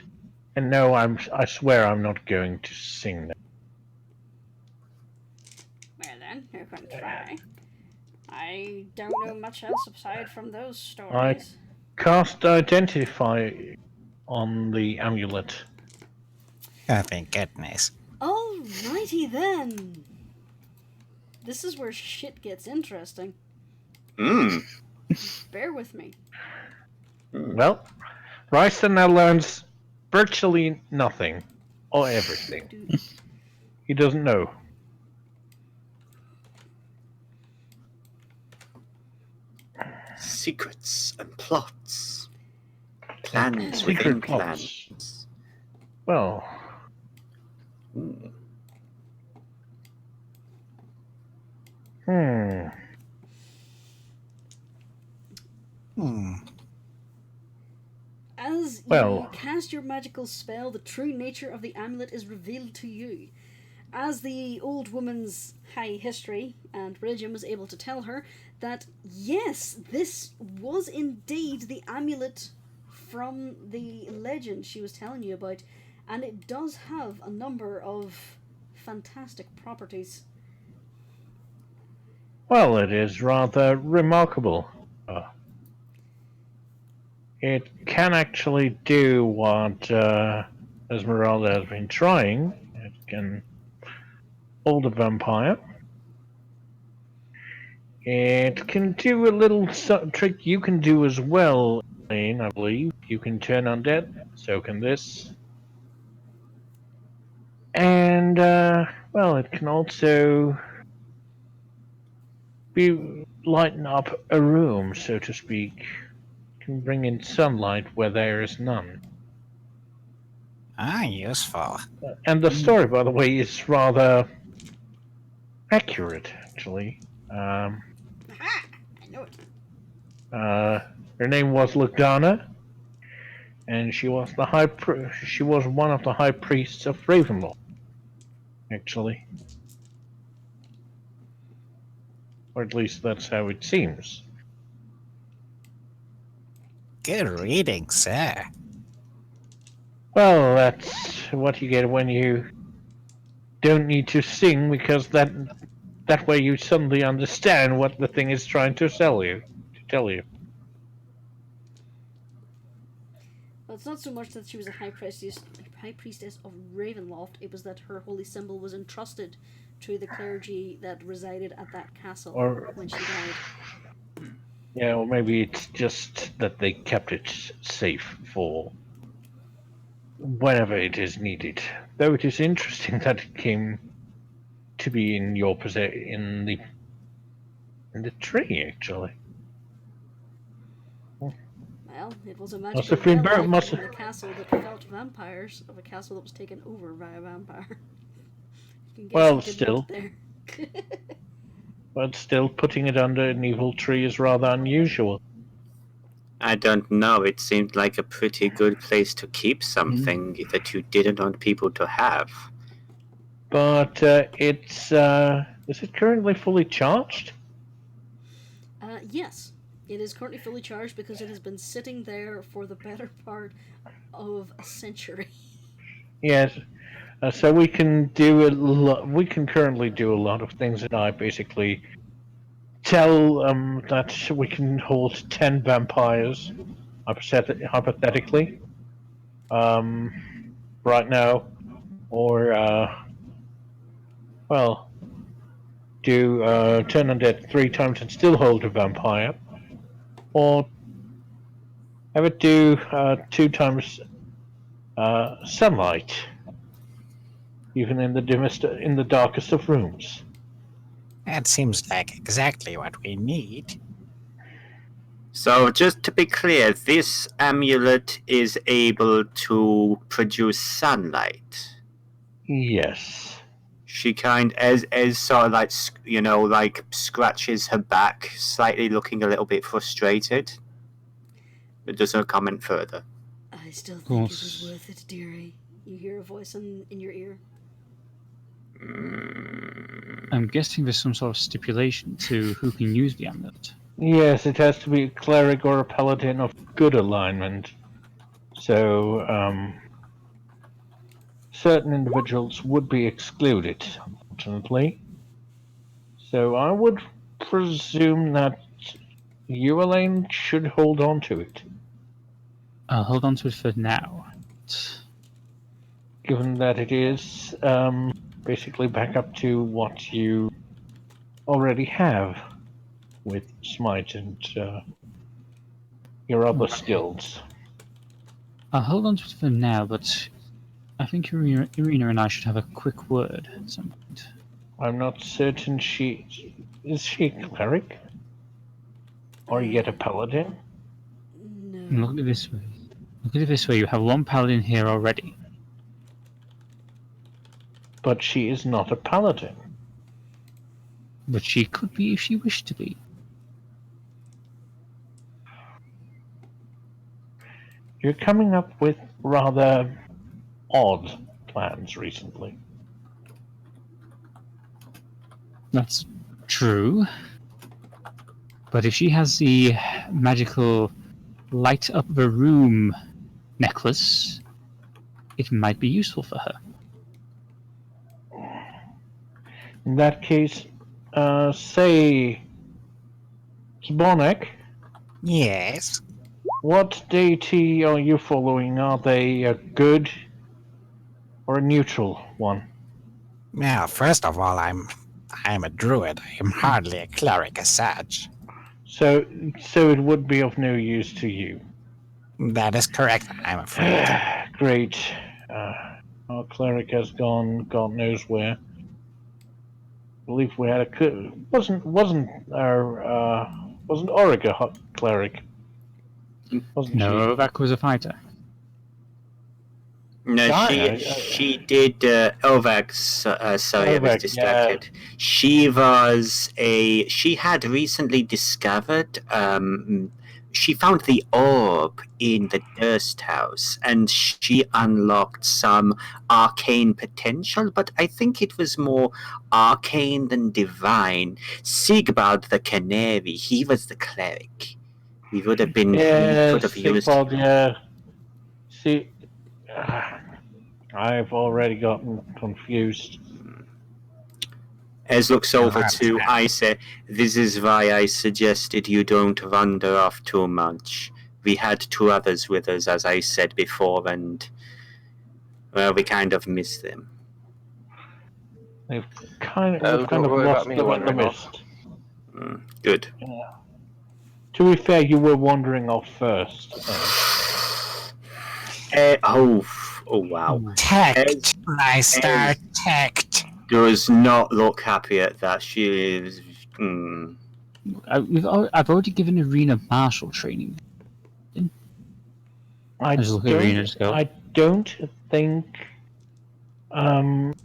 S1: And no, I swear I'm not going to sing that.
S4: Well then, you can try. I don't know much else aside from those
S1: I
S4: stories.
S1: cast Identify on the amulet.
S7: Oh, thank goodness.
S4: Alrighty then. This is where shit gets interesting. Bear with me.
S1: Well, Ryster now learns virtually nothing or everything.
S4: Dude.
S1: He doesn't know.
S3: Secrets and plots. Plans
S1: Secret
S3: within
S1: plots.
S3: plans.
S1: Well, hmm.
S4: As you
S1: Well.
S4: cast your magical spell, the true nature of the amulet is revealed to you. as the old woman's high history and religion was able to tell her that yes, this was indeed the amulet from the legend she was telling you about, and it does have a number of fantastic properties.
S1: Well, it is rather remarkable. It can actually do what Esmeralda has been trying. It can hold a vampire. It can do a little trick you can do as well, Elaine, I believe. You can turn undead, so can this. And, well, it can also lighten up a room, so to speak. It can bring in sunlight where there is none.
S7: Useful.
S1: And the story, by the way, is rather accurate, actually.
S4: Aha! I know it.
S1: Her name was Lugdana, and she was she was one of the high priests of Ravenloft, actually, or at least that's how it seems.
S7: Good reading, sir.
S1: Well, that's what you get when you don't need to sing, because that way you suddenly understand what the thing is trying to tell you.
S4: Well, it's not so much that she was a high priestess of Ravenloft, it was that her holy symbol was entrusted to the clergy that resided at that castle when she died.
S1: Yeah, or maybe it's just that they kept it safe for whenever it is needed. Though it is interesting that it came to be in your in the tree, actually.
S4: Well, it was a
S1: Must
S4: magical
S1: have been
S4: relic in the castle that felt vampires, of a castle that was taken over by a vampire. You can guess
S1: Well,
S4: who did
S1: still.
S4: what there.
S1: But still, putting it under an evil tree is rather unusual.
S3: I don't know. It seemed like a pretty good place to keep something that you didn't want people to have.
S1: But is it currently fully charged?
S4: Yes, it is currently fully charged because it has been sitting there for the better part of a century.
S1: Yes. So we can do we can currently do a lot of things, and I basically tell that we can hold 10 vampires, hypothetically, right now, or well, do turn undead 3 times and still hold a vampire, or have it do 2 times sunlight, even in the darkest of rooms.
S7: That seems like exactly what we need.
S3: So, just to be clear, this amulet is able to produce sunlight.
S1: Yes.
S3: She as sort of like, like scratches her back, slightly looking a little bit frustrated. But doesn't comment further.
S4: I still think it was worth it, dearie. You hear a voice in your ear.
S2: I'm guessing there's some sort of stipulation to who can use the amulet.
S1: Yes, it has to be a cleric or a paladin of good alignment. So, certain individuals would be excluded, unfortunately. So I would presume that you, Elaine, should hold on to it.
S2: I'll hold on to it for now.
S1: Given that it is basically back up to what you already have with Smite and your other skills.
S2: I'll hold on to it for now, but I think Irina and I should have a quick word at some point.
S1: I'm not certain is she a cleric? Or yet a paladin?
S4: No.
S2: Look at it this way. Look at it this way, you have one paladin here already.
S1: But she is not a paladin.
S2: But she could be if she wished to be.
S1: You're coming up with rather odd plans recently.
S2: That's true. But if she has the magical light up the room necklace, it might be useful for her.
S1: In that case, say, Sbonek,
S7: Yes.
S1: what deity are you following? Are they a good or a neutral one?
S7: Now, first of all, I'm a druid. I am hardly a cleric as such.
S1: So it would be of no use to you.
S7: That is correct, I'm afraid.
S1: Great. Our cleric has gone God knows where. I believe we had a wasn't Auric a cleric? Wasn't
S2: No, that was a fighter.
S3: No, she did. Ovak, sorry, I was
S1: Ovak,
S3: distracted.
S1: yeah.
S3: She had recently discovered. She found the orb in the Durst house, and she unlocked some arcane potential. But I think it was more arcane than divine. Siegbald the Canary, he was the cleric. He would have been.
S1: Yeah,
S3: He could have used.
S1: Sigvald, yeah. See, I've already gotten confused.
S3: Ez looks over to Isa. This is why I suggested you don't wander off too much. We had 2 others with us, as I said before, and well, we kind of missed them.
S1: They've kind
S5: What
S1: of
S5: about
S1: lost
S5: me
S1: them in the
S5: wandering off?
S1: mist.
S3: Good.
S1: Yeah. To be fair, you were wandering off first.
S3: Oh wow.
S7: Tact, my star, tact.
S3: Does not look happy at that. She is.
S2: I've already given Arena martial training.
S1: I don't think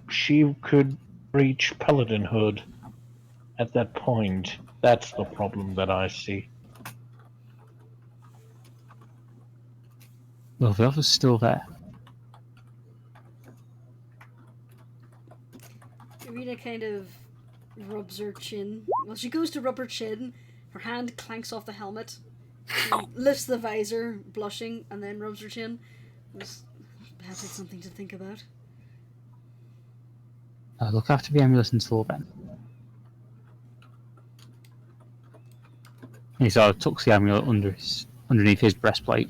S1: she could reach paladinhood at that point. That's the problem that I see.
S2: Well, the offer's still there.
S4: Irina kind of rubs her chin. Well, she goes to rub her chin. Her hand clanks off the helmet. She lifts the visor, blushing, and then rubs her chin. Perhaps it's something to think about.
S2: Look after the amulet until then. He sort of tucks the amulet underneath his breastplate.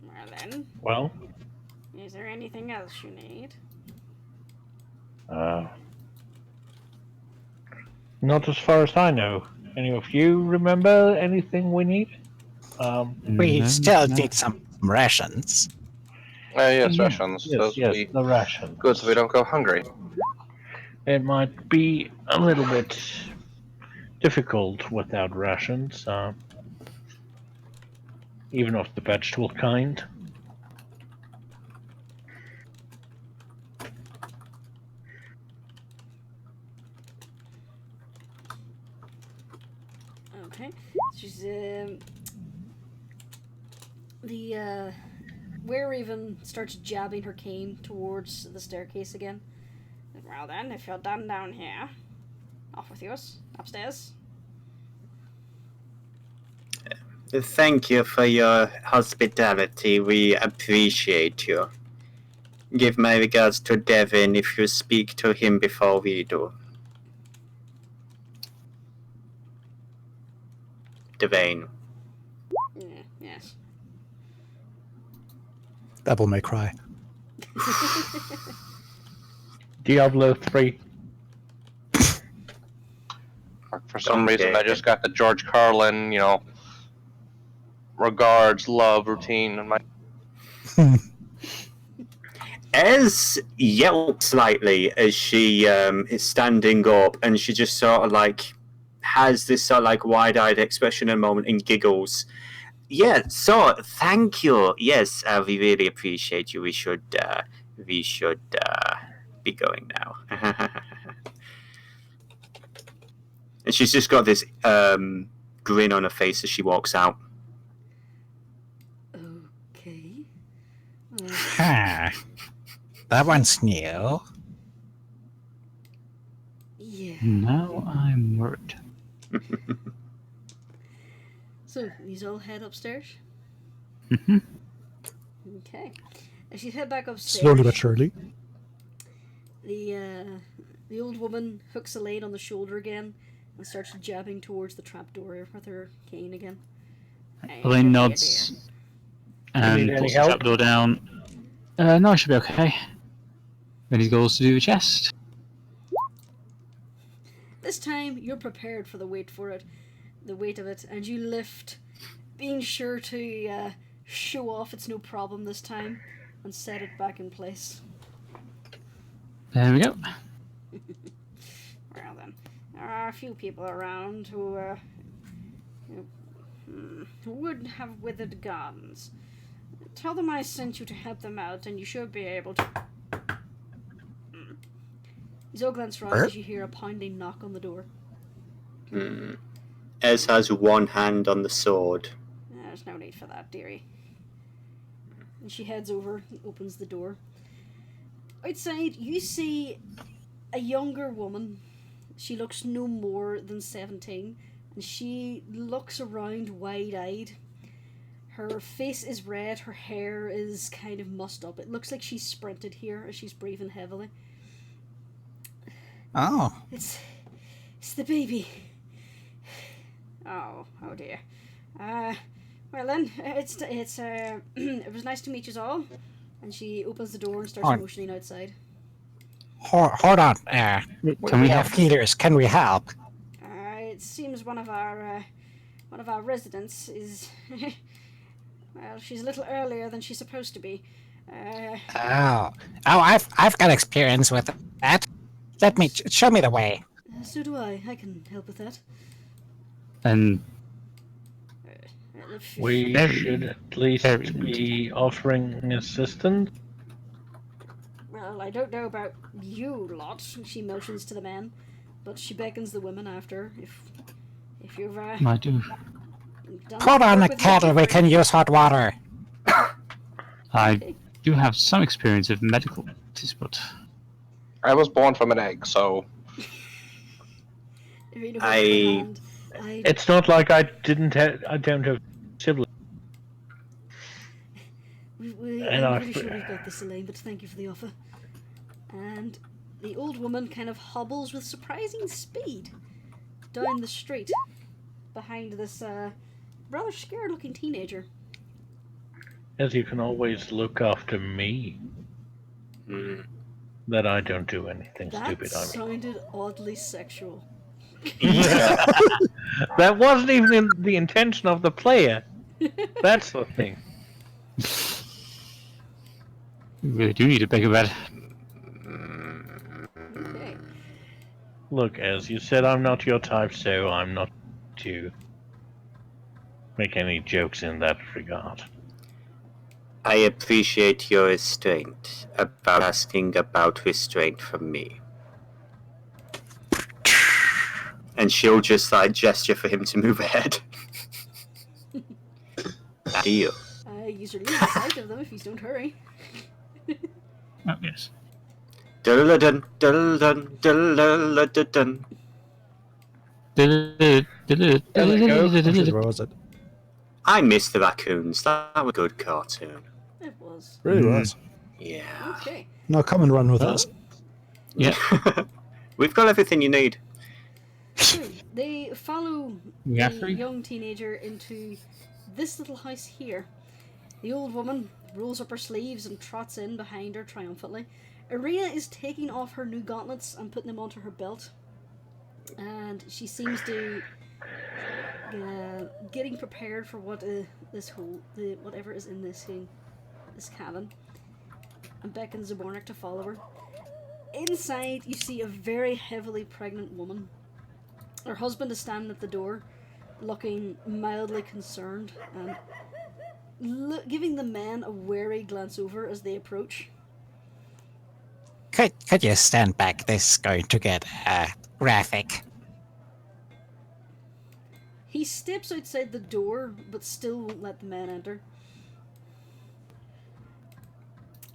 S4: Well then.
S1: Well?
S4: Is there anything else you need?
S1: Not as far as I know. Any of you remember anything we need?
S7: We still need some rations.
S5: Yes, rations.
S1: Yes,
S5: Those would be
S1: the rations.
S5: good so we don't go hungry.
S1: It might be a little bit difficult without rations, even of the vegetable kind.
S4: Okay. She's Were-Raven starts jabbing her cane towards the staircase again. Well then, if you're done down here, off with yours, upstairs.
S3: Thank you for your hospitality. We appreciate you. Give my regards to Devin if you speak to him before we do. Devane.
S4: Yes.
S6: Devil May Cry.
S1: Diablo 3.
S5: For some reason, I just got the George Carlin, regards, love routine in my.
S3: Ez yelps slightly as she is standing up, and she just sort of has this sort of wide-eyed expression in a moment and giggles. Yeah, so thank you. Yes, we really appreciate you. We should be going now. And she's just got this grin on her face as she walks out.
S7: Huh. That one's new.
S4: Yeah.
S2: Now I'm worried.
S4: So, these all head upstairs?
S2: Mhm.
S4: Okay. As you head back upstairs,
S6: Slowly but surely.
S4: the old woman hooks Elaine on the shoulder again and starts jabbing towards the trapdoor with her cane again.
S2: Elaine
S4: Dear,
S2: nods
S4: dear.
S2: and
S1: Need any
S2: puts the
S1: help?
S2: trapdoor down. No, I should be okay. Then he goes to do the chest.
S4: This time, you're prepared for the weight of it, and you lift, being sure to show off it's no problem this time, and set it back in place.
S2: There we go.
S4: Well then, there are a few people around who would have withered gardens. Tell them I sent you to help them out, and you should be able to. You glance round as you hear a pounding knock on the door.
S3: Ez has one hand on the sword.
S4: There's no need for that, dearie. And she heads over and opens the door. Outside, you see a younger woman. She looks no more than 17, and she looks around wide-eyed. Her face is red, her hair is kind of mussed up. It looks like she's sprinted here as she's breathing heavily.
S7: Oh.
S4: It's the baby. Oh dear. Well then, it was nice to meet you all. And she opens the door and starts motioning outside.
S7: Hold on.
S2: Can we
S7: have healers. Can we help?
S4: It seems one of our residents is well, she's a little earlier than she's supposed to be.
S7: I've got experience with that. Let me show me the way.
S4: So do I. I can help with that.
S2: And
S1: We should at least be offering assistance.
S4: Well, I don't know about you lot. She motions to the men, but she beckons the women after. If you've
S2: I do.
S7: Put on the kettle. We can use hot water.
S2: I do have some experience of medical practice, but
S5: I was born from an egg, so
S1: It's not like I don't have siblings.
S4: I'm pretty sure we've got this, Elaine, but thank you for the offer. And the old woman kind of hobbles with surprising speed down the street behind this rather scared-looking teenager.
S1: As you can always look after me. That I don't do anything stupid.
S4: That sounded oddly sexual.
S1: That wasn't even the intention of the player. That's the thing.
S2: we really do need a bigger bed.
S4: Okay.
S1: Look, as you said, I'm not your type, so I'm not to make any jokes in that regard.
S3: I appreciate your restraint about asking about restraint from me. And she'll just gesture for him to move ahead. Deal.
S4: You leave the sight of them if you don't hurry.
S2: Oh, yes.
S3: Dun dun dun dun dun.
S6: Where was it?
S3: I miss the raccoons. That was a good cartoon.
S4: It was.
S6: Really was.
S3: Yeah.
S4: Okay.
S6: Now come and run with us.
S2: Yeah.
S3: We've got everything you need.
S4: So they follow
S2: Yeah,
S4: the
S2: three.
S4: young teenager into this little house here. The old woman rolls up her sleeves and trots in behind her triumphantly. Arena is taking off her new gauntlets and putting them onto her belt. And she seems to getting prepared for what whatever is in this cabin, and beckons Zabornik to follow her. Inside, you see a very heavily pregnant woman. Her husband is standing at the door, looking mildly concerned and giving the men a wary glance over as they approach.
S7: Could you stand back? This is going to get graphic.
S4: He steps outside the door, but still won't let the men enter.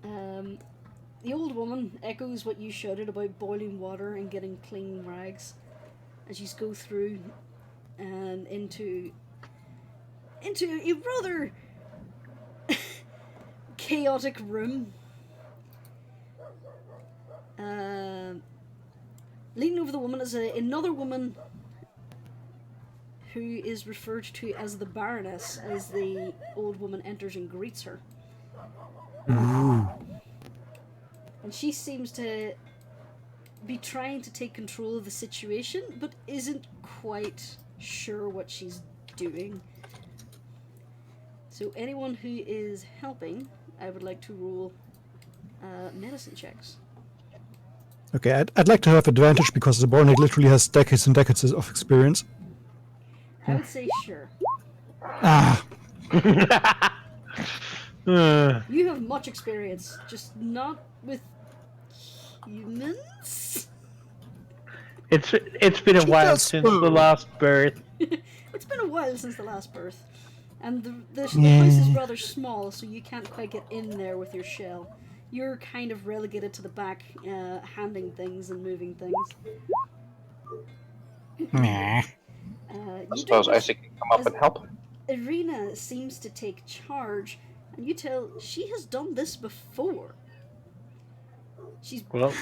S4: The old woman echoes what you shouted about boiling water and getting clean rags as you go through and into a rather chaotic room. Leaning over the woman is another woman who is referred to as the Baroness as the old woman enters and greets her. And she seems to be trying to take control of the situation, but isn't quite sure what she's doing. So anyone who is helping, I would like to roll medicine checks.
S6: Okay, I'd like to have advantage because the Bornig literally has decades and decades of experience.
S4: I would say sure.
S6: Ah,
S4: You have much experience, just not with humans.
S1: It's been a while since the last birth.
S4: It's been a while since the last birth. And the house is rather small, so you can't quite get in there with your shell. You're kind of relegated to the back, handing things and moving things.
S7: Meh.
S5: I suppose Isaac can come up and help.
S4: Irina seems to take charge, and you tell she has done this before. She's
S1: Well,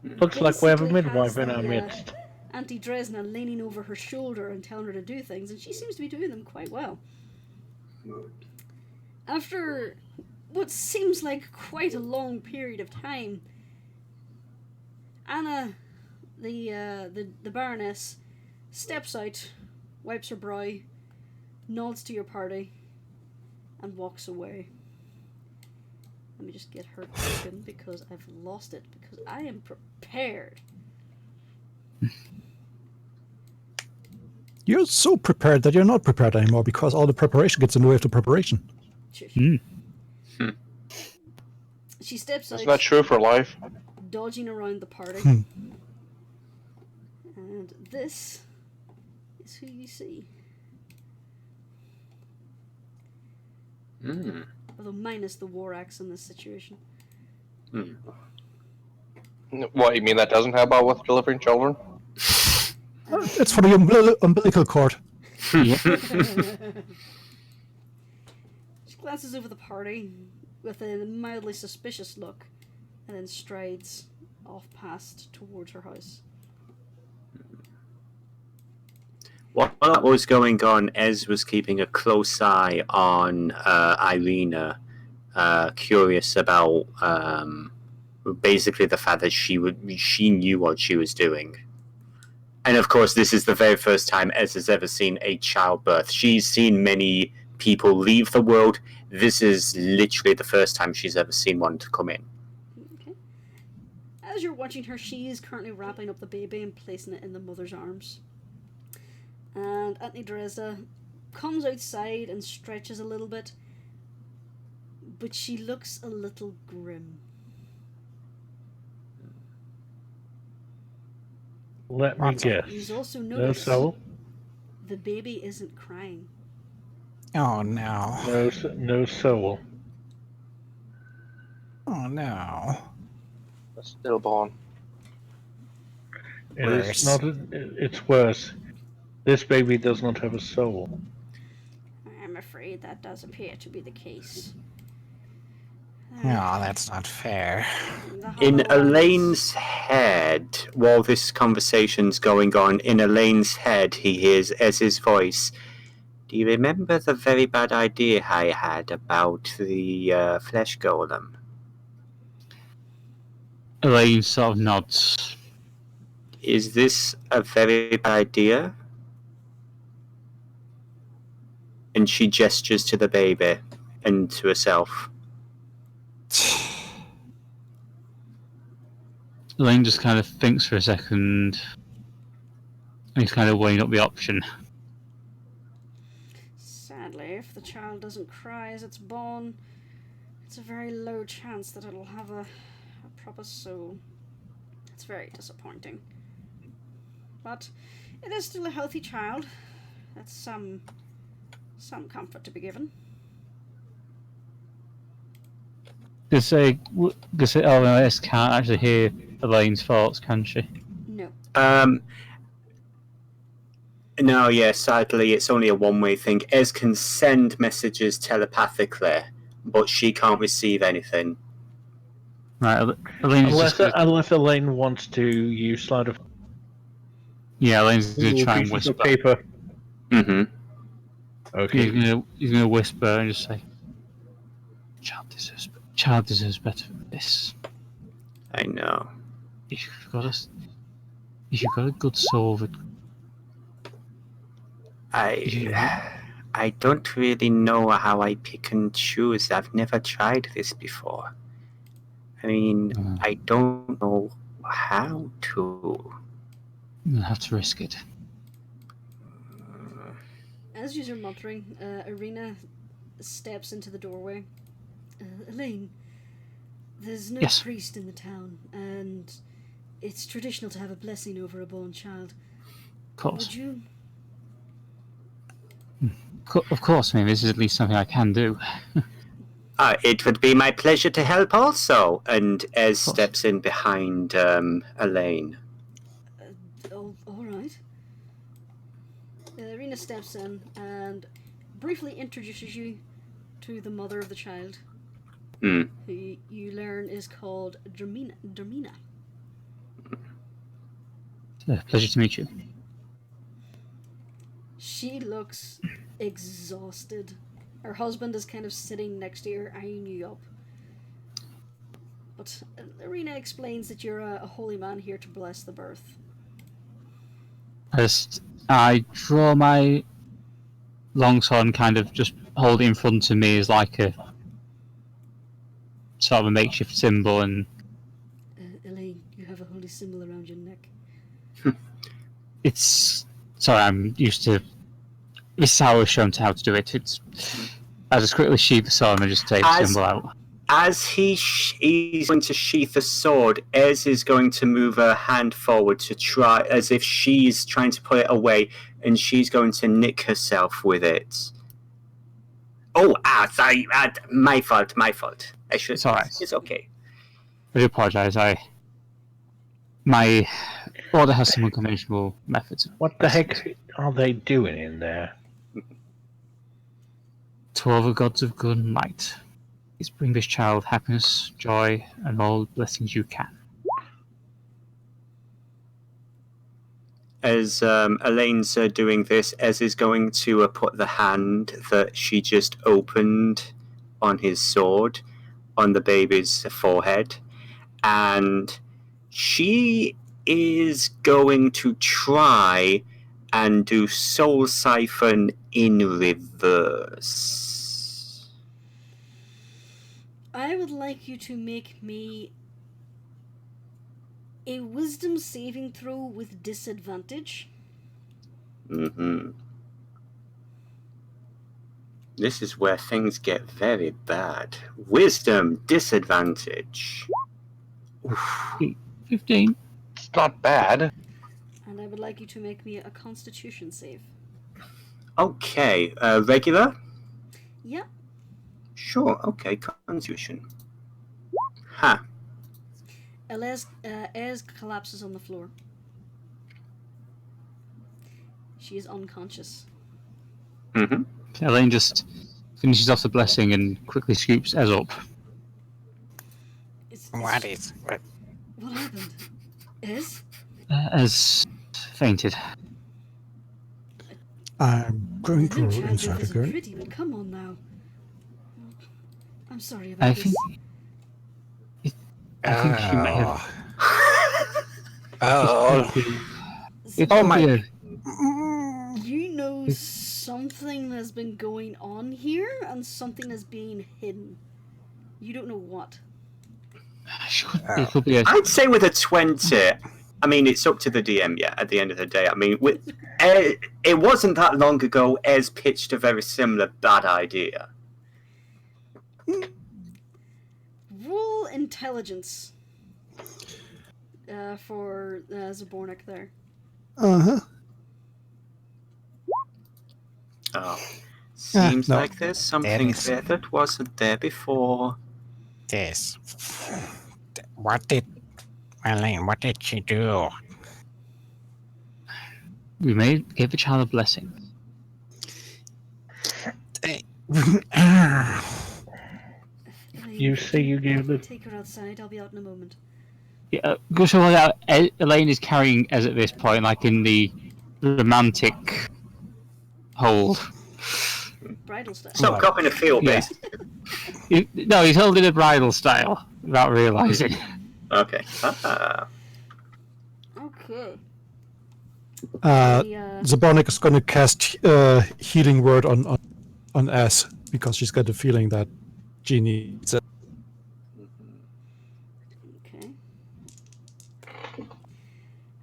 S1: looks like we have a midwife in our midst.
S4: Auntie Dresna leaning over her shoulder and telling her to do things, and she seems to be doing them quite well. After what seems like quite a long period of time, Anna, the Baroness, steps out, wipes her brow, nods to your party, and walks away. Let me just get her token because I've lost it, because I am prepared.
S6: you're so prepared that you're not prepared anymore because all the preparation gets in the way of the preparation.
S4: She steps out.
S5: Isn't that true for life?
S4: Dodging around the party. And this is who you see. Although minus the war axe in this situation.
S5: What, you mean that doesn't help out with delivering children?
S6: It's for the umbilical cord.
S4: She glances over the party with a mildly suspicious look and then strides off past towards her house.
S3: While that was going on, Ez was keeping a close eye on Irina, curious about basically the fact that she knew what she was doing. And of course, this is the very first time Ez has ever seen a childbirth. She's seen many people leave the world. This is literally the first time she's ever seen one to come in.
S4: Okay. As you're watching her, she is currently wrapping up the baby and placing it in the mother's arms. And Auntie Dresda comes outside and stretches a little bit, but she looks a little grim.
S1: Let me guess.
S4: He's also
S1: No
S4: noticed
S1: soul?
S4: the baby isn't crying.
S7: Oh no.
S1: No soul.
S7: Oh no.
S5: A stillborn.
S1: It's not. It's worse. This baby does not have a soul.
S4: I'm afraid that does appear to be the case.
S7: No, that's not fair.
S3: In Elaine's head, while this conversation's going on, in Elaine's head, he hears Ez's voice. Do you remember the very bad idea I had about the flesh golem?
S2: Elaine sort of nods.
S3: Is this a very bad idea? And she gestures to the baby and to herself.
S2: Elaine just kind of thinks for a second, and he's kind of weighing up the option.
S4: Sadly, if the child doesn't cry as it's born, it's a very low chance that it'll have a proper soul. It's very disappointing. But it is still a healthy child. That's some comfort to be given.
S2: LMS can't actually hear Elaine's thoughts, can she?
S4: No.
S3: No, yeah, sadly, it's only a one-way thing. Ez can send messages telepathically, but she can't receive anything.
S2: Right, Elaine's
S1: Unless Elaine wants to use Slide of
S2: Yeah, Elaine's going to
S1: Ooh,
S2: try and
S1: pieces of
S2: whisper.
S1: paper.
S3: Mm-hmm.
S1: Okay.
S2: He's going to whisper and just say, Child deserves better than this.
S3: I know.
S2: If you've got a good soul,
S3: I don't really know how I pick and choose. I've never tried this before. I mean, I don't know how to.
S2: you'll have to risk it.
S4: As you're muttering, Irina steps into the doorway. Elaine, there's no
S2: Yes.
S4: priest in the town, and it's traditional to have a blessing over a born child.
S2: Of course.
S4: Would you?
S2: Of course, I mean, this is at least something I can do.
S3: It would be my pleasure to help also. And Ez steps in behind Elaine.
S4: All right. Irina steps in and briefly introduces you to the mother of the child, who you learn is called Dermina.
S2: Pleasure to meet you.
S4: She looks exhausted. Her husband is kind of sitting next to her, eyeing you up. But Irina explains that you're a holy man here to bless the birth.
S2: I draw my longsword and kind of just hold it in front of me as like a sort of a makeshift symbol, and
S4: Elaine, you have a holy symbol around your neck.
S2: it's sorry, I'm used to. This is how I was shown how to do it. I just quickly sheath the sword and I just take the symbol out.
S3: As he's going to sheath the sword, Ez is going to move her hand forward to try, as if she's trying to put it away, and she's going to nick herself with it. Oh, sorry, my fault. I should.
S2: It's alright.
S3: It's okay.
S2: I do apologise. My order has some unconventional methods.
S1: What the heck are they doing in there?
S2: To all the gods of good and might, please bring this child happiness, joy, and all blessings you can.
S3: As Elaine's doing this, Ez is going to put the hand that she just opened on his sword on the baby's forehead, and she is going to try and do Soul Siphon in reverse.
S4: I would like you to make me a wisdom saving throw with disadvantage.
S3: This is where things get very bad. Wisdom disadvantage.
S2: 15.
S5: It's not bad.
S4: And I would like you to make me a constitution save.
S3: Okay, regular?
S4: Yep.
S3: Sure, okay, constitution. Ha.
S4: Ez collapses on the floor. She is unconscious.
S2: Elaine just finishes off the blessing and quickly scoops Ez up.
S7: What is...
S4: What happened? Ez?
S2: Ez fainted.
S6: I'm going to roll inside
S4: isn't
S6: again.
S4: pretty, but come on now. I'm sorry about
S2: I
S4: this.
S2: think she may have.
S7: Oh my!
S4: You know something has been going on here, and something is being hidden. You don't know what.
S2: It could be a.
S3: I'd say with a 20, I mean, it's up to the DM, yeah, at the end of the day. I mean, it wasn't that long ago Ez pitched a very similar bad idea.
S4: Roll intelligence for Zabornik there.
S6: Uh-huh.
S3: Oh, seems
S6: no.
S3: like there's something
S7: There is.
S3: there that wasn't there before.
S7: this. What did she do?
S2: We gave the child a blessing.
S1: You say you gave the...
S4: Take her outside. I'll be out in a moment.
S2: Yeah, go show her out. Elaine is carrying Ez at this point, like in the romantic hold.
S4: Bridal style.
S3: Stop copying a field,
S2: Yeah.
S3: basically.
S2: No, he's holding a bridal style without realizing.
S3: Okay.
S4: Okay.
S6: Zabonic is going to cast Healing Word on S because she's got the feeling that she needs it.
S4: Okay.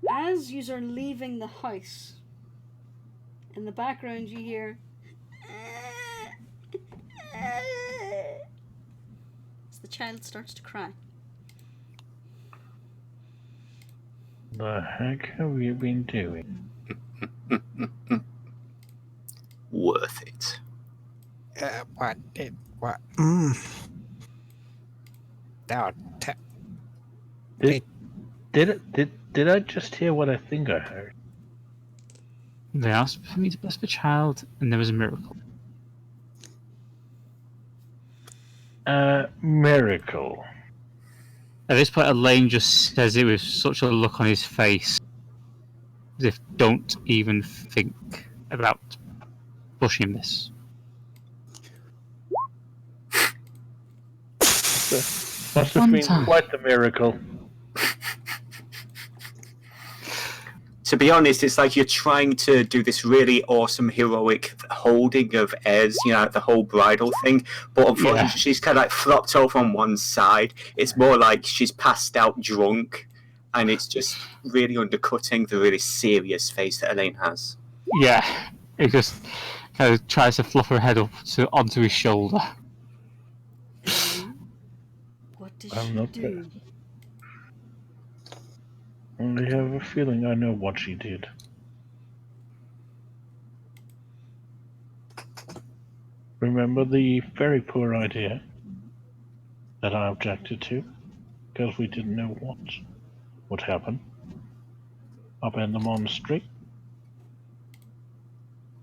S4: As you are leaving the house, in the background you hear. As the child starts to cry.
S1: The heck have you been doing?
S3: Worth it.
S7: What? Don't.
S1: Did I just hear what I think I heard?
S2: They asked for me to bless the child, and there was a miracle.
S1: Miracle.
S2: At this point, Elaine just says it with such a look on his face, as if don't even think about pushing this.
S1: Must have been quite the miracle.
S3: To be honest, it's like you're trying to do this really awesome heroic holding of Ez, the whole bridal thing, but unfortunately she's kind of like flopped over on one side. It's more like she's passed out drunk, and it's just really undercutting the really serious face that Elaine has.
S2: Yeah, it just kind of tries to fluff her head up onto his shoulder.
S4: What did
S1: I'm
S4: she
S1: not
S4: do?
S1: I have a feeling I know what she did. Remember the very poor idea that I objected to because we didn't know what would happen up in the monastery?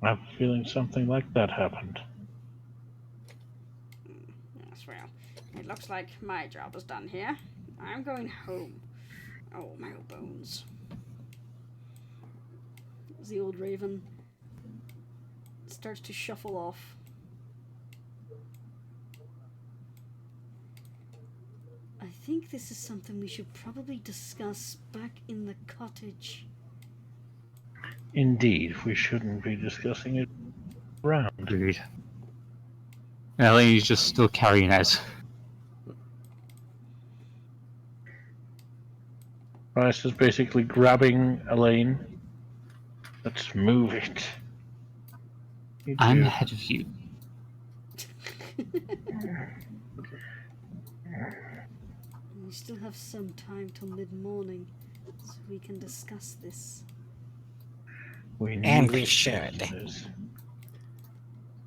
S1: I have a feeling something like that happened.
S4: Yes, well, it looks like my job is done here. I'm going home. Oh, my old bones. As the old raven starts to shuffle off. I think this is something we should probably discuss back in the cottage.
S1: Indeed, we shouldn't be discussing it around.
S2: Agreed. Elaine's just still carrying Ez.
S1: Bryce is basically grabbing Elaine. Let's move it.
S2: I'm ahead of you.
S4: We still have some time till mid-morning, so we can discuss this.
S7: And we should.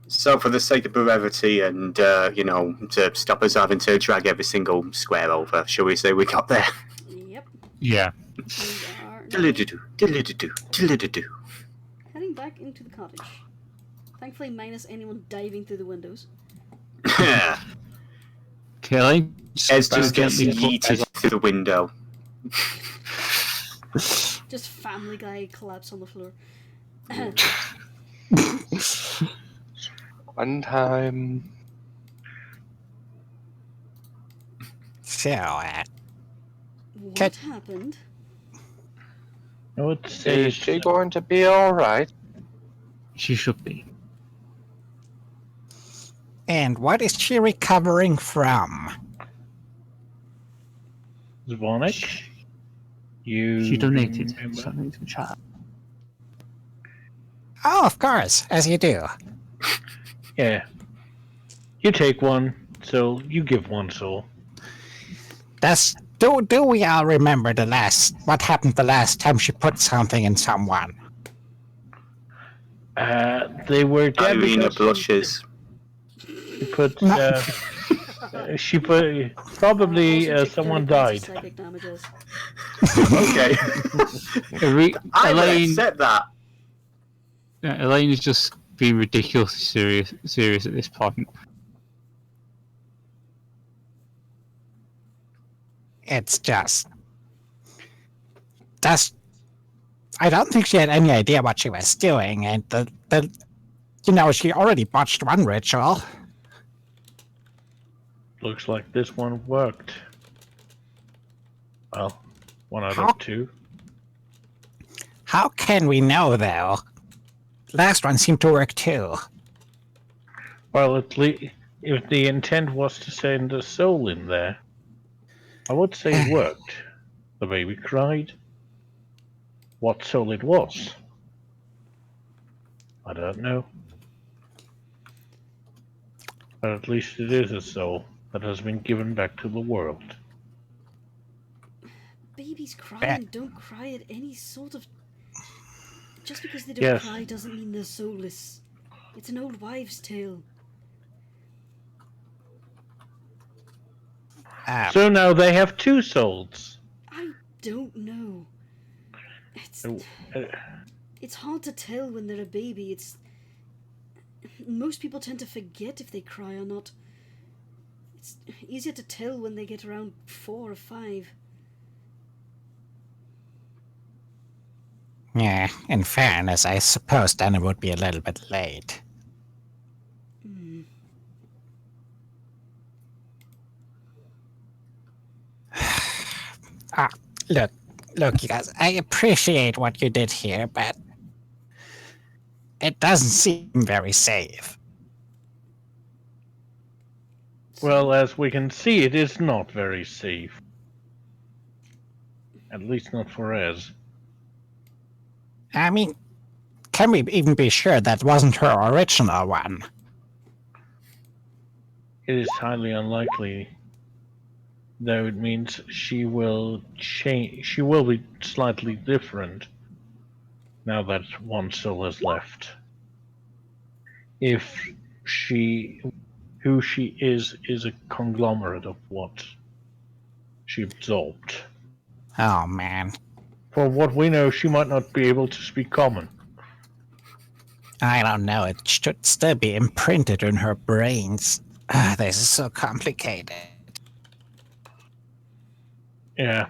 S3: So, for the sake of brevity and, to stop us having to drag every single square over, shall we say we got there?
S4: Yep.
S2: Yeah.
S4: We are
S3: Diddle-do-do.
S4: heading back into the cottage. Thankfully, minus anyone diving through the windows.
S2: Kelly?
S3: Ez just gets yeeted through the window.
S4: Just Family Guy collapse on the floor.
S5: One time.
S7: So,
S4: What happened?
S1: I would say
S5: Is she going to be alright?
S2: She should be.
S7: and what is she recovering from?
S1: Zvonic, you
S2: She donated
S1: remember?
S2: something to the child.
S7: Oh, of course, as you do.
S1: Yeah. You take one, so you give one soul.
S7: Do we all remember what happened the last time she put something in someone?
S1: They were dead
S3: Irina
S1: because
S3: blushes.
S1: she put Probably
S4: Also
S1: someone
S4: 30 points of
S1: died.
S4: psychic damages.
S3: Okay. I will
S2: Elaine,
S3: accept that.
S2: Elaine is just being ridiculously serious at this point.
S7: It's just. I don't think she had any idea what she was doing, and she already botched one ritual.
S1: Looks like this one worked. Well, 1 out
S7: How?
S1: of 2.
S7: How can we know, though? Last one seemed to work too.
S1: Well, at least if the intent was to send a soul in there, I would say it worked. The baby cried. What soul it was, I don't know. But at least it is a soul that has been given back to the world.
S4: Babies crying don't cry at any sort of... Just because they don't cry doesn't mean they're soulless. It's an old wives' tale.
S1: So now they have 2 souls.
S4: I don't know. It's hard to tell when they're a baby. Most people tend to forget if they cry or not. It's easier to tell when they get around 4 or 5.
S7: Yeah, in fairness, I suppose then it would be a little bit late. Look, you guys, I appreciate what you did here, but it doesn't seem very safe.
S1: Well, as we can see, it is not very safe. At least not for Ez.
S7: I mean, can we even be sure that wasn't her original one?
S1: It is highly unlikely, though it means she will change. She will be slightly different now that one soul is left. If who she is a conglomerate of what she absorbed.
S7: Oh man.
S1: For what we know, she might not be able to speak common.
S7: I don't know, it should still be imprinted in her brains. This is so complicated.
S1: Yeah.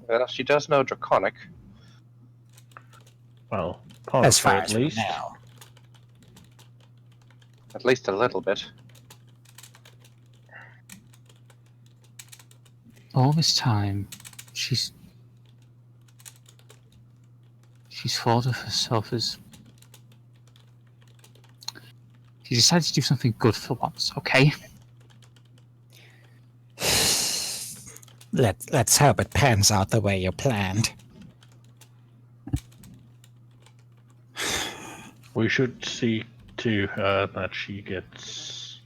S5: Well, she does know Draconic.
S1: Well, part
S7: As
S1: of
S7: far
S1: it
S7: as
S1: at least.
S7: we know.
S5: At least a little bit.
S2: All this time, she's thought of herself as... She decided to do something good for once, okay?
S7: Let's hope it pans out the way you planned.
S1: We should see to her that she gets...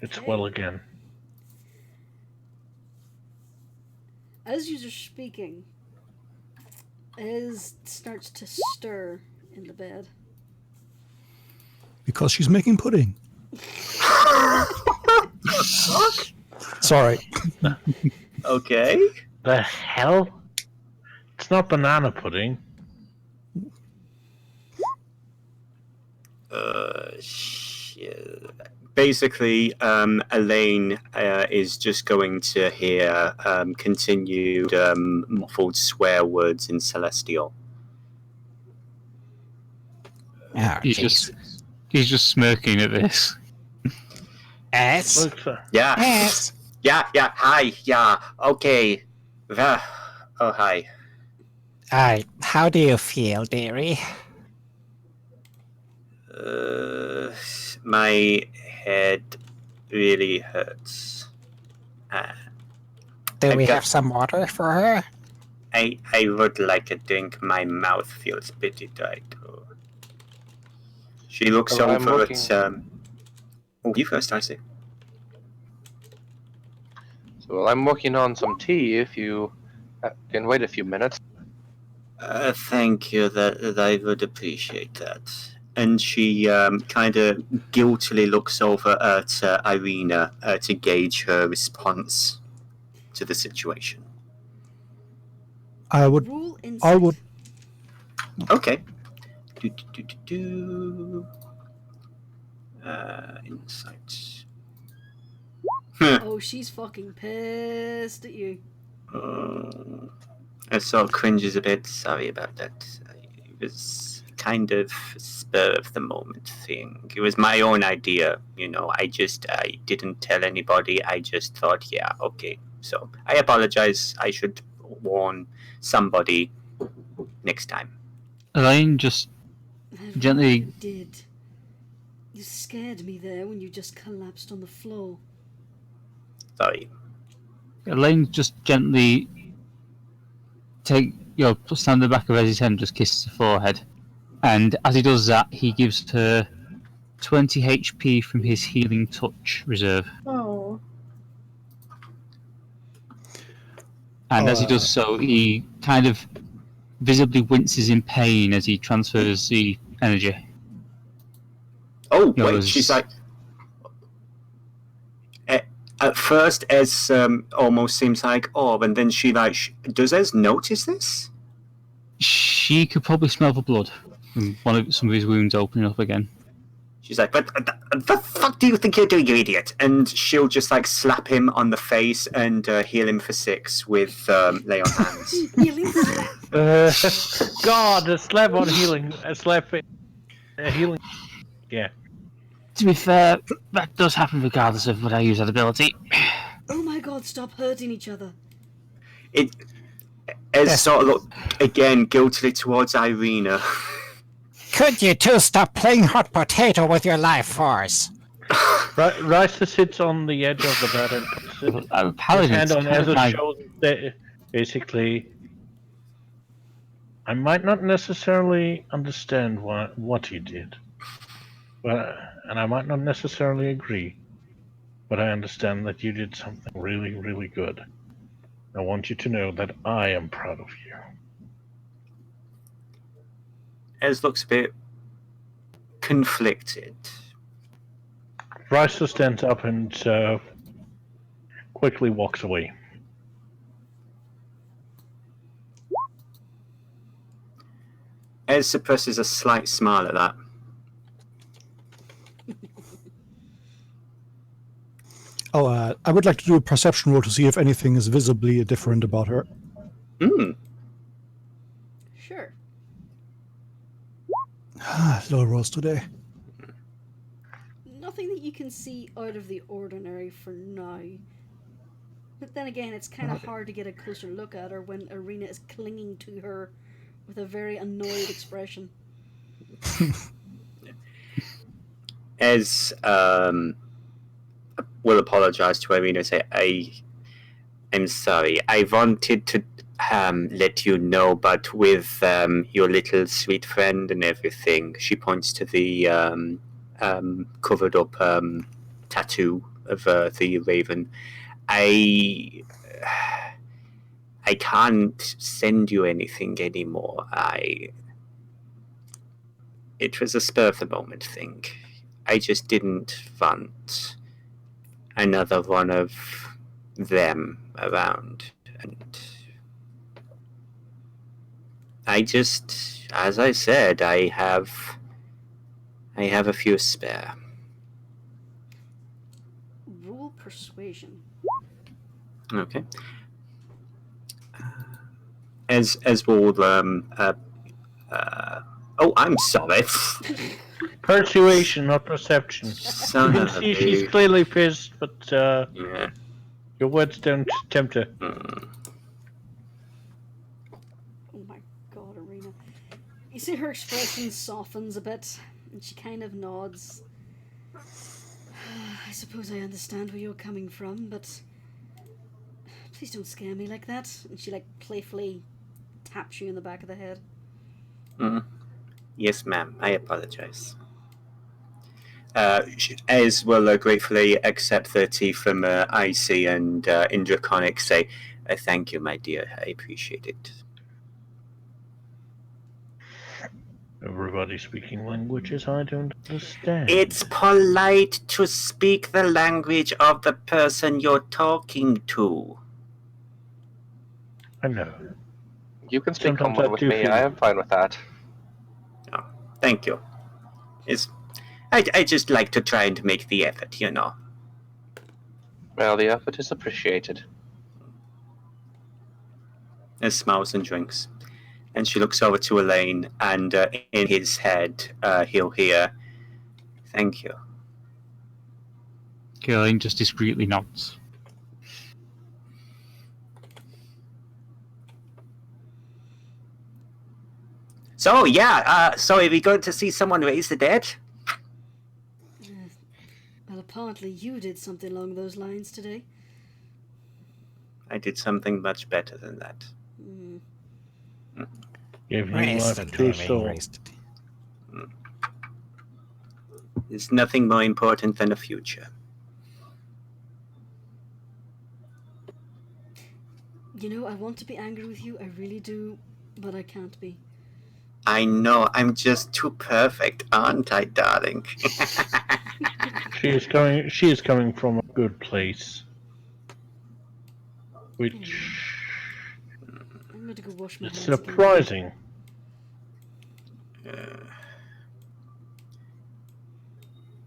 S1: It's well again.
S4: As you're speaking, Ez starts to stir in the bed.
S6: Because she's making pudding. Sorry.
S3: Okay.
S1: The hell? It's not banana pudding.
S3: Basically, Elaine is just going to hear continued muffled swear words in Celestial.
S7: Oh,
S2: He's just smirking at this.
S7: S?
S3: Yeah.
S7: S?
S3: Yeah, hi, yeah, okay. Oh, hi.
S7: How do you feel, dearie?
S3: My head really hurts.
S7: Do we have some water for her?
S3: I would like a drink. My mouth feels pretty dry too. She looks
S5: Well,
S3: over
S5: I'm
S3: at you first, I see.
S5: So I'm working on some tea if you can wait a few minutes.
S3: Thank you, that I would appreciate that. and she kind of guiltily looks over at Irina to gauge her response to the situation.
S6: I would.
S4: Roll insight.
S3: Okay. Insight.
S4: Oh, she's fucking pissed at you.
S3: I sort of cringes a bit. Sorry about that. It was kind of spur of the moment thing. It was my own idea, you know. I didn't tell anybody. I just thought, yeah, okay. So I apologize. I should warn somebody next time.
S2: Elaine just gently.
S4: You did. You scared me there when you just collapsed on the floor.
S3: Sorry.
S2: Elaine just gently stand the back of Ezzy's head and just kisses her forehead. And as he does that, he gives her 20 HP from his healing touch reserve.
S8: Oh.
S2: And as he does so, he kind of visibly winces in pain as he transfers the energy.
S3: Oh, wait, she's like... At first, Ez almost seems like, oh, and then she like, does Ez notice this?
S2: She could probably smell the blood from some of his wounds opening up again.
S3: She's like, but the fuck do you think you're doing, you idiot? And she'll just like slap him on the face and heal him for 6 with lay on hands.
S4: Healing?
S1: God, a slap on healing. Healing. Yeah.
S2: To be fair, that does happen regardless of whether I use that ability.
S4: Oh my god, stop hurting each other.
S3: Ez sort of look again guiltily towards Irina.
S7: Could you two stop playing hot potato with your life force?
S1: Ryster sits on the edge of the bed and puts his hand on Ezra's shoulder. Basically, I might not necessarily understand what he did, and I might not necessarily agree, but I understand that you did something really, really good. I want you to know that I am proud of you.
S3: Ez looks a bit conflicted.
S1: Ryster stands up and quickly walks away.
S3: Ez suppresses a slight smile at that.
S6: I would like to do a perception roll to see if anything is visibly different about her.
S4: Sure.
S6: Low rolls today.
S4: Nothing that you can see out of the ordinary for now. But then again, it's kind of hard to get a closer look at her when Irina is clinging to her with a very annoyed expression.
S3: Ez will apologize to Irina and say, I'm sorry. I wanted to let you know, but with your little sweet friend and everything, she points to the covered up tattoo of the raven. I can't send you anything anymore. It was a spur of the moment thing. I just didn't want another one of them around, and I just, as I said, I have a few spare.
S4: Roll persuasion.
S3: Okay. As will oh, I'm sorry.
S1: Persuasion, not perception.
S3: Son
S1: You can
S3: of a
S1: see she's
S3: bitch.
S1: clearly pissed, but
S3: Yeah.
S1: your words don't tempt her.
S4: Oh my god, Irina. You see her expression softens a bit, and she kind of nods. I suppose I understand where you're coming from, but please don't scare me like that. And she like playfully taps you in the back of the head.
S3: Yes, ma'am. I apologize. Ez will gratefully accept the tea from Icy and in Draconic say, thank you, my dear. I appreciate it.
S1: Everybody speaking languages I don't understand.
S3: It's polite to speak the language of the person you're talking to.
S1: I know.
S5: You can speak
S1: Sometimes
S5: common
S1: I
S5: with
S1: do
S5: me.
S1: feel-
S5: I am fine with that.
S3: Oh, thank you. I just like to try and make the effort, you know.
S5: Well, the effort is appreciated.
S3: And smiles and drinks. And she looks over to Elaine, and in his head, he'll hear, "Thank you."
S2: Elaine just discreetly nods.
S3: So, yeah, so are we going to see someone raise the dead?
S4: Well, apparently you did something along those lines today.
S3: I did something much better than that.
S1: Gave new
S7: Raise
S1: life
S7: the
S1: to a
S7: living,
S1: soul.
S7: raise the
S3: There's nothing more important than the future.
S4: You know, I want to be angry with you, I really do, but I can't be.
S3: I know, I'm just too perfect, aren't I, darling?
S1: She is coming from a good place. Which
S4: I'm going to go wash my
S1: is
S4: hands again.
S1: surprising.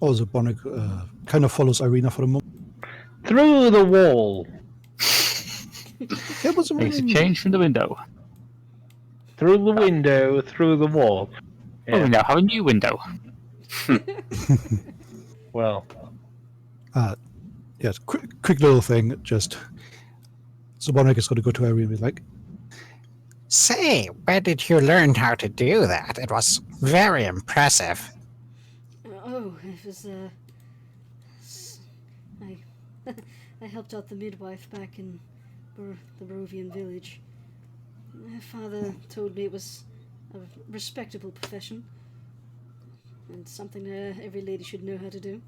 S6: Also, Bonnick kind of follows Irina for a moment.
S1: Through the wall.
S6: It was
S2: Makes a change from the window.
S1: Through the window, through the wall.
S2: Oh, we now have a new window.
S1: Well,
S6: yes, quick little thing. Just so Bonnick is going to go to Irina and be like,
S7: Say, where did you learn how to do that? It was very impressive.
S4: Oh, it was, I helped out the midwife back in the Barovian village. My father told me it was a respectable profession, and something every lady should know how to do.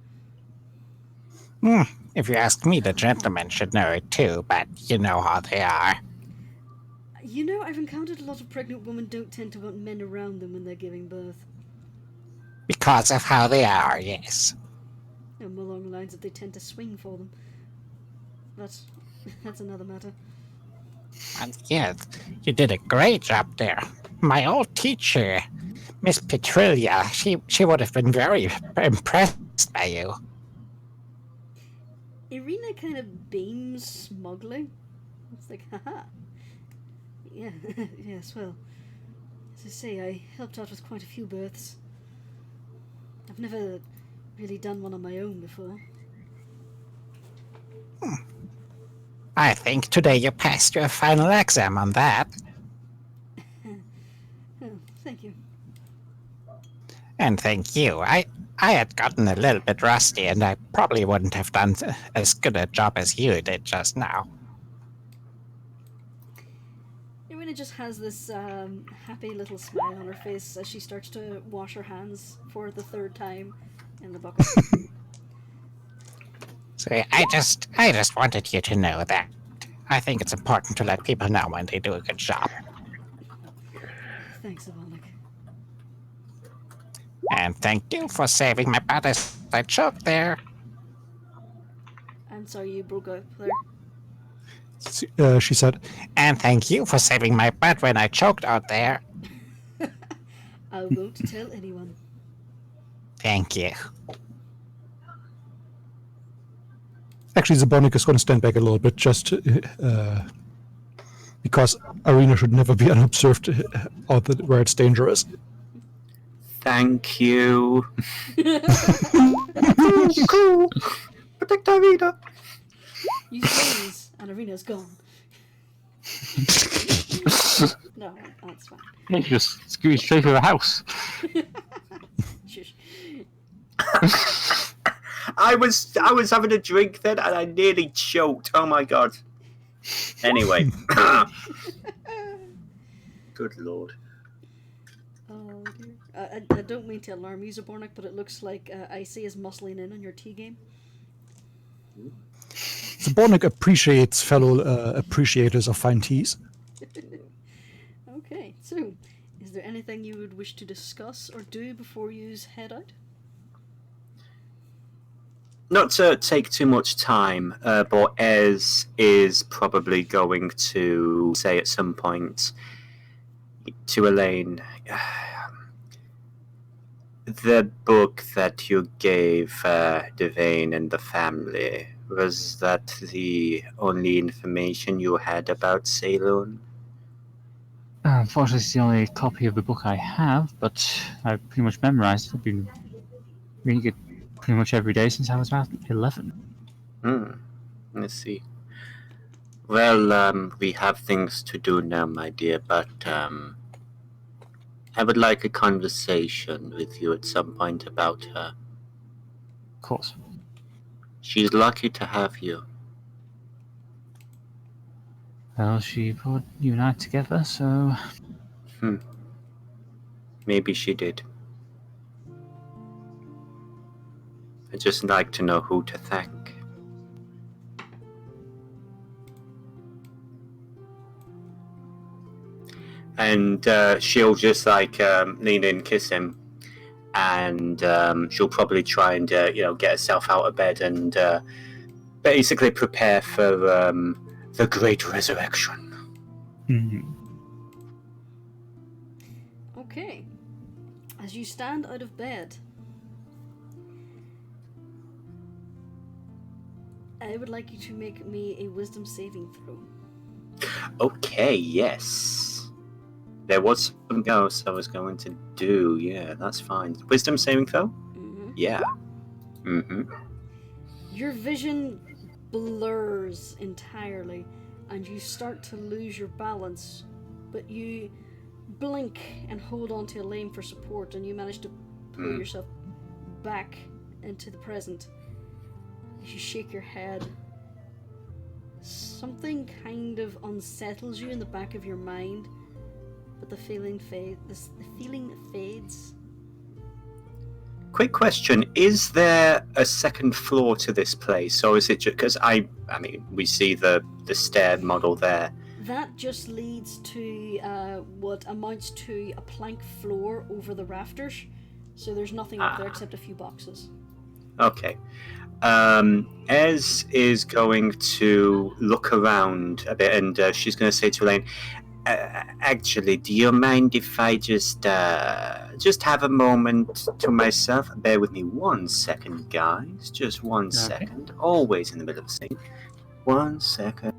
S7: If you ask me, the gentlemen should know it too, but you know how they are.
S4: You know, I've encountered a lot of pregnant women don't tend to want men around them when they're giving birth.
S7: Because of how they are, yes.
S4: Along the lines that they tend to swing for them. That's another matter.
S7: And yes, you did a great job there. My old teacher, Miss Petrilia, she would have been very impressed by you.
S4: Irina kind of beams smugly. It's like, haha. Yeah, yes, well, as I say, I helped out with quite a few births. I've never really done one on my own before.
S7: I think today you passed your final exam on that.
S4: Oh, thank you.
S7: And thank you. I had gotten a little bit rusty, and I probably wouldn't have done as good a job as you did just now.
S4: Irina just has this happy little smile on her face as she starts to wash her hands for the third time in the bucket.
S7: So I just wanted you to know that. I think it's important to let people know when they do a good job.
S4: Thanks, Avonik.
S7: And thank you for saving my butt as I choked there.
S4: I'm sorry you broke up there.
S6: she said,
S7: And thank you for saving my butt when I choked out there.
S4: I won't tell anyone.
S7: Thank you.
S6: actually, Zabonic is going to stand back a little bit just because Irina should never be unobserved out where it's dangerous.
S3: Thank you. Cool. Protect Irina.
S4: You sneeze, and Irina's gone. No, that's fine.
S2: You just scoot straight through the house.
S4: Shush.
S3: I was having a drink then and I nearly choked. Oh my god. Anyway. Good lord.
S4: Oh dear. I don't mean to alarm you, Zabornik, but it looks like Icy is muscling in on your tea game.
S6: Zabonic appreciates fellow appreciators of fine teas.
S4: Okay, so Is there anything you would wish to discuss or do before you head out?
S3: Not to take too much time, but Ez is probably going to say at some point to Elaine, the book that you gave Devane and the family, was that the only information you had about Ceylon?
S2: Unfortunately, it's the only copy of the book I have, but I pretty much memorized it. I've been reading it pretty much every day since I was about 11.
S3: Let's see. Well, we have things to do now, my dear, but I would like a conversation with you at some point about her.
S2: Of course.
S3: She's lucky to have you.
S2: Well, she put you and I together, so...
S3: Maybe she did. I'd just like to know who to thank. And she'll just lean in, kiss him, and she'll probably try and get herself out of bed and basically prepare for the great resurrection.
S4: Okay. As you stand out of bed, I would like you to make me a wisdom saving throw.
S3: Okay, yes. There was something else I was going to do. Yeah, that's fine. Wisdom saving throw?
S4: Mm-hmm.
S3: Yeah.
S4: Your vision blurs entirely, and you start to lose your balance, but you blink and hold on to Elaine for support, and you manage to pull yourself back into the present. You shake your head. Something kind of unsettles you in the back of your mind, but the feeling fades.
S3: Quick question: is there a second floor to this place, or is it just because we see the stair model there?
S4: That just leads to what amounts to a plank floor over the rafters. So there's nothing up there except a few boxes.
S3: Okay. Ez is going to look around a bit, and she's going to say to Elaine, actually, do you mind if I just have a moment to myself? Bear with me 1 second, guys. Just 1 second. Always in the middle of the scene. 1 second.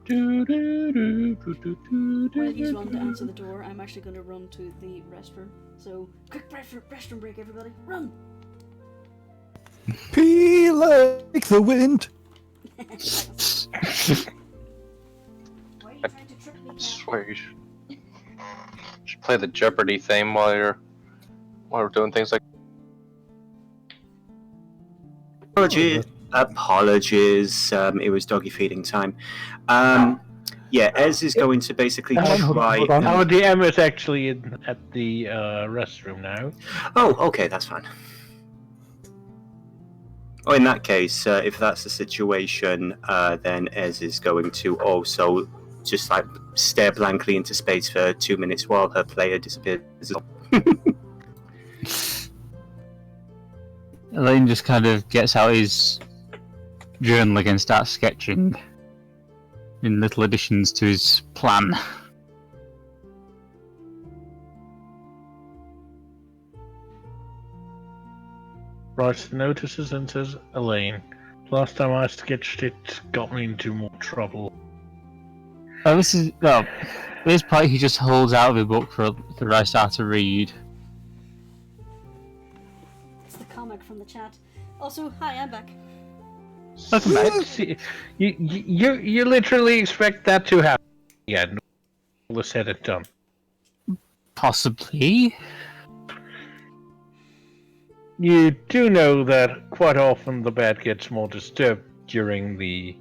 S4: While you run to answer the door, I'm actually going to run to the restroom. So, quick restroom break, everybody. Run!
S6: Pee like the wind.
S4: Why are you trying to trick me, Cat?
S5: Swear you should play the Jeopardy theme while we're doing things like.
S3: Apologies. It was doggy feeding time. Yeah, Ez is going to basically try.
S1: Our DM is actually at the restroom now.
S3: Oh, okay, that's fine. Oh, in that case, if that's the situation, then Ez is going to also just stare blankly into space for 2 minutes while her player disappears.
S2: Elaine just kind of gets out his journal again and starts sketching in little additions to his plan.
S1: Writes the notices and says, Elaine, last time I sketched it got me into more trouble.
S2: Oh, this part he just holds out of the book for Rystar to read.
S4: It's the comic from the chat. Also, hi, I'm back.
S1: Welcome back. You literally expect that to happen. Yeah, all is said and done.
S2: Possibly.
S1: You do know that quite often the bed gets more disturbed during the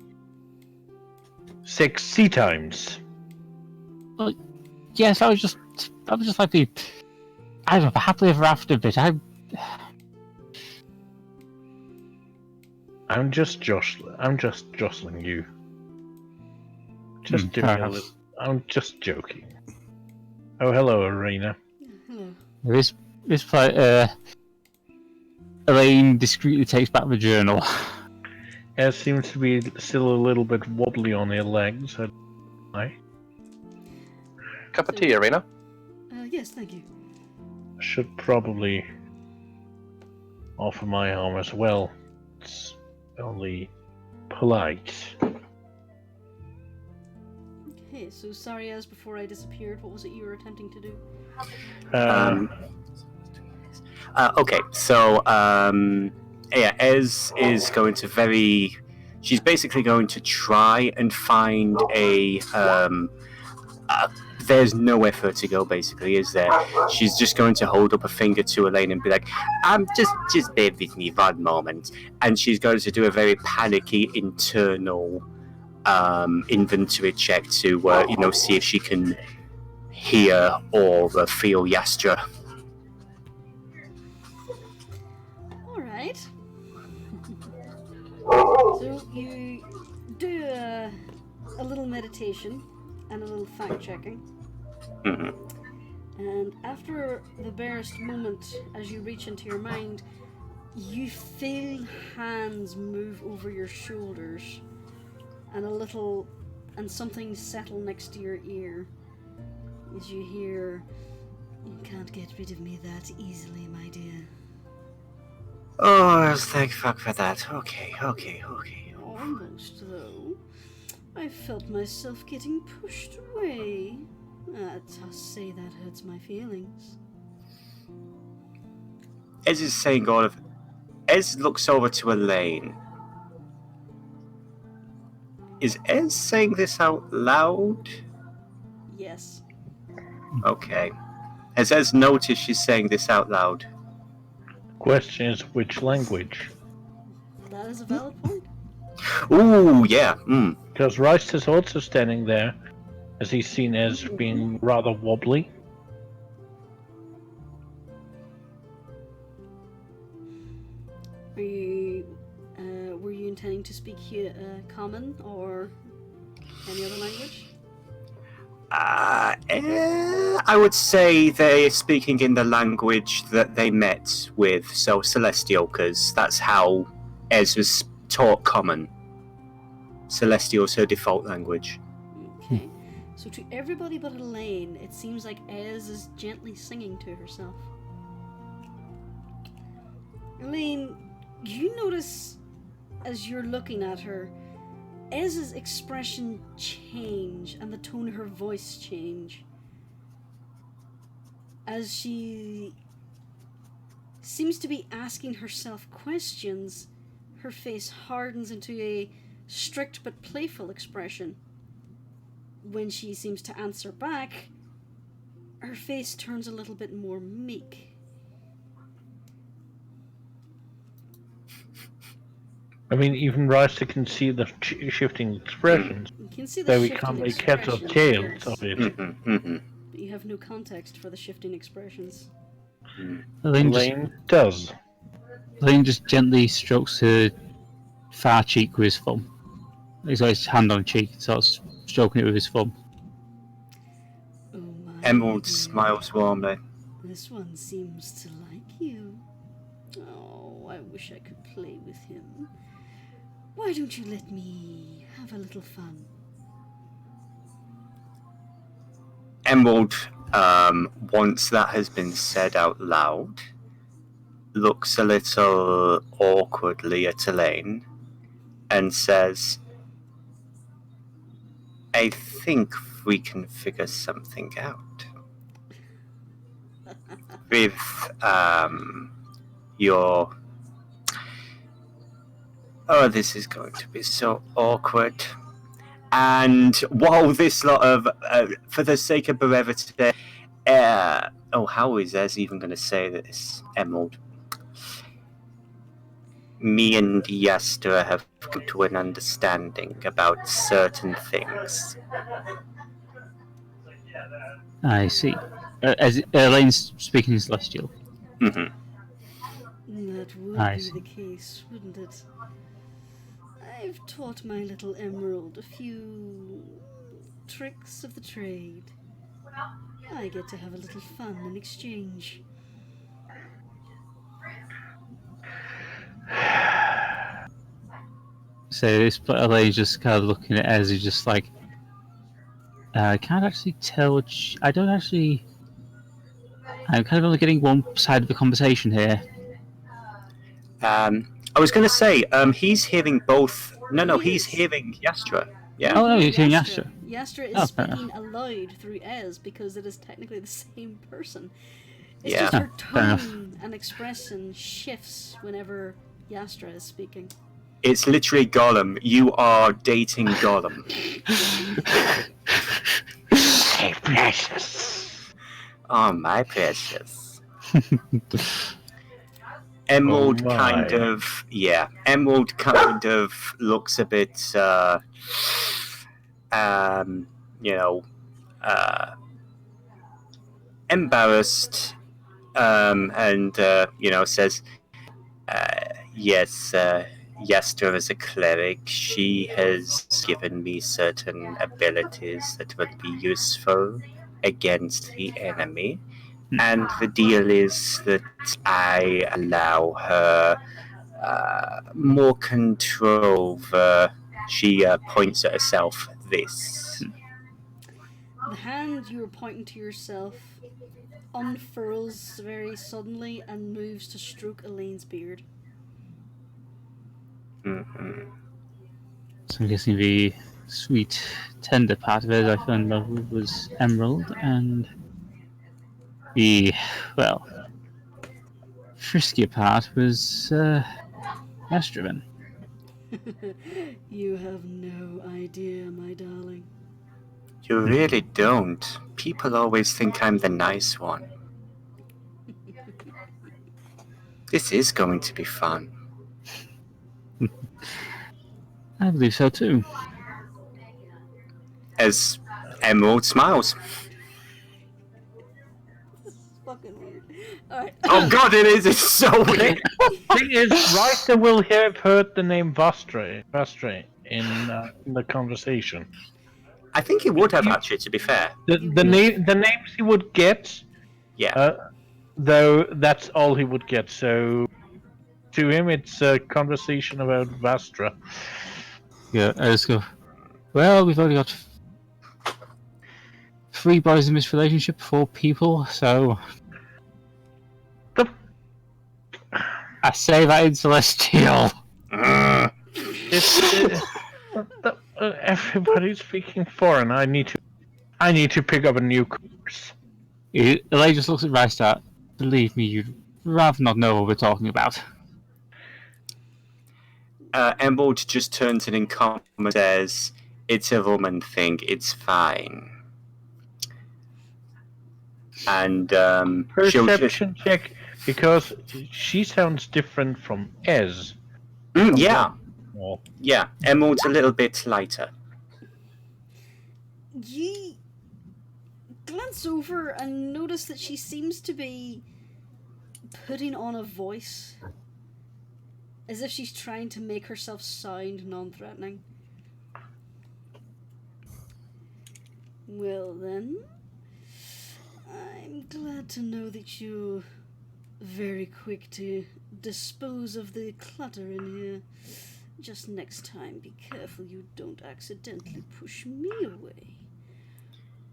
S1: 6 sea times.
S2: Well, yes, I was just like the, I don't know, happily ever after bit. I'm
S1: just jostling you. Just doing a little. I'm just joking. Oh, hello, Arena.
S4: Hello.
S2: Elaine discreetly takes back the journal.
S1: It seems to be still a little bit wobbly on her legs.
S5: Cup of tea, Arena.
S4: Yes, thank you.
S1: I should probably offer my arm as well. It's only polite.
S4: Okay, so sorry, as before I disappeared, what was it you were attempting to do?
S3: Okay, so Ez is going to she's basically going to try and find there's nowhere for her to go, basically, is there? She's just going to hold up a finger to Elaine and be like, just bear with me 1 moment. And she's going to do a very panicky internal inventory check to, see if she can hear or feel Yastra.
S4: Alright. So you do a little meditation and a little fact-checking.
S3: Mm-hmm.
S4: And after the barest moment, as you reach into your mind, you feel hands move over your shoulders and something settle next to your ear as you hear, "You can't get rid of me that easily, my dear."
S3: Oh, thank fuck for that. Okay.
S4: Almost, though. I felt myself getting pushed away. To say that hurts my feelings.
S3: Ez is saying all of... Ez looks over to Elaine. Is Ez saying this out loud?
S4: Yes.
S3: Okay. Has Ez noticed she's saying this out loud?
S1: Question is, which language?
S4: That is a valid point.
S3: Ooh, yeah.
S1: Because Rice is also standing there, as he's seen as being rather wobbly.
S4: Were you intending to speak Common or any other language?
S3: I would say they're speaking in the language that they met with, so Celestial, because that's how Ez was taught Common. Celestial's her default language.
S4: Okay. So to everybody but Elaine, it seems like Ez is gently singing to herself. Elaine, you notice as you're looking at her, Ez's expression change and the tone of her voice change. As she seems to be asking herself questions, her face hardens into a strict but playful expression. When she seems to answer back, her face turns a little bit more meek.
S1: I mean, even Rice can see the shifting expressions.
S4: You can see the
S1: Though we
S4: shifting
S1: can't make heads or
S4: expressions,
S1: tails
S4: yes.
S1: of it.
S4: But you have no context for the shifting expressions.
S1: Elaine does.
S2: Elaine just gently strokes her far cheek with his thumb. He's got his hand on the cheek, starts stroking it with his thumb.
S4: Oh my
S3: Emerald
S4: dear.
S3: smiles warmly.
S4: This one seems to like you. Oh, I wish I could play with him. Why don't you let me have a little fun?
S3: Emerald, once that has been said out loud, looks a little awkwardly at Elaine and says, I think we can figure something out. With, your... Oh, this is going to be so awkward. And while this lot of, for the sake of brevity, how is Ez even going to say this, Emerald? Me and Yastra have come to an understanding about certain things.
S2: I see. As Elaine's speaking in Celestial.
S3: Mm-hmm.
S4: That would
S2: I
S4: be
S2: see.
S4: the case, wouldn't it? I've taught my little Emerald a few tricks of the trade. I get to have a little fun in exchange.
S2: So this lady's just kind of looking at Ez, he's just like, I can't actually tell which. I don't actually. I'm kind of only getting one side of the conversation here.
S3: I was going to say, he's hearing both. No, he's hearing Yastra. Yeah.
S2: Oh no, he's hearing Yastra.
S4: Yastra is speaking aloud through Ez because it is technically the same person. It's just her tone and expression shifts whenever Yastra is speaking.
S3: It's literally Gollum. You are dating Gollum.
S1: Hey, precious.
S3: Oh, my precious. Emerald kind of looks a bit, embarrassed, and says, yes, Yester is a cleric. She has given me certain abilities that will be useful against the enemy. And the deal is that I allow her more control over, she points at herself, this.
S4: The hand you were pointing to yourself unfurls very suddenly and moves to stroke Elaine's beard.
S3: Mm-hmm.
S2: So I'm guessing the sweet, tender part of it I found was emerald, and the, well, friskier part was Astravan.
S4: You have no idea, my darling.
S3: You really don't. People always think I'm the nice one. This is going to be fun.
S2: I believe so too.
S3: As Emerald smiles.
S4: This is fucking weird. Alright.
S3: Oh god, it is! It's so weird!
S1: Thing is, Ryster will have heard the name Vastre in the conversation.
S3: I think he would have, actually, to be fair.
S1: The names he would get, though that's all he would get. So to him, it's a conversation about Vastra.
S2: Yeah, I just go, well, we've only got 3 boys in this relationship, 4 people, so I say that in Celestial.
S1: Everybody's speaking foreign. I need to pick up a new course.
S2: Elaine just looks at Rystar. Believe me, you'd rather not know what we're talking about.
S3: Emerald just turns and says, it's a woman thing, it's fine. And
S1: perception check, because she sounds different from Ez.
S3: Yeah. Yeah, Emerald's a little bit lighter.
S4: You glance over and notice that she seems to be putting on a voice, as if she's trying to make herself sound non-threatening. Well then, I'm glad to know that you're very quick to dispose of the clutter in here. Just next time, be careful you don't accidentally push me away,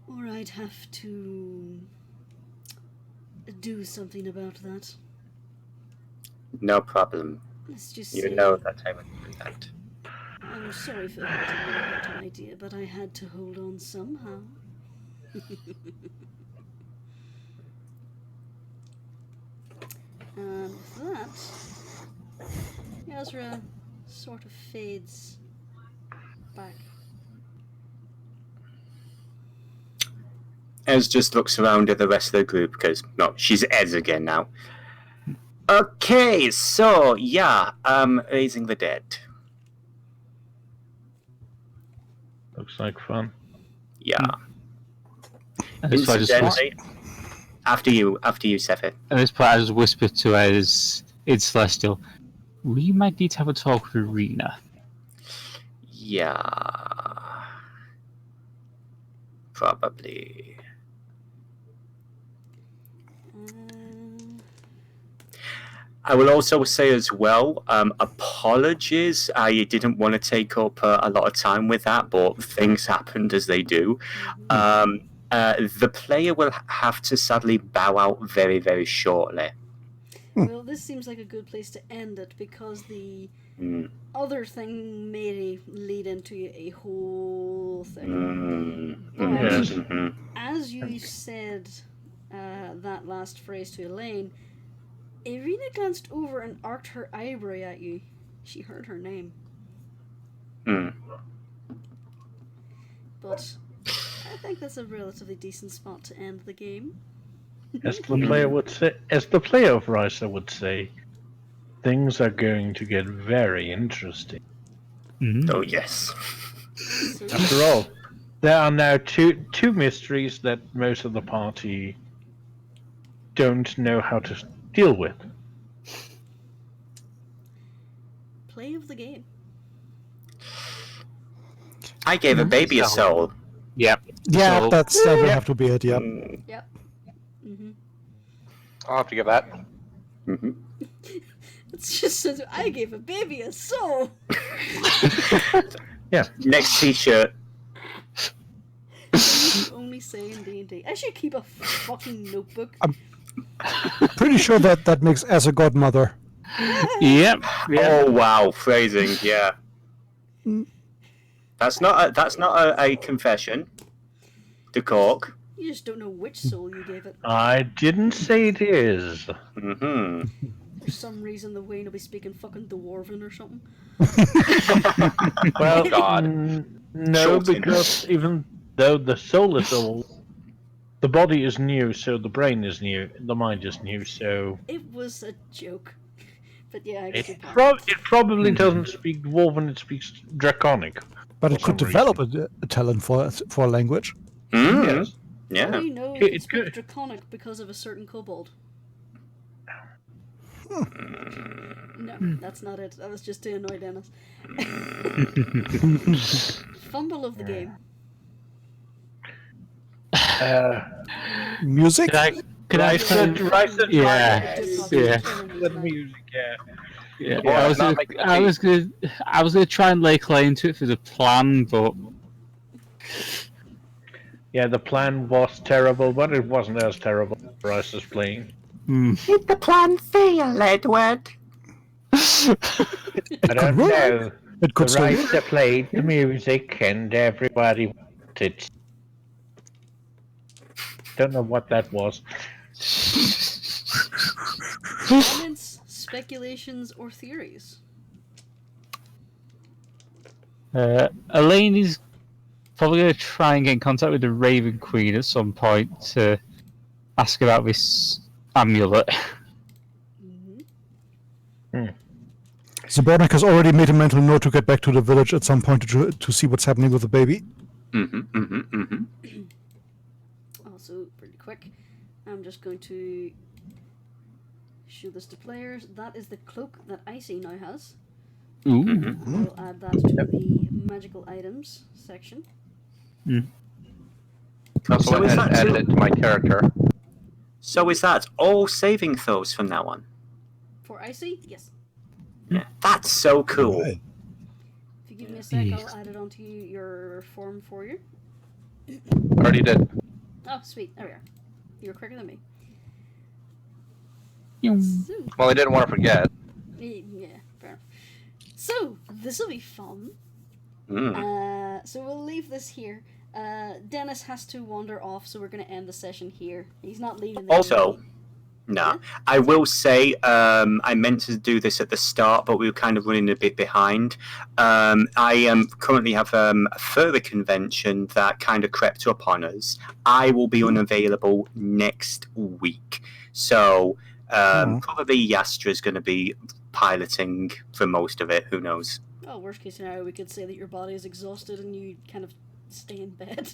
S4: or I'd have to do something about that.
S3: No problem.
S4: Let's just
S3: You
S4: say,
S3: know that I would do that.
S4: I'm sorry for hurting your heart, my dear, but I had to hold on somehow. And with that, Yazra sort of fades back.
S3: Ez just looks around at the rest of the group because, no, she's Ez again now. Okay, so, yeah, raising the dead.
S1: Looks like fun.
S3: Yeah.
S2: Incidentally,
S3: after you, Sephi.
S2: At this point, I just whisper to Ez in Celestial, we might need to have a talk with Rena.
S3: Yeah. Probably. I will also say as well, apologies. I didn't want to take up a lot of time with that, but things happened as they do. The player will have to sadly bow out very, very shortly.
S4: Well, this seems like a good place to end it because the other thing may lead into a whole thing.
S1: Yes.
S4: As you said that last phrase to Elaine, Irina glanced over and arched her eyebrow at you. She heard her name. But I think that's a relatively decent spot to end the game.
S1: As the player would say, as the player of Risa would say, things are going to get very interesting.
S3: Oh yes.
S1: After all, there are now two mysteries that most of the party don't know how to deal with.
S4: Play of the game.
S3: I gave a baby a soul.
S2: Yep.
S6: Yeah,
S2: So-
S6: that will have to be it. Yeah.
S4: Yep.
S5: I'll have to give that.
S4: It's just I gave a baby a soul.
S1: Yeah.
S3: Next T-shirt.
S4: Only say in D&D. I should keep a fucking notebook.
S6: Pretty sure that makes as a godmother.
S2: Yep.
S3: Oh wow, phrasing. Yeah. That's not a confession. To Cork.
S4: You just don't know which soul you gave it.
S1: I didn't say it is.
S4: For some reason, the Wayne will be speaking fucking Dwarven or something.
S1: Well,
S5: God.
S1: No,
S3: Shorten.
S1: because even though the soul is old, the body is new, so the brain is new, the mind is new, so
S4: It was a joke. But yeah, I get your
S1: it,
S4: point.
S1: it probably doesn't speak Dwarven, it speaks Draconic.
S6: But it
S1: For
S6: could
S1: some
S6: develop a talent for a language.
S1: Yes.
S4: How
S3: Yeah.
S4: do you know
S1: It-
S4: it can
S1: it
S4: speak
S1: could-
S4: Draconic because of a certain kobold? No, that's not it. That was just to annoy Dennis. Fumble of the game.
S6: Music?
S2: Could I
S1: Risa
S2: Yeah. Yeah.
S1: the music, yeah.
S2: Yeah,
S5: Boy,
S2: I was
S5: not
S2: gonna,
S5: making
S2: I was gonna try and lay claim to it for the plan, but
S1: Yeah, the plan was terrible, but it wasn't as terrible as Risa's playing.
S3: Did the plan fail, Edward?
S1: I don't
S6: work.
S1: know.
S6: It could
S1: The
S6: still
S1: Risa played the music and everybody wanted. Don't know what that was.
S4: Comments, speculations, or theories?
S2: Elaine is probably gonna try and get in contact with the Raven Queen at some point to ask about this amulet.
S6: Zabornik has already made a mental note to get back to the village at some point to see what's happening with the baby.
S4: Also, pretty quick, I'm just going to show this to players. That is the cloak that Icy now has.
S2: Ooh.
S4: I'll add that to the magical items section.
S5: Also
S3: So
S5: went
S3: is
S5: ahead and
S3: that
S5: added it to my character.
S3: So is that all saving throws from now on?
S4: For Icy, yes.
S3: Yeah. That's so cool.
S6: Right.
S4: If you give me a sec, I'll add it onto your form for you.
S5: Already did.
S4: Oh, sweet. There we are. You're quicker than me.
S2: Yum.
S4: So,
S5: Well, I didn't want to forget.
S4: yeah, fair enough. So, this will be fun. So we'll leave this here. Dennis has to wander off, so we're going to end the session here. He's not leaving.
S3: Also, no, I will say I meant to do this at the start, but we were kind of running a bit behind. I currently have a further convention that kind of crept up on us. I will be unavailable next week, so probably Yastra's going to be piloting for most of it. Who knows?
S4: Well, worst case scenario, we could say that your body is exhausted and you kind of stay in bed.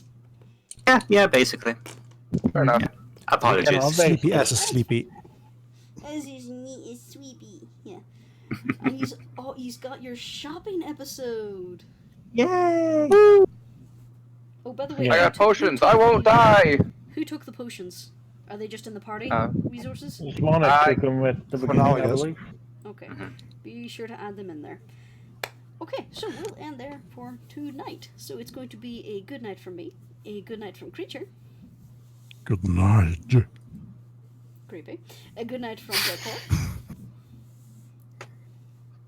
S3: Yeah, basically.
S5: Fair enough.
S3: Apologies.
S6: Sleepy as a sleepy.
S4: As his knee is sweepy. Yeah. And he's got your shopping episode.
S3: Yay!
S4: Oh, by the way,
S1: Yeah.
S5: I
S4: who
S5: got
S4: took- who
S5: potions.
S4: took-
S5: I won't die.
S4: Who took the potions? Are they just in the party resources?
S1: Swanner took them at the
S6: For
S1: beginning,
S6: now,
S1: I
S6: yes.
S1: believe.
S4: Okay. Be sure to add them in there. Okay, so we'll end there for tonight. So it's going to be a good night from me, a good night from Creature,
S6: Good night.
S4: creepy, a good night from Decor,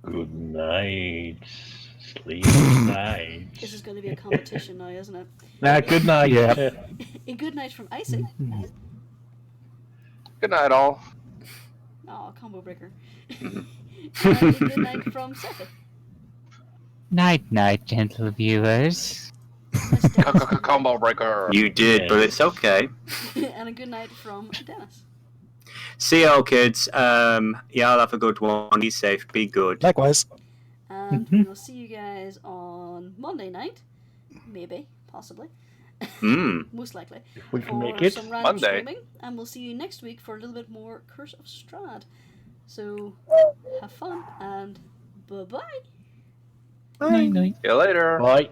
S1: Good night. Sleep night.
S4: This is going to be a competition now, isn't it?
S1: Nah, good night.
S2: Yeah.
S4: A good night from Icy.
S5: Good night, all.
S4: Oh, combo breaker. And a good night from Sephi.
S2: Night, night, gentle viewers.
S5: Combo breaker.
S3: You did, but it's okay.
S4: And a good night from Dennis.
S3: See y'all, kids. Y'all have a good one. Be safe. Be good.
S6: Likewise.
S4: And we'll see you guys on Monday night. Maybe, possibly. Most likely.
S1: If we can
S4: for
S1: make it.
S4: some random
S5: Monday.
S4: streaming. And we'll see you next week for a little bit more Curse of Strahd. So, have fun and bye-bye.
S2: Night, night.
S5: See you later.
S1: Bye.